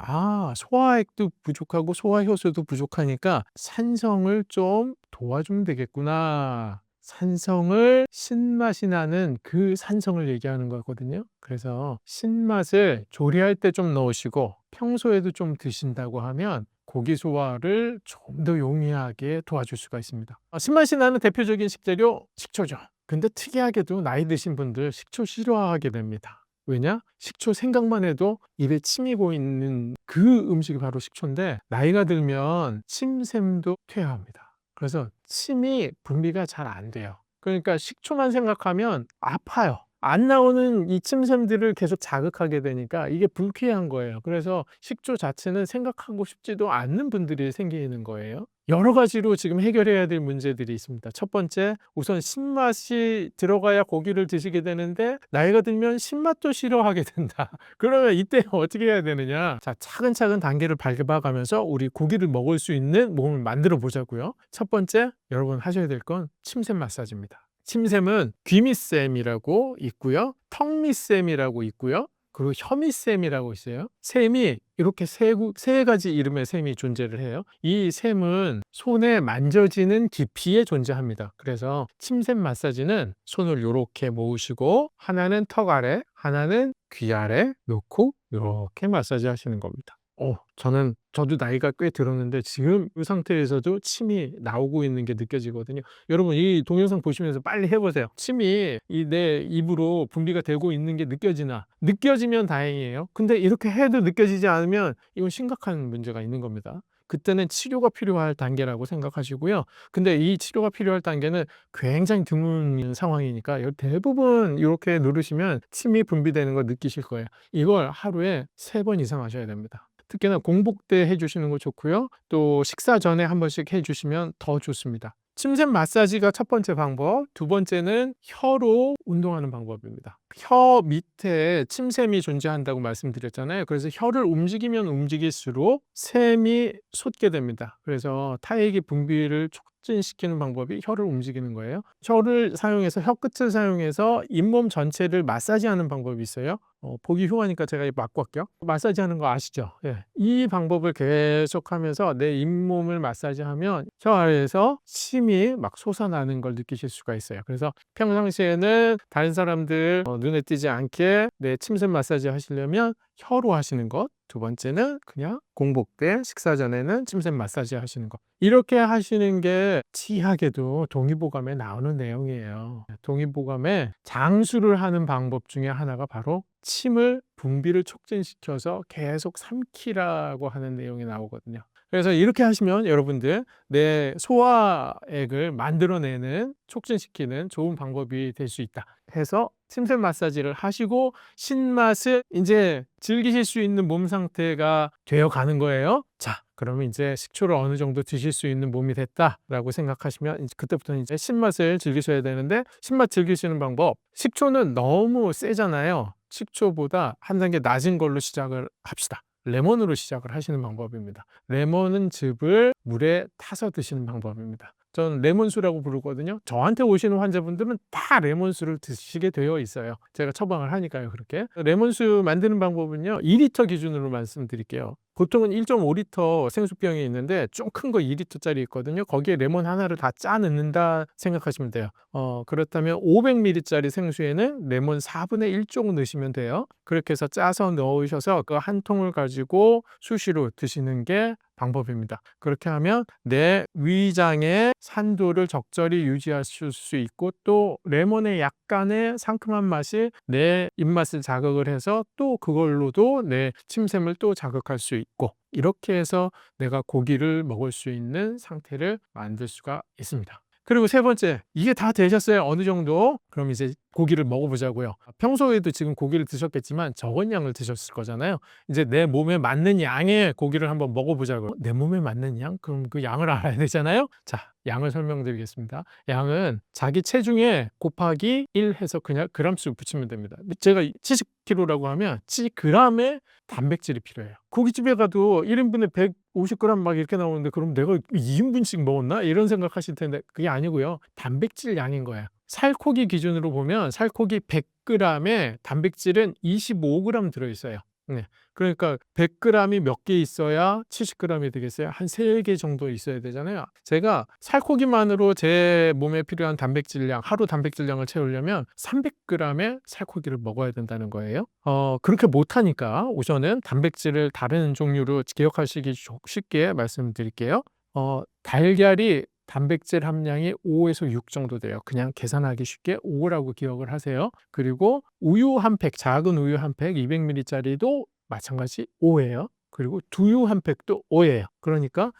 소화액도 부족하고 소화효소도 부족하니까 산성을 좀 도와주면 되겠구나. 산성을 신맛이 나는 그 산성을 얘기하는 거거든요. 그래서 신맛을 조리할 때 좀 넣으시고 평소에도 좀 드신다고 하면 고기 소화를 좀 더 용이하게 도와줄 수가 있습니다. 신맛이 나는 대표적인 식재료 식초죠. 근데 특이하게도 나이 드신 분들 식초 싫어하게 됩니다. 왜냐? 식초 생각만 해도 입에 침이 고이는 그 음식이 바로 식초인데 나이가 들면 침샘도 퇴화합니다. 그래서 침이 분비가 잘 안 돼요. 그러니까 식초만 생각하면 아파요. 안 나오는 이 침샘들을 계속 자극하게 되니까 이게 불쾌한 거예요. 그래서 식초 자체는 생각하고 싶지도 않는 분들이 생기는 거예요. 여러 가지로 지금 해결해야 될 문제들이 있습니다. 첫 번째, 우선 신맛이 들어가야 고기를 드시게 되는데 나이가 들면 신맛도 싫어하게 된다. 그러면 이때 어떻게 해야 되느냐? 자, 차근차근 단계를 밟아가면서 우리 고기를 먹을 수 있는 몸을 만들어 보자고요. 첫 번째, 여러분 하셔야 될 건 침샘 마사지입니다. 침샘은 귀밑샘이라고 있고요. 턱밑샘이라고 있고요. 그리고 혀밑샘이라고 있어요. 샘이 이렇게 세 가지 이름의 샘이 존재를 해요. 이 샘은 손에 만져지는 깊이에 존재합니다. 그래서 침샘 마사지는 손을 이렇게 모으시고 하나는 턱 아래, 하나는 귀 아래 놓고 이렇게 마사지 하시는 겁니다. 저도 나이가 꽤 들었는데 지금 이 상태에서도 침이 나오고 있는 게 느껴지거든요. 여러분 이 동영상 보시면서 빨리 해보세요. 침이 내 입으로 분비가 되고 있는 게 느껴지나? 느껴지면 다행이에요. 근데 이렇게 해도 느껴지지 않으면 이건 심각한 문제가 있는 겁니다. 그때는 치료가 필요할 단계라고 생각하시고요. 근데 이 치료가 필요할 단계는 굉장히 드문 상황이니까 대부분 이렇게 누르시면 침이 분비되는 걸 느끼실 거예요. 이걸 하루에 3번 이상 하셔야 됩니다. 특히나 공복 때 해주시는 거 좋고요. 또 식사 전에 한 번씩 해주시면 더 좋습니다. 침샘 마사지가 첫 번째 방법, 두 번째는 혀로 운동하는 방법입니다. 혀 밑에 침샘이 존재한다고 말씀드렸잖아요. 그래서 혀를 움직이면 움직일수록 샘이 솟게 됩니다. 그래서 타액의 분비를 촉진시키는 방법이 혀를 움직이는 거예요. 혀를 사용해서, 혀 끝을 사용해서 잇몸 전체를 마사지하는 방법이 있어요. 보기 흉하니까 제가 맞고 할게요. 마사지 하는 거 아시죠? 예. 이 방법을 계속하면서 내 잇몸을 마사지하면 혀 아래에서 침이 막 솟아나는 걸 느끼실 수가 있어요. 그래서 평상시에는 다른 사람들 눈에 띄지 않게 내 침샘 마사지 하시려면 혀로 하시는 것. 두 번째는 그냥 공복 때 식사 전에는 침샘 마사지 하시는 것. 이렇게 하시는 게 치약에도 동의보감에 나오는 내용이에요. 동의보감에 장수를 하는 방법 중에 하나가 바로 침을 분비를 촉진시켜서 계속 삼키라고 하는 내용이 나오거든요. 그래서 이렇게 하시면 여러분들 내 소화액을 만들어내는 촉진시키는 좋은 방법이 될 수 있다 해서 침샘 마사지를 하시고 신맛을 이제 즐기실 수 있는 몸 상태가 되어 가는 거예요. 자, 그러면 이제 식초를 어느 정도 드실 수 있는 몸이 됐다라고 생각하시면 그때부터는 이제 신맛을 즐기셔야 되는데, 신맛 즐기시는 방법, 식초는 너무 세잖아요. 식초보다 한 단계 낮은 걸로 시작을 합시다. 레몬으로 시작을 하시는 방법입니다. 레몬은 즙을 물에 타서 드시는 방법입니다. 전 레몬수라고 부르거든요. 저한테 오시는 환자분들은 다 레몬수를 드시게 되어 있어요. 제가 처방을 하니까요. 그렇게 레몬수 만드는 방법은요, 2리터 기준으로 말씀드릴게요. 보통은 1.5리터 생수병이 있는데 좀 큰 거 2리터짜리 있거든요. 거기에 레몬 하나를 다 짜 넣는다 생각하시면 돼요. 그렇다면 500ml짜리 생수에는 레몬 4분의 1 정도 넣으시면 돼요. 그렇게 해서 짜서 넣으셔서 그 한 통을 가지고 수시로 드시는 게 방법입니다. 그렇게 하면 내 위장의 산도를 적절히 유지하실 수 있고, 또 레몬의 약간의 상큼한 맛이 내 입맛을 자극을 해서 또 그걸로도 내 침샘을 또 자극할 수 있고, 이렇게 해서 내가 고기를 먹을 수 있는 상태를 만들 수가 있습니다. 그리고 세 번째, 이게 다 되셨어요. 어느 정도? 그럼 이제 고기를 먹어보자고요. 평소에도 지금 고기를 드셨겠지만 적은 양을 드셨을 거잖아요. 이제 내 몸에 맞는 양의 고기를 한번 먹어보자고요. 내 몸에 맞는 양? 그럼 그 양을 알아야 되잖아요. 자, 양을 설명드리겠습니다. 양은 자기 체중에 곱하기 1 해서 그냥 g수 붙이면 됩니다. 제가 70kg라고 하면 70g의 단백질이 필요해요. 고깃집에 가도 1인분에 150g 막 이렇게 나오는데 그럼 내가 2인분씩 먹었나? 이런 생각하실 텐데 그게 아니고요. 단백질 양인 거예요. 살코기 기준으로 보면 살코기 100g에 단백질은 25g 들어있어요. 네. 그러니까 100g이 몇 개 있어야 70g이 되겠어요? 한 3개 정도 있어야 되잖아요. 제가 살코기만으로 제 몸에 필요한 단백질량, 하루 단백질량을 채우려면 300g의 살코기를 먹어야 된다는 거예요. 그렇게 못하니까 우선은 단백질을 다른 종류로 기억하시기 쉽게 말씀드릴게요. 달걀이 단백질 함량이 5에서 6 정도 돼요. 그냥 계산하기 쉽게 5라고 기억을 하세요. 그리고 우유 한 팩, 작은 우유 한 팩, 200ml짜리도 마찬가지 5예요. 그리고 두유 한 팩도 5예요. 그러니까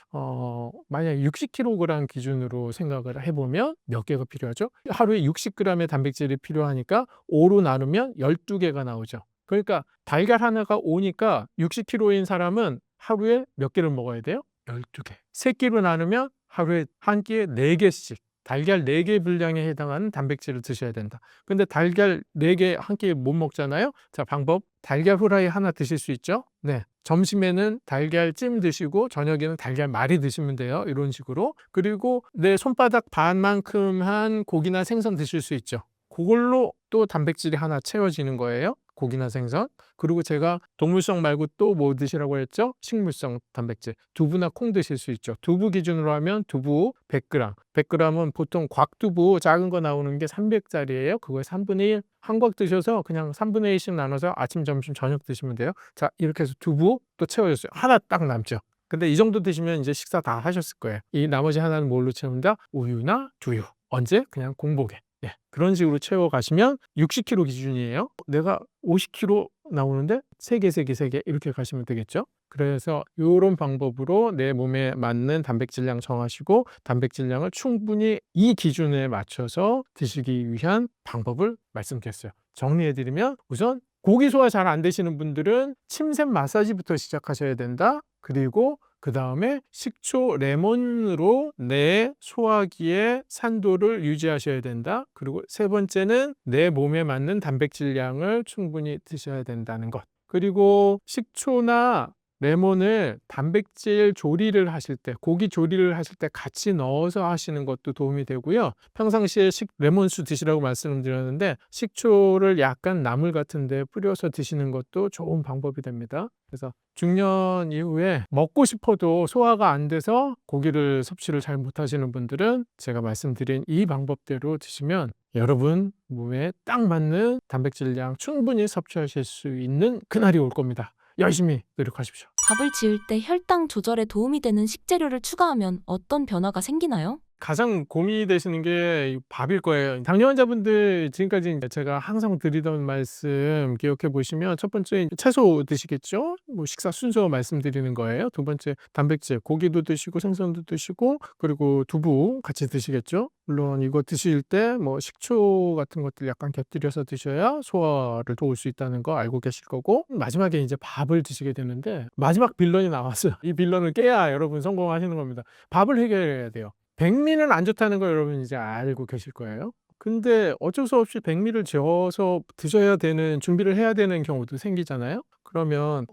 만약 60kg 기준으로 생각을 해보면 몇 개가 필요하죠? 하루에 60g의 단백질이 필요하니까 5로 나누면 12개가 나오죠. 그러니까 달걀 하나가 5니까 60kg인 사람은 하루에 몇 개를 먹어야 돼요? 12개. 3끼로 나누면 하루에 한 끼에 4개씩, 달걀 4개 분량에 해당하는 단백질을 드셔야 된다. 근데 달걀 4개 한 끼에 못 먹잖아요. 자, 방법, 달걀 후라이 하나 드실 수 있죠. 네, 점심에는 달걀찜 드시고 저녁에는 달걀말이 드시면 돼요. 이런 식으로. 그리고 내 손바닥 반만큼 한 고기나 생선 드실 수 있죠. 그걸로 또 단백질이 하나 채워지는 거예요. 고기나 생선. 그리고 제가 동물성 말고 또 뭐 드시라고 했죠? 식물성 단백질. 두부나 콩 드실 수 있죠. 두부 기준으로 하면 두부 100g. 100g은 보통 곽두부 작은 거 나오는 게 300짜리예요. 그거에 3분의 1. 한 곽 드셔서 그냥 3분의 1씩 나눠서 아침, 점심, 저녁 드시면 돼요. 자, 이렇게 해서 두부 또 채워졌어요. 하나 딱 남죠. 근데 이 정도 드시면 이제 식사 다 하셨을 거예요. 이 나머지 하나는 뭘로 채운다? 우유나 두유. 언제? 그냥 공복에. 예, 그런 식으로 채워가시면 60kg 기준이에요. 내가 50kg 나오는데 3개 이렇게 가시면 되겠죠. 그래서 이런 방법으로 내 몸에 맞는 단백질량 정하시고 단백질량을 충분히 이 기준에 맞춰서 드시기 위한 방법을 말씀드렸어요. 정리해드리면 우선 고기 소화 잘 안 되시는 분들은 침샘 마사지부터 시작하셔야 된다. 그리고 그 다음에 식초, 레몬으로 내 소화기의 산도를 유지하셔야 된다. 그리고 세 번째는 내 몸에 맞는 단백질량을 충분히 드셔야 된다는 것. 그리고 식초나 레몬을 단백질 조리를 하실 때, 고기 조리를 하실 때 같이 넣어서 하시는 것도 도움이 되고요. 평상시에 레몬수 드시라고 말씀드렸는데 식초를 약간 나물 같은 데 뿌려서 드시는 것도 좋은 방법이 됩니다. 그래서 중년 이후에 먹고 싶어도 소화가 안 돼서 고기를 섭취를 잘 못하시는 분들은 제가 말씀드린 이 방법대로 드시면 여러분 몸에 딱 맞는 단백질량 충분히 섭취하실 수 있는 그날이 올 겁니다. 열심히 노력하십시오. 밥을 지을 때 혈당 조절에 도움이 되는 식재료를 추가하면 어떤 변화가 생기나요? 가장 고민이 되시는 게 밥일 거예요. 당뇨 환자분들 지금까지 제가 항상 드리던 말씀 기억해 보시면 첫 번째 채소 드시겠죠? 뭐 식사 순서 말씀드리는 거예요. 두 번째 단백질, 고기도 드시고 생선도 드시고 그리고 두부 같이 드시겠죠? 물론 이거 드실 때 뭐 식초 같은 것들 약간 곁들여서 드셔야 소화를 도울 수 있다는 거 알고 계실 거고 마지막에 이제 밥을 드시게 되는데 마지막 빌런이 나왔어요. 이 빌런을 깨야 여러분 성공하시는 겁니다. 밥을 해결해야 돼요. 백미는 안 좋다는 걸 여러분 이제 알고 계실 거예요. 근데 어쩔 수 없이 백미를 재워서 드셔야 되는 준비를 해야 되는 경우도 생기잖아요. 그러면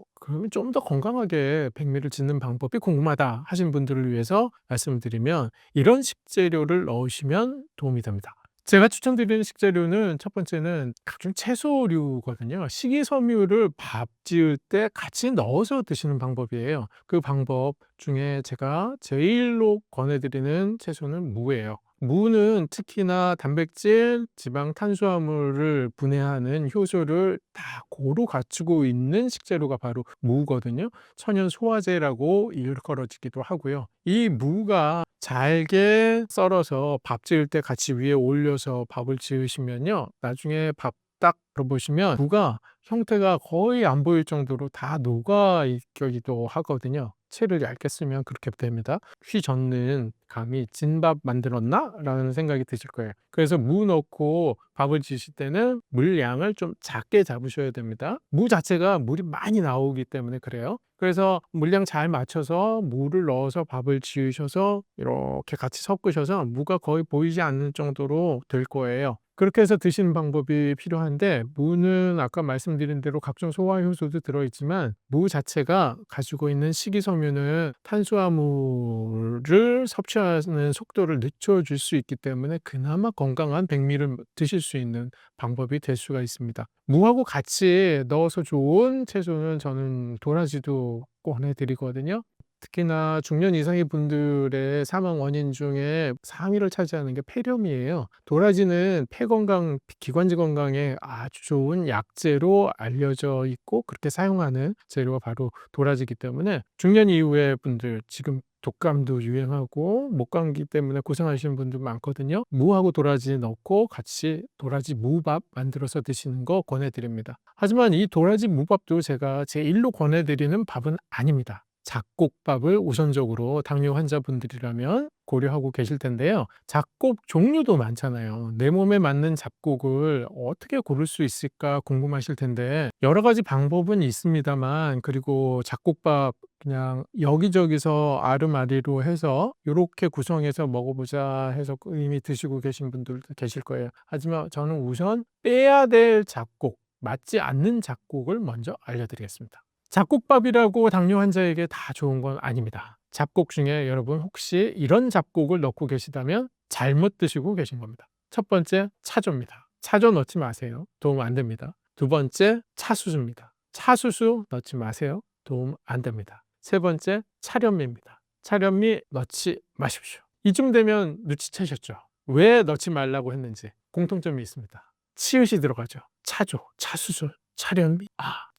좀 더 건강하게 백미를 짓는 방법이 궁금하다 하신 분들을 위해서 말씀을 드리면 이런 식재료를 넣으시면 도움이 됩니다. 제가 추천드리는 식재료는 첫 번째는 각종 채소류거든요. 식이섬유를 밥 지을 때 같이 넣어서 드시는 방법이에요. 그 방법 중에 제가 제일로 권해드리는 채소는 무예요. 무는 특히나 단백질, 지방, 탄수화물을 분해하는 효소를 다 고루 갖추고 있는 식재료가 바로 무거든요. 천연 소화제라고 일컬어지기도 하고요. 이 무가 잘게 썰어서 밥 지을 때 같이 위에 올려서 밥을 지으시면요. 나중에 밥 딱 들어보시면 무가 형태가 거의 안 보일 정도로 다 녹아 있기도 하거든요. 채를 얇게 쓰면 그렇게 됩니다. 휘 젓는 감이 진밥 만들었나? 라는 생각이 드실 거예요. 그래서 무 넣고 밥을 지으실 때는 물량을 좀 작게 잡으셔야 됩니다. 무 자체가 물이 많이 나오기 때문에 그래요. 그래서 물량 잘 맞춰서 무를 넣어서 밥을 지으셔서 이렇게 같이 섞으셔서 무가 거의 보이지 않는 정도로 될 거예요. 그렇게 해서 드시는 방법이 필요한데 무는 아까 말씀드린 대로 각종 소화 효소도 들어있지만 무 자체가 가지고 있는 식이섬유는 탄수화물을 섭취하는 속도를 늦춰줄 수 있기 때문에 그나마 건강한 백미를 드실 수 있는 방법이 될 수가 있습니다. 무하고 같이 넣어서 좋은 채소는 저는 도라지도 권해드리거든요. 특히나 중년 이상의 분들의 사망 원인 중에 상위를 차지하는 게 폐렴이에요. 도라지는 폐 건강, 기관지 건강에 아주 좋은 약재로 알려져 있고 그렇게 사용하는 재료가 바로 도라지이기 때문에 중년 이후의 분들 지금 독감도 유행하고 목감기 때문에 고생하시는 분들 많거든요. 무하고 도라지 넣고 같이 도라지 무밥 만들어서 드시는 거 권해드립니다. 하지만 이 도라지 무밥도 제가 제1로 권해드리는 밥은 아닙니다. 잡곡밥을 우선적으로 당뇨 환자분들이라면 고려하고 계실 텐데요. 잡곡 종류도 많잖아요. 내 몸에 맞는 잡곡을 어떻게 고를 수 있을까 궁금하실 텐데 여러 가지 방법은 있습니다만 그리고 잡곡밥 그냥 여기저기서 아르마리로 해서 이렇게 구성해서 먹어보자 해서 이미 드시고 계신 분들도 계실 거예요. 하지만 저는 우선 빼야 될 잡곡, 맞지 않는 잡곡을 먼저 알려드리겠습니다. 잡곡밥이라고 당뇨 환자에게 다 좋은 건 아닙니다. 잡곡 중에 여러분 혹시 이런 잡곡을 넣고 계시다면 잘못 드시고 계신 겁니다. 첫 번째, 차조입니다. 차조 넣지 마세요. 도움 안 됩니다. 두 번째, 차수수입니다. 차수수 넣지 마세요. 도움 안 됩니다. 세 번째, 차련미입니다. 차련미 넣지 마십시오. 이쯤 되면 눈치채셨죠? 왜 넣지 말라고 했는지 공통점이 있습니다. 치읓이 들어가죠. 차조, 차수수, 차련미.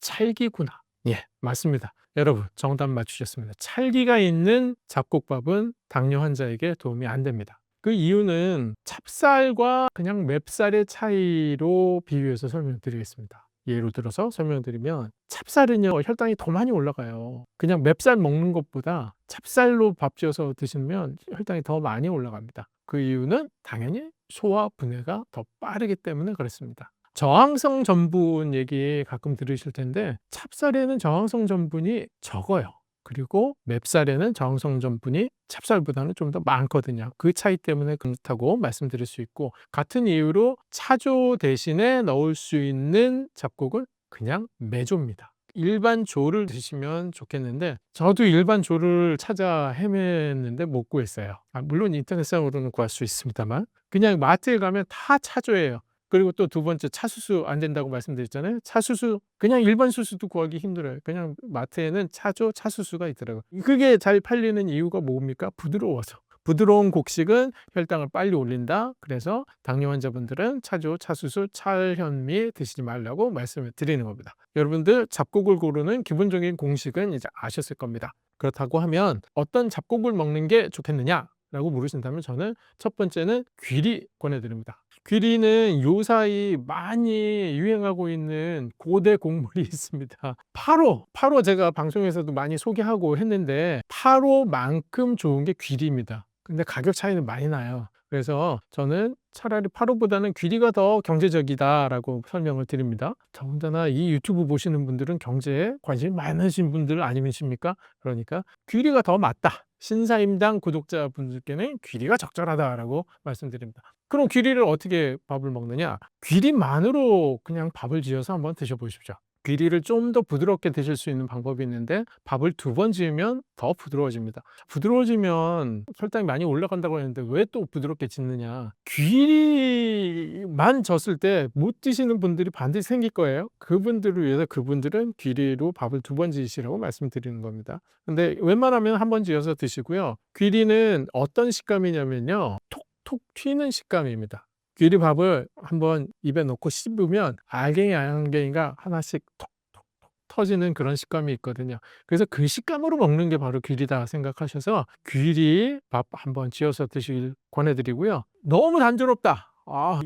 찰기구나. 예, 맞습니다. 여러분, 정답 맞추셨습니다. 찰기가 있는 잡곡밥은 당뇨 환자에게 도움이 안 됩니다. 그 이유는 찹쌀과 그냥 맵쌀의 차이로 비유해서 설명드리겠습니다. 예로 들어서 설명드리면 찹쌀은요, 혈당이 더 많이 올라가요. 그냥 맵쌀 먹는 것보다 찹쌀로 밥 지어서 드시면 혈당이 더 많이 올라갑니다. 그 이유는 당연히 소화 분해가 더 빠르기 때문에 그렇습니다. 저항성 전분 얘기 가끔 들으실 텐데 찹쌀에는 저항성 전분이 적어요. 그리고 맵쌀에는 저항성 전분이 찹쌀보다는 좀 더 많거든요. 그 차이 때문에 그렇다고 말씀드릴 수 있고, 같은 이유로 차조 대신에 넣을 수 있는 잡곡은 그냥 메조입니다. 일반 조를 드시면 좋겠는데 저도 일반 조를 찾아 헤맸는데 못 구했어요. 물론 인터넷상으로는 구할 수 있습니다만 그냥 마트에 가면 다 차조예요. 그리고 또 두 번째, 차수수 안 된다고 말씀드렸잖아요. 차수수, 그냥 일반 수수도 구하기 힘들어요. 그냥 마트에는 차조, 차수수가 있더라고요. 그게 잘 팔리는 이유가 뭡니까? 부드러워서. 부드러운 곡식은 혈당을 빨리 올린다. 그래서 당뇨 환자분들은 차조, 차수수, 찰현미 드시지 말라고 말씀을 드리는 겁니다. 여러분들 잡곡을 고르는 기본적인 공식은 이제 아셨을 겁니다. 그렇다고 하면 어떤 잡곡을 먹는 게 좋겠느냐라고 물으신다면 저는 첫 번째는 귀리 권해드립니다. 귀리는 요사이 많이 유행하고 있는 고대 곡물이 있습니다. 파로 제가 방송에서도 많이 소개하고 했는데 파로만큼 좋은 게 귀리입니다. 근데 가격 차이는 많이 나요. 그래서 저는 차라리 파로보다는 귀리가 더 경제적이다라고 설명을 드립니다. 더군다나 이 유튜브 보시는 분들은 경제에 관심이 많으신 분들 아니십니까? 그러니까 귀리가 더 맞다. 신사임당 구독자분들께는 귀리가 적절하다라고 말씀드립니다. 그럼 귀리를 어떻게 밥을 먹느냐? 귀리만으로 그냥 밥을 지어서 한번 드셔보십시오. 귀리를 좀 더 부드럽게 드실 수 있는 방법이 있는데 밥을 2번 지으면 더 부드러워집니다. 부드러워지면 혈당이 많이 올라간다고 했는데 왜 또 부드럽게 짓느냐? 귀리만 졌을 때 못 드시는 분들이 반드시 생길 거예요. 그분들을 위해서 그분들은 귀리로 밥을 2번 지으시라고 말씀드리는 겁니다. 근데 웬만하면 1번 지어서 드시고요. 귀리는 어떤 식감이냐면요, 톡톡 튀는 식감입니다. 귀리밥을 한번 입에 넣고 씹으면 알갱이 알갱이가 하나씩 톡톡톡 터지는 그런 식감이 있거든요. 그래서 그 식감으로 먹는 게 바로 귀리다 생각하셔서 귀리밥 한번 지어서 드시길 권해드리고요. 너무 단조롭다.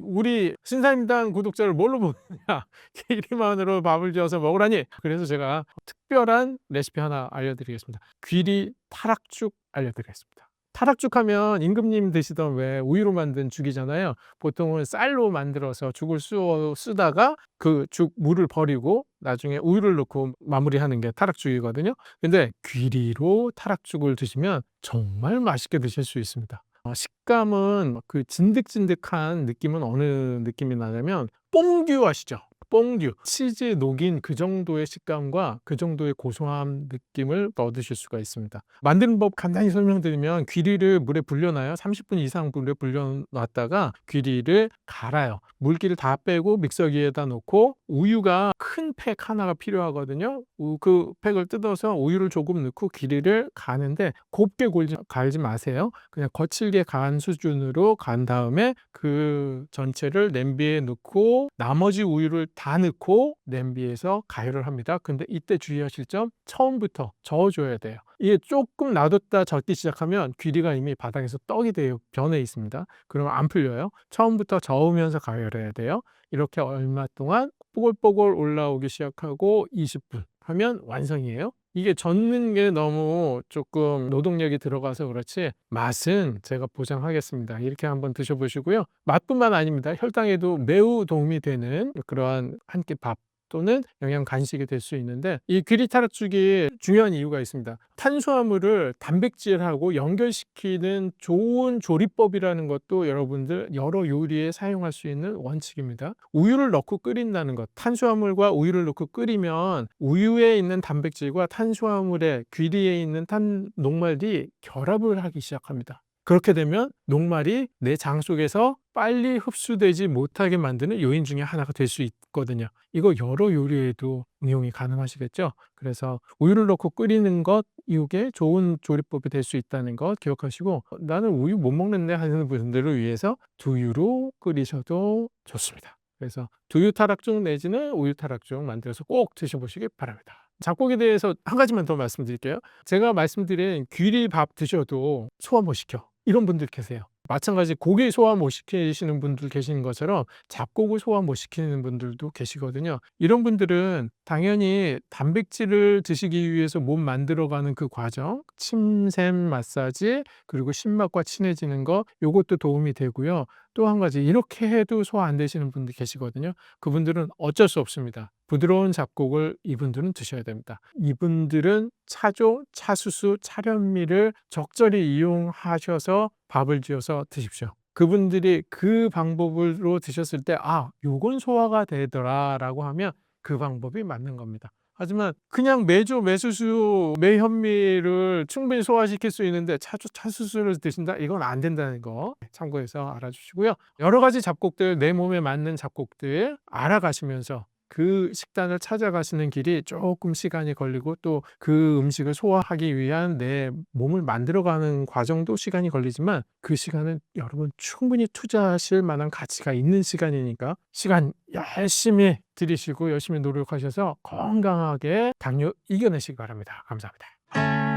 우리 신사임당 구독자를 뭘로 보느냐? 귀리만으로 밥을 지어서 먹으라니. 그래서 제가 특별한 레시피 하나 알려드리겠습니다. 귀리 타락죽 알려드리겠습니다. 타락죽 하면 임금님 드시던 왜 우유로 만든 죽이잖아요. 보통은 쌀로 만들어서 죽을 쓰다가 그 죽 물을 버리고 나중에 우유를 넣고 마무리하는 게 타락죽이거든요. 근데 귀리로 타락죽을 드시면 정말 맛있게 드실 수 있습니다. 식감은 그 진득진득한 느낌은 어느 느낌이 나냐면 뽕듀 아시죠? 뽕듀, 치즈에 녹인 그 정도의 식감과 그 정도의 고소한 느낌을 얻으실 수가 있습니다. 만드는 법 간단히 설명드리면 귀리를 물에 불려놔요. 30분 이상 물에 불려놨다가 귀리를 갈아요. 물기를 다 빼고 믹서기에다 놓고 우유가 큰 팩 하나가 필요하거든요. 그 팩을 뜯어서 우유를 조금 넣고 귀리를 가는데 곱게 갈지 마세요. 그냥 거칠게 간 수준으로 간 다음에 그 전체를 냄비에 넣고 나머지 우유를 다 넣고 냄비에서 가열을 합니다. 근데 이때 주의하실 점, 처음부터 저어줘야 돼요. 이게 조금 놔뒀다 젖기 시작하면 귀리가 이미 바닥에서 떡이 돼요. 변해 있습니다. 그러면 안 풀려요. 처음부터 저으면서 가열해야 돼요. 이렇게 얼마 동안 뽀글뽀글 올라오기 시작하고 20분 하면 완성이에요. 이게 젓는 게 너무 조금 노동력이 들어가서 그렇지 맛은 제가 보장하겠습니다. 이렇게 한번 드셔보시고요. 맛뿐만 아닙니다. 혈당에도 매우 도움이 되는 그러한 한 끼 밥 또는 영양 간식이 될 수 있는데, 이 귀리 타락죽이 중요한 이유가 있습니다. 탄수화물을 단백질하고 연결시키는 좋은 조리법이라는 것도 여러분들 여러 요리에 사용할 수 있는 원칙입니다. 우유를 넣고 끓인다는 것, 탄수화물과 우유를 넣고 끓이면 우유에 있는 단백질과 탄수화물의 귀리에 있는 녹말이 결합을 하기 시작합니다. 그렇게 되면 녹말이 내 장 속에서 빨리 흡수되지 못하게 만드는 요인 중에 하나가 될 수 있거든요. 이거 여러 요리에도 응용이 가능하시겠죠? 그래서 우유를 넣고 끓이는 것, 이게 좋은 조리법이 될 수 있다는 것 기억하시고, 나는 우유 못 먹는데 하시는 분들을 위해서 두유로 끓이셔도 좋습니다. 그래서 두유 타락죽 내지는 우유 타락죽 만들어서 꼭 드셔보시기 바랍니다. 잡곡에 대해서 한 가지만 더 말씀드릴게요. 제가 말씀드린 귀리밥 드셔도 소화 못 시켜, 이런 분들 계세요. 마찬가지 고기 소화 못 시키시는 분들 계시는 것처럼 잡곡을 소화 못 시키는 분들도 계시거든요. 이런 분들은 당연히 단백질을 드시기 위해서 몸 만들어가는 그 과정, 침샘 마사지, 그리고 신맛과 친해지는 거, 요것도 도움이 되고요. 또 한 가지, 이렇게 해도 소화 안 되시는 분들 계시거든요. 그분들은 어쩔 수 없습니다. 부드러운 잡곡을 이분들은 드셔야 됩니다. 이분들은 차조, 차수수, 차련미를 적절히 이용하셔서 밥을 지어서 드십시오. 그분들이 그 방법으로 드셨을 때, 아, 요건 소화가 되더라라고 하면 그 방법이 맞는 겁니다. 하지만 그냥 매조, 매수수, 매현미를 충분히 소화시킬 수 있는데 차조, 차수수를 드신다? 이건 안 된다는 거 참고해서 알아주시고요. 여러 가지 잡곡들, 내 몸에 맞는 잡곡들 알아가시면서 그 식단을 찾아가시는 길이 조금 시간이 걸리고, 또 그 음식을 소화하기 위한 내 몸을 만들어가는 과정도 시간이 걸리지만, 그 시간은 여러분 충분히 투자하실 만한 가치가 있는 시간이니까 시간 열심히 들이시고 열심히 노력하셔서 건강하게 당뇨 이겨내시기 바랍니다. 감사합니다.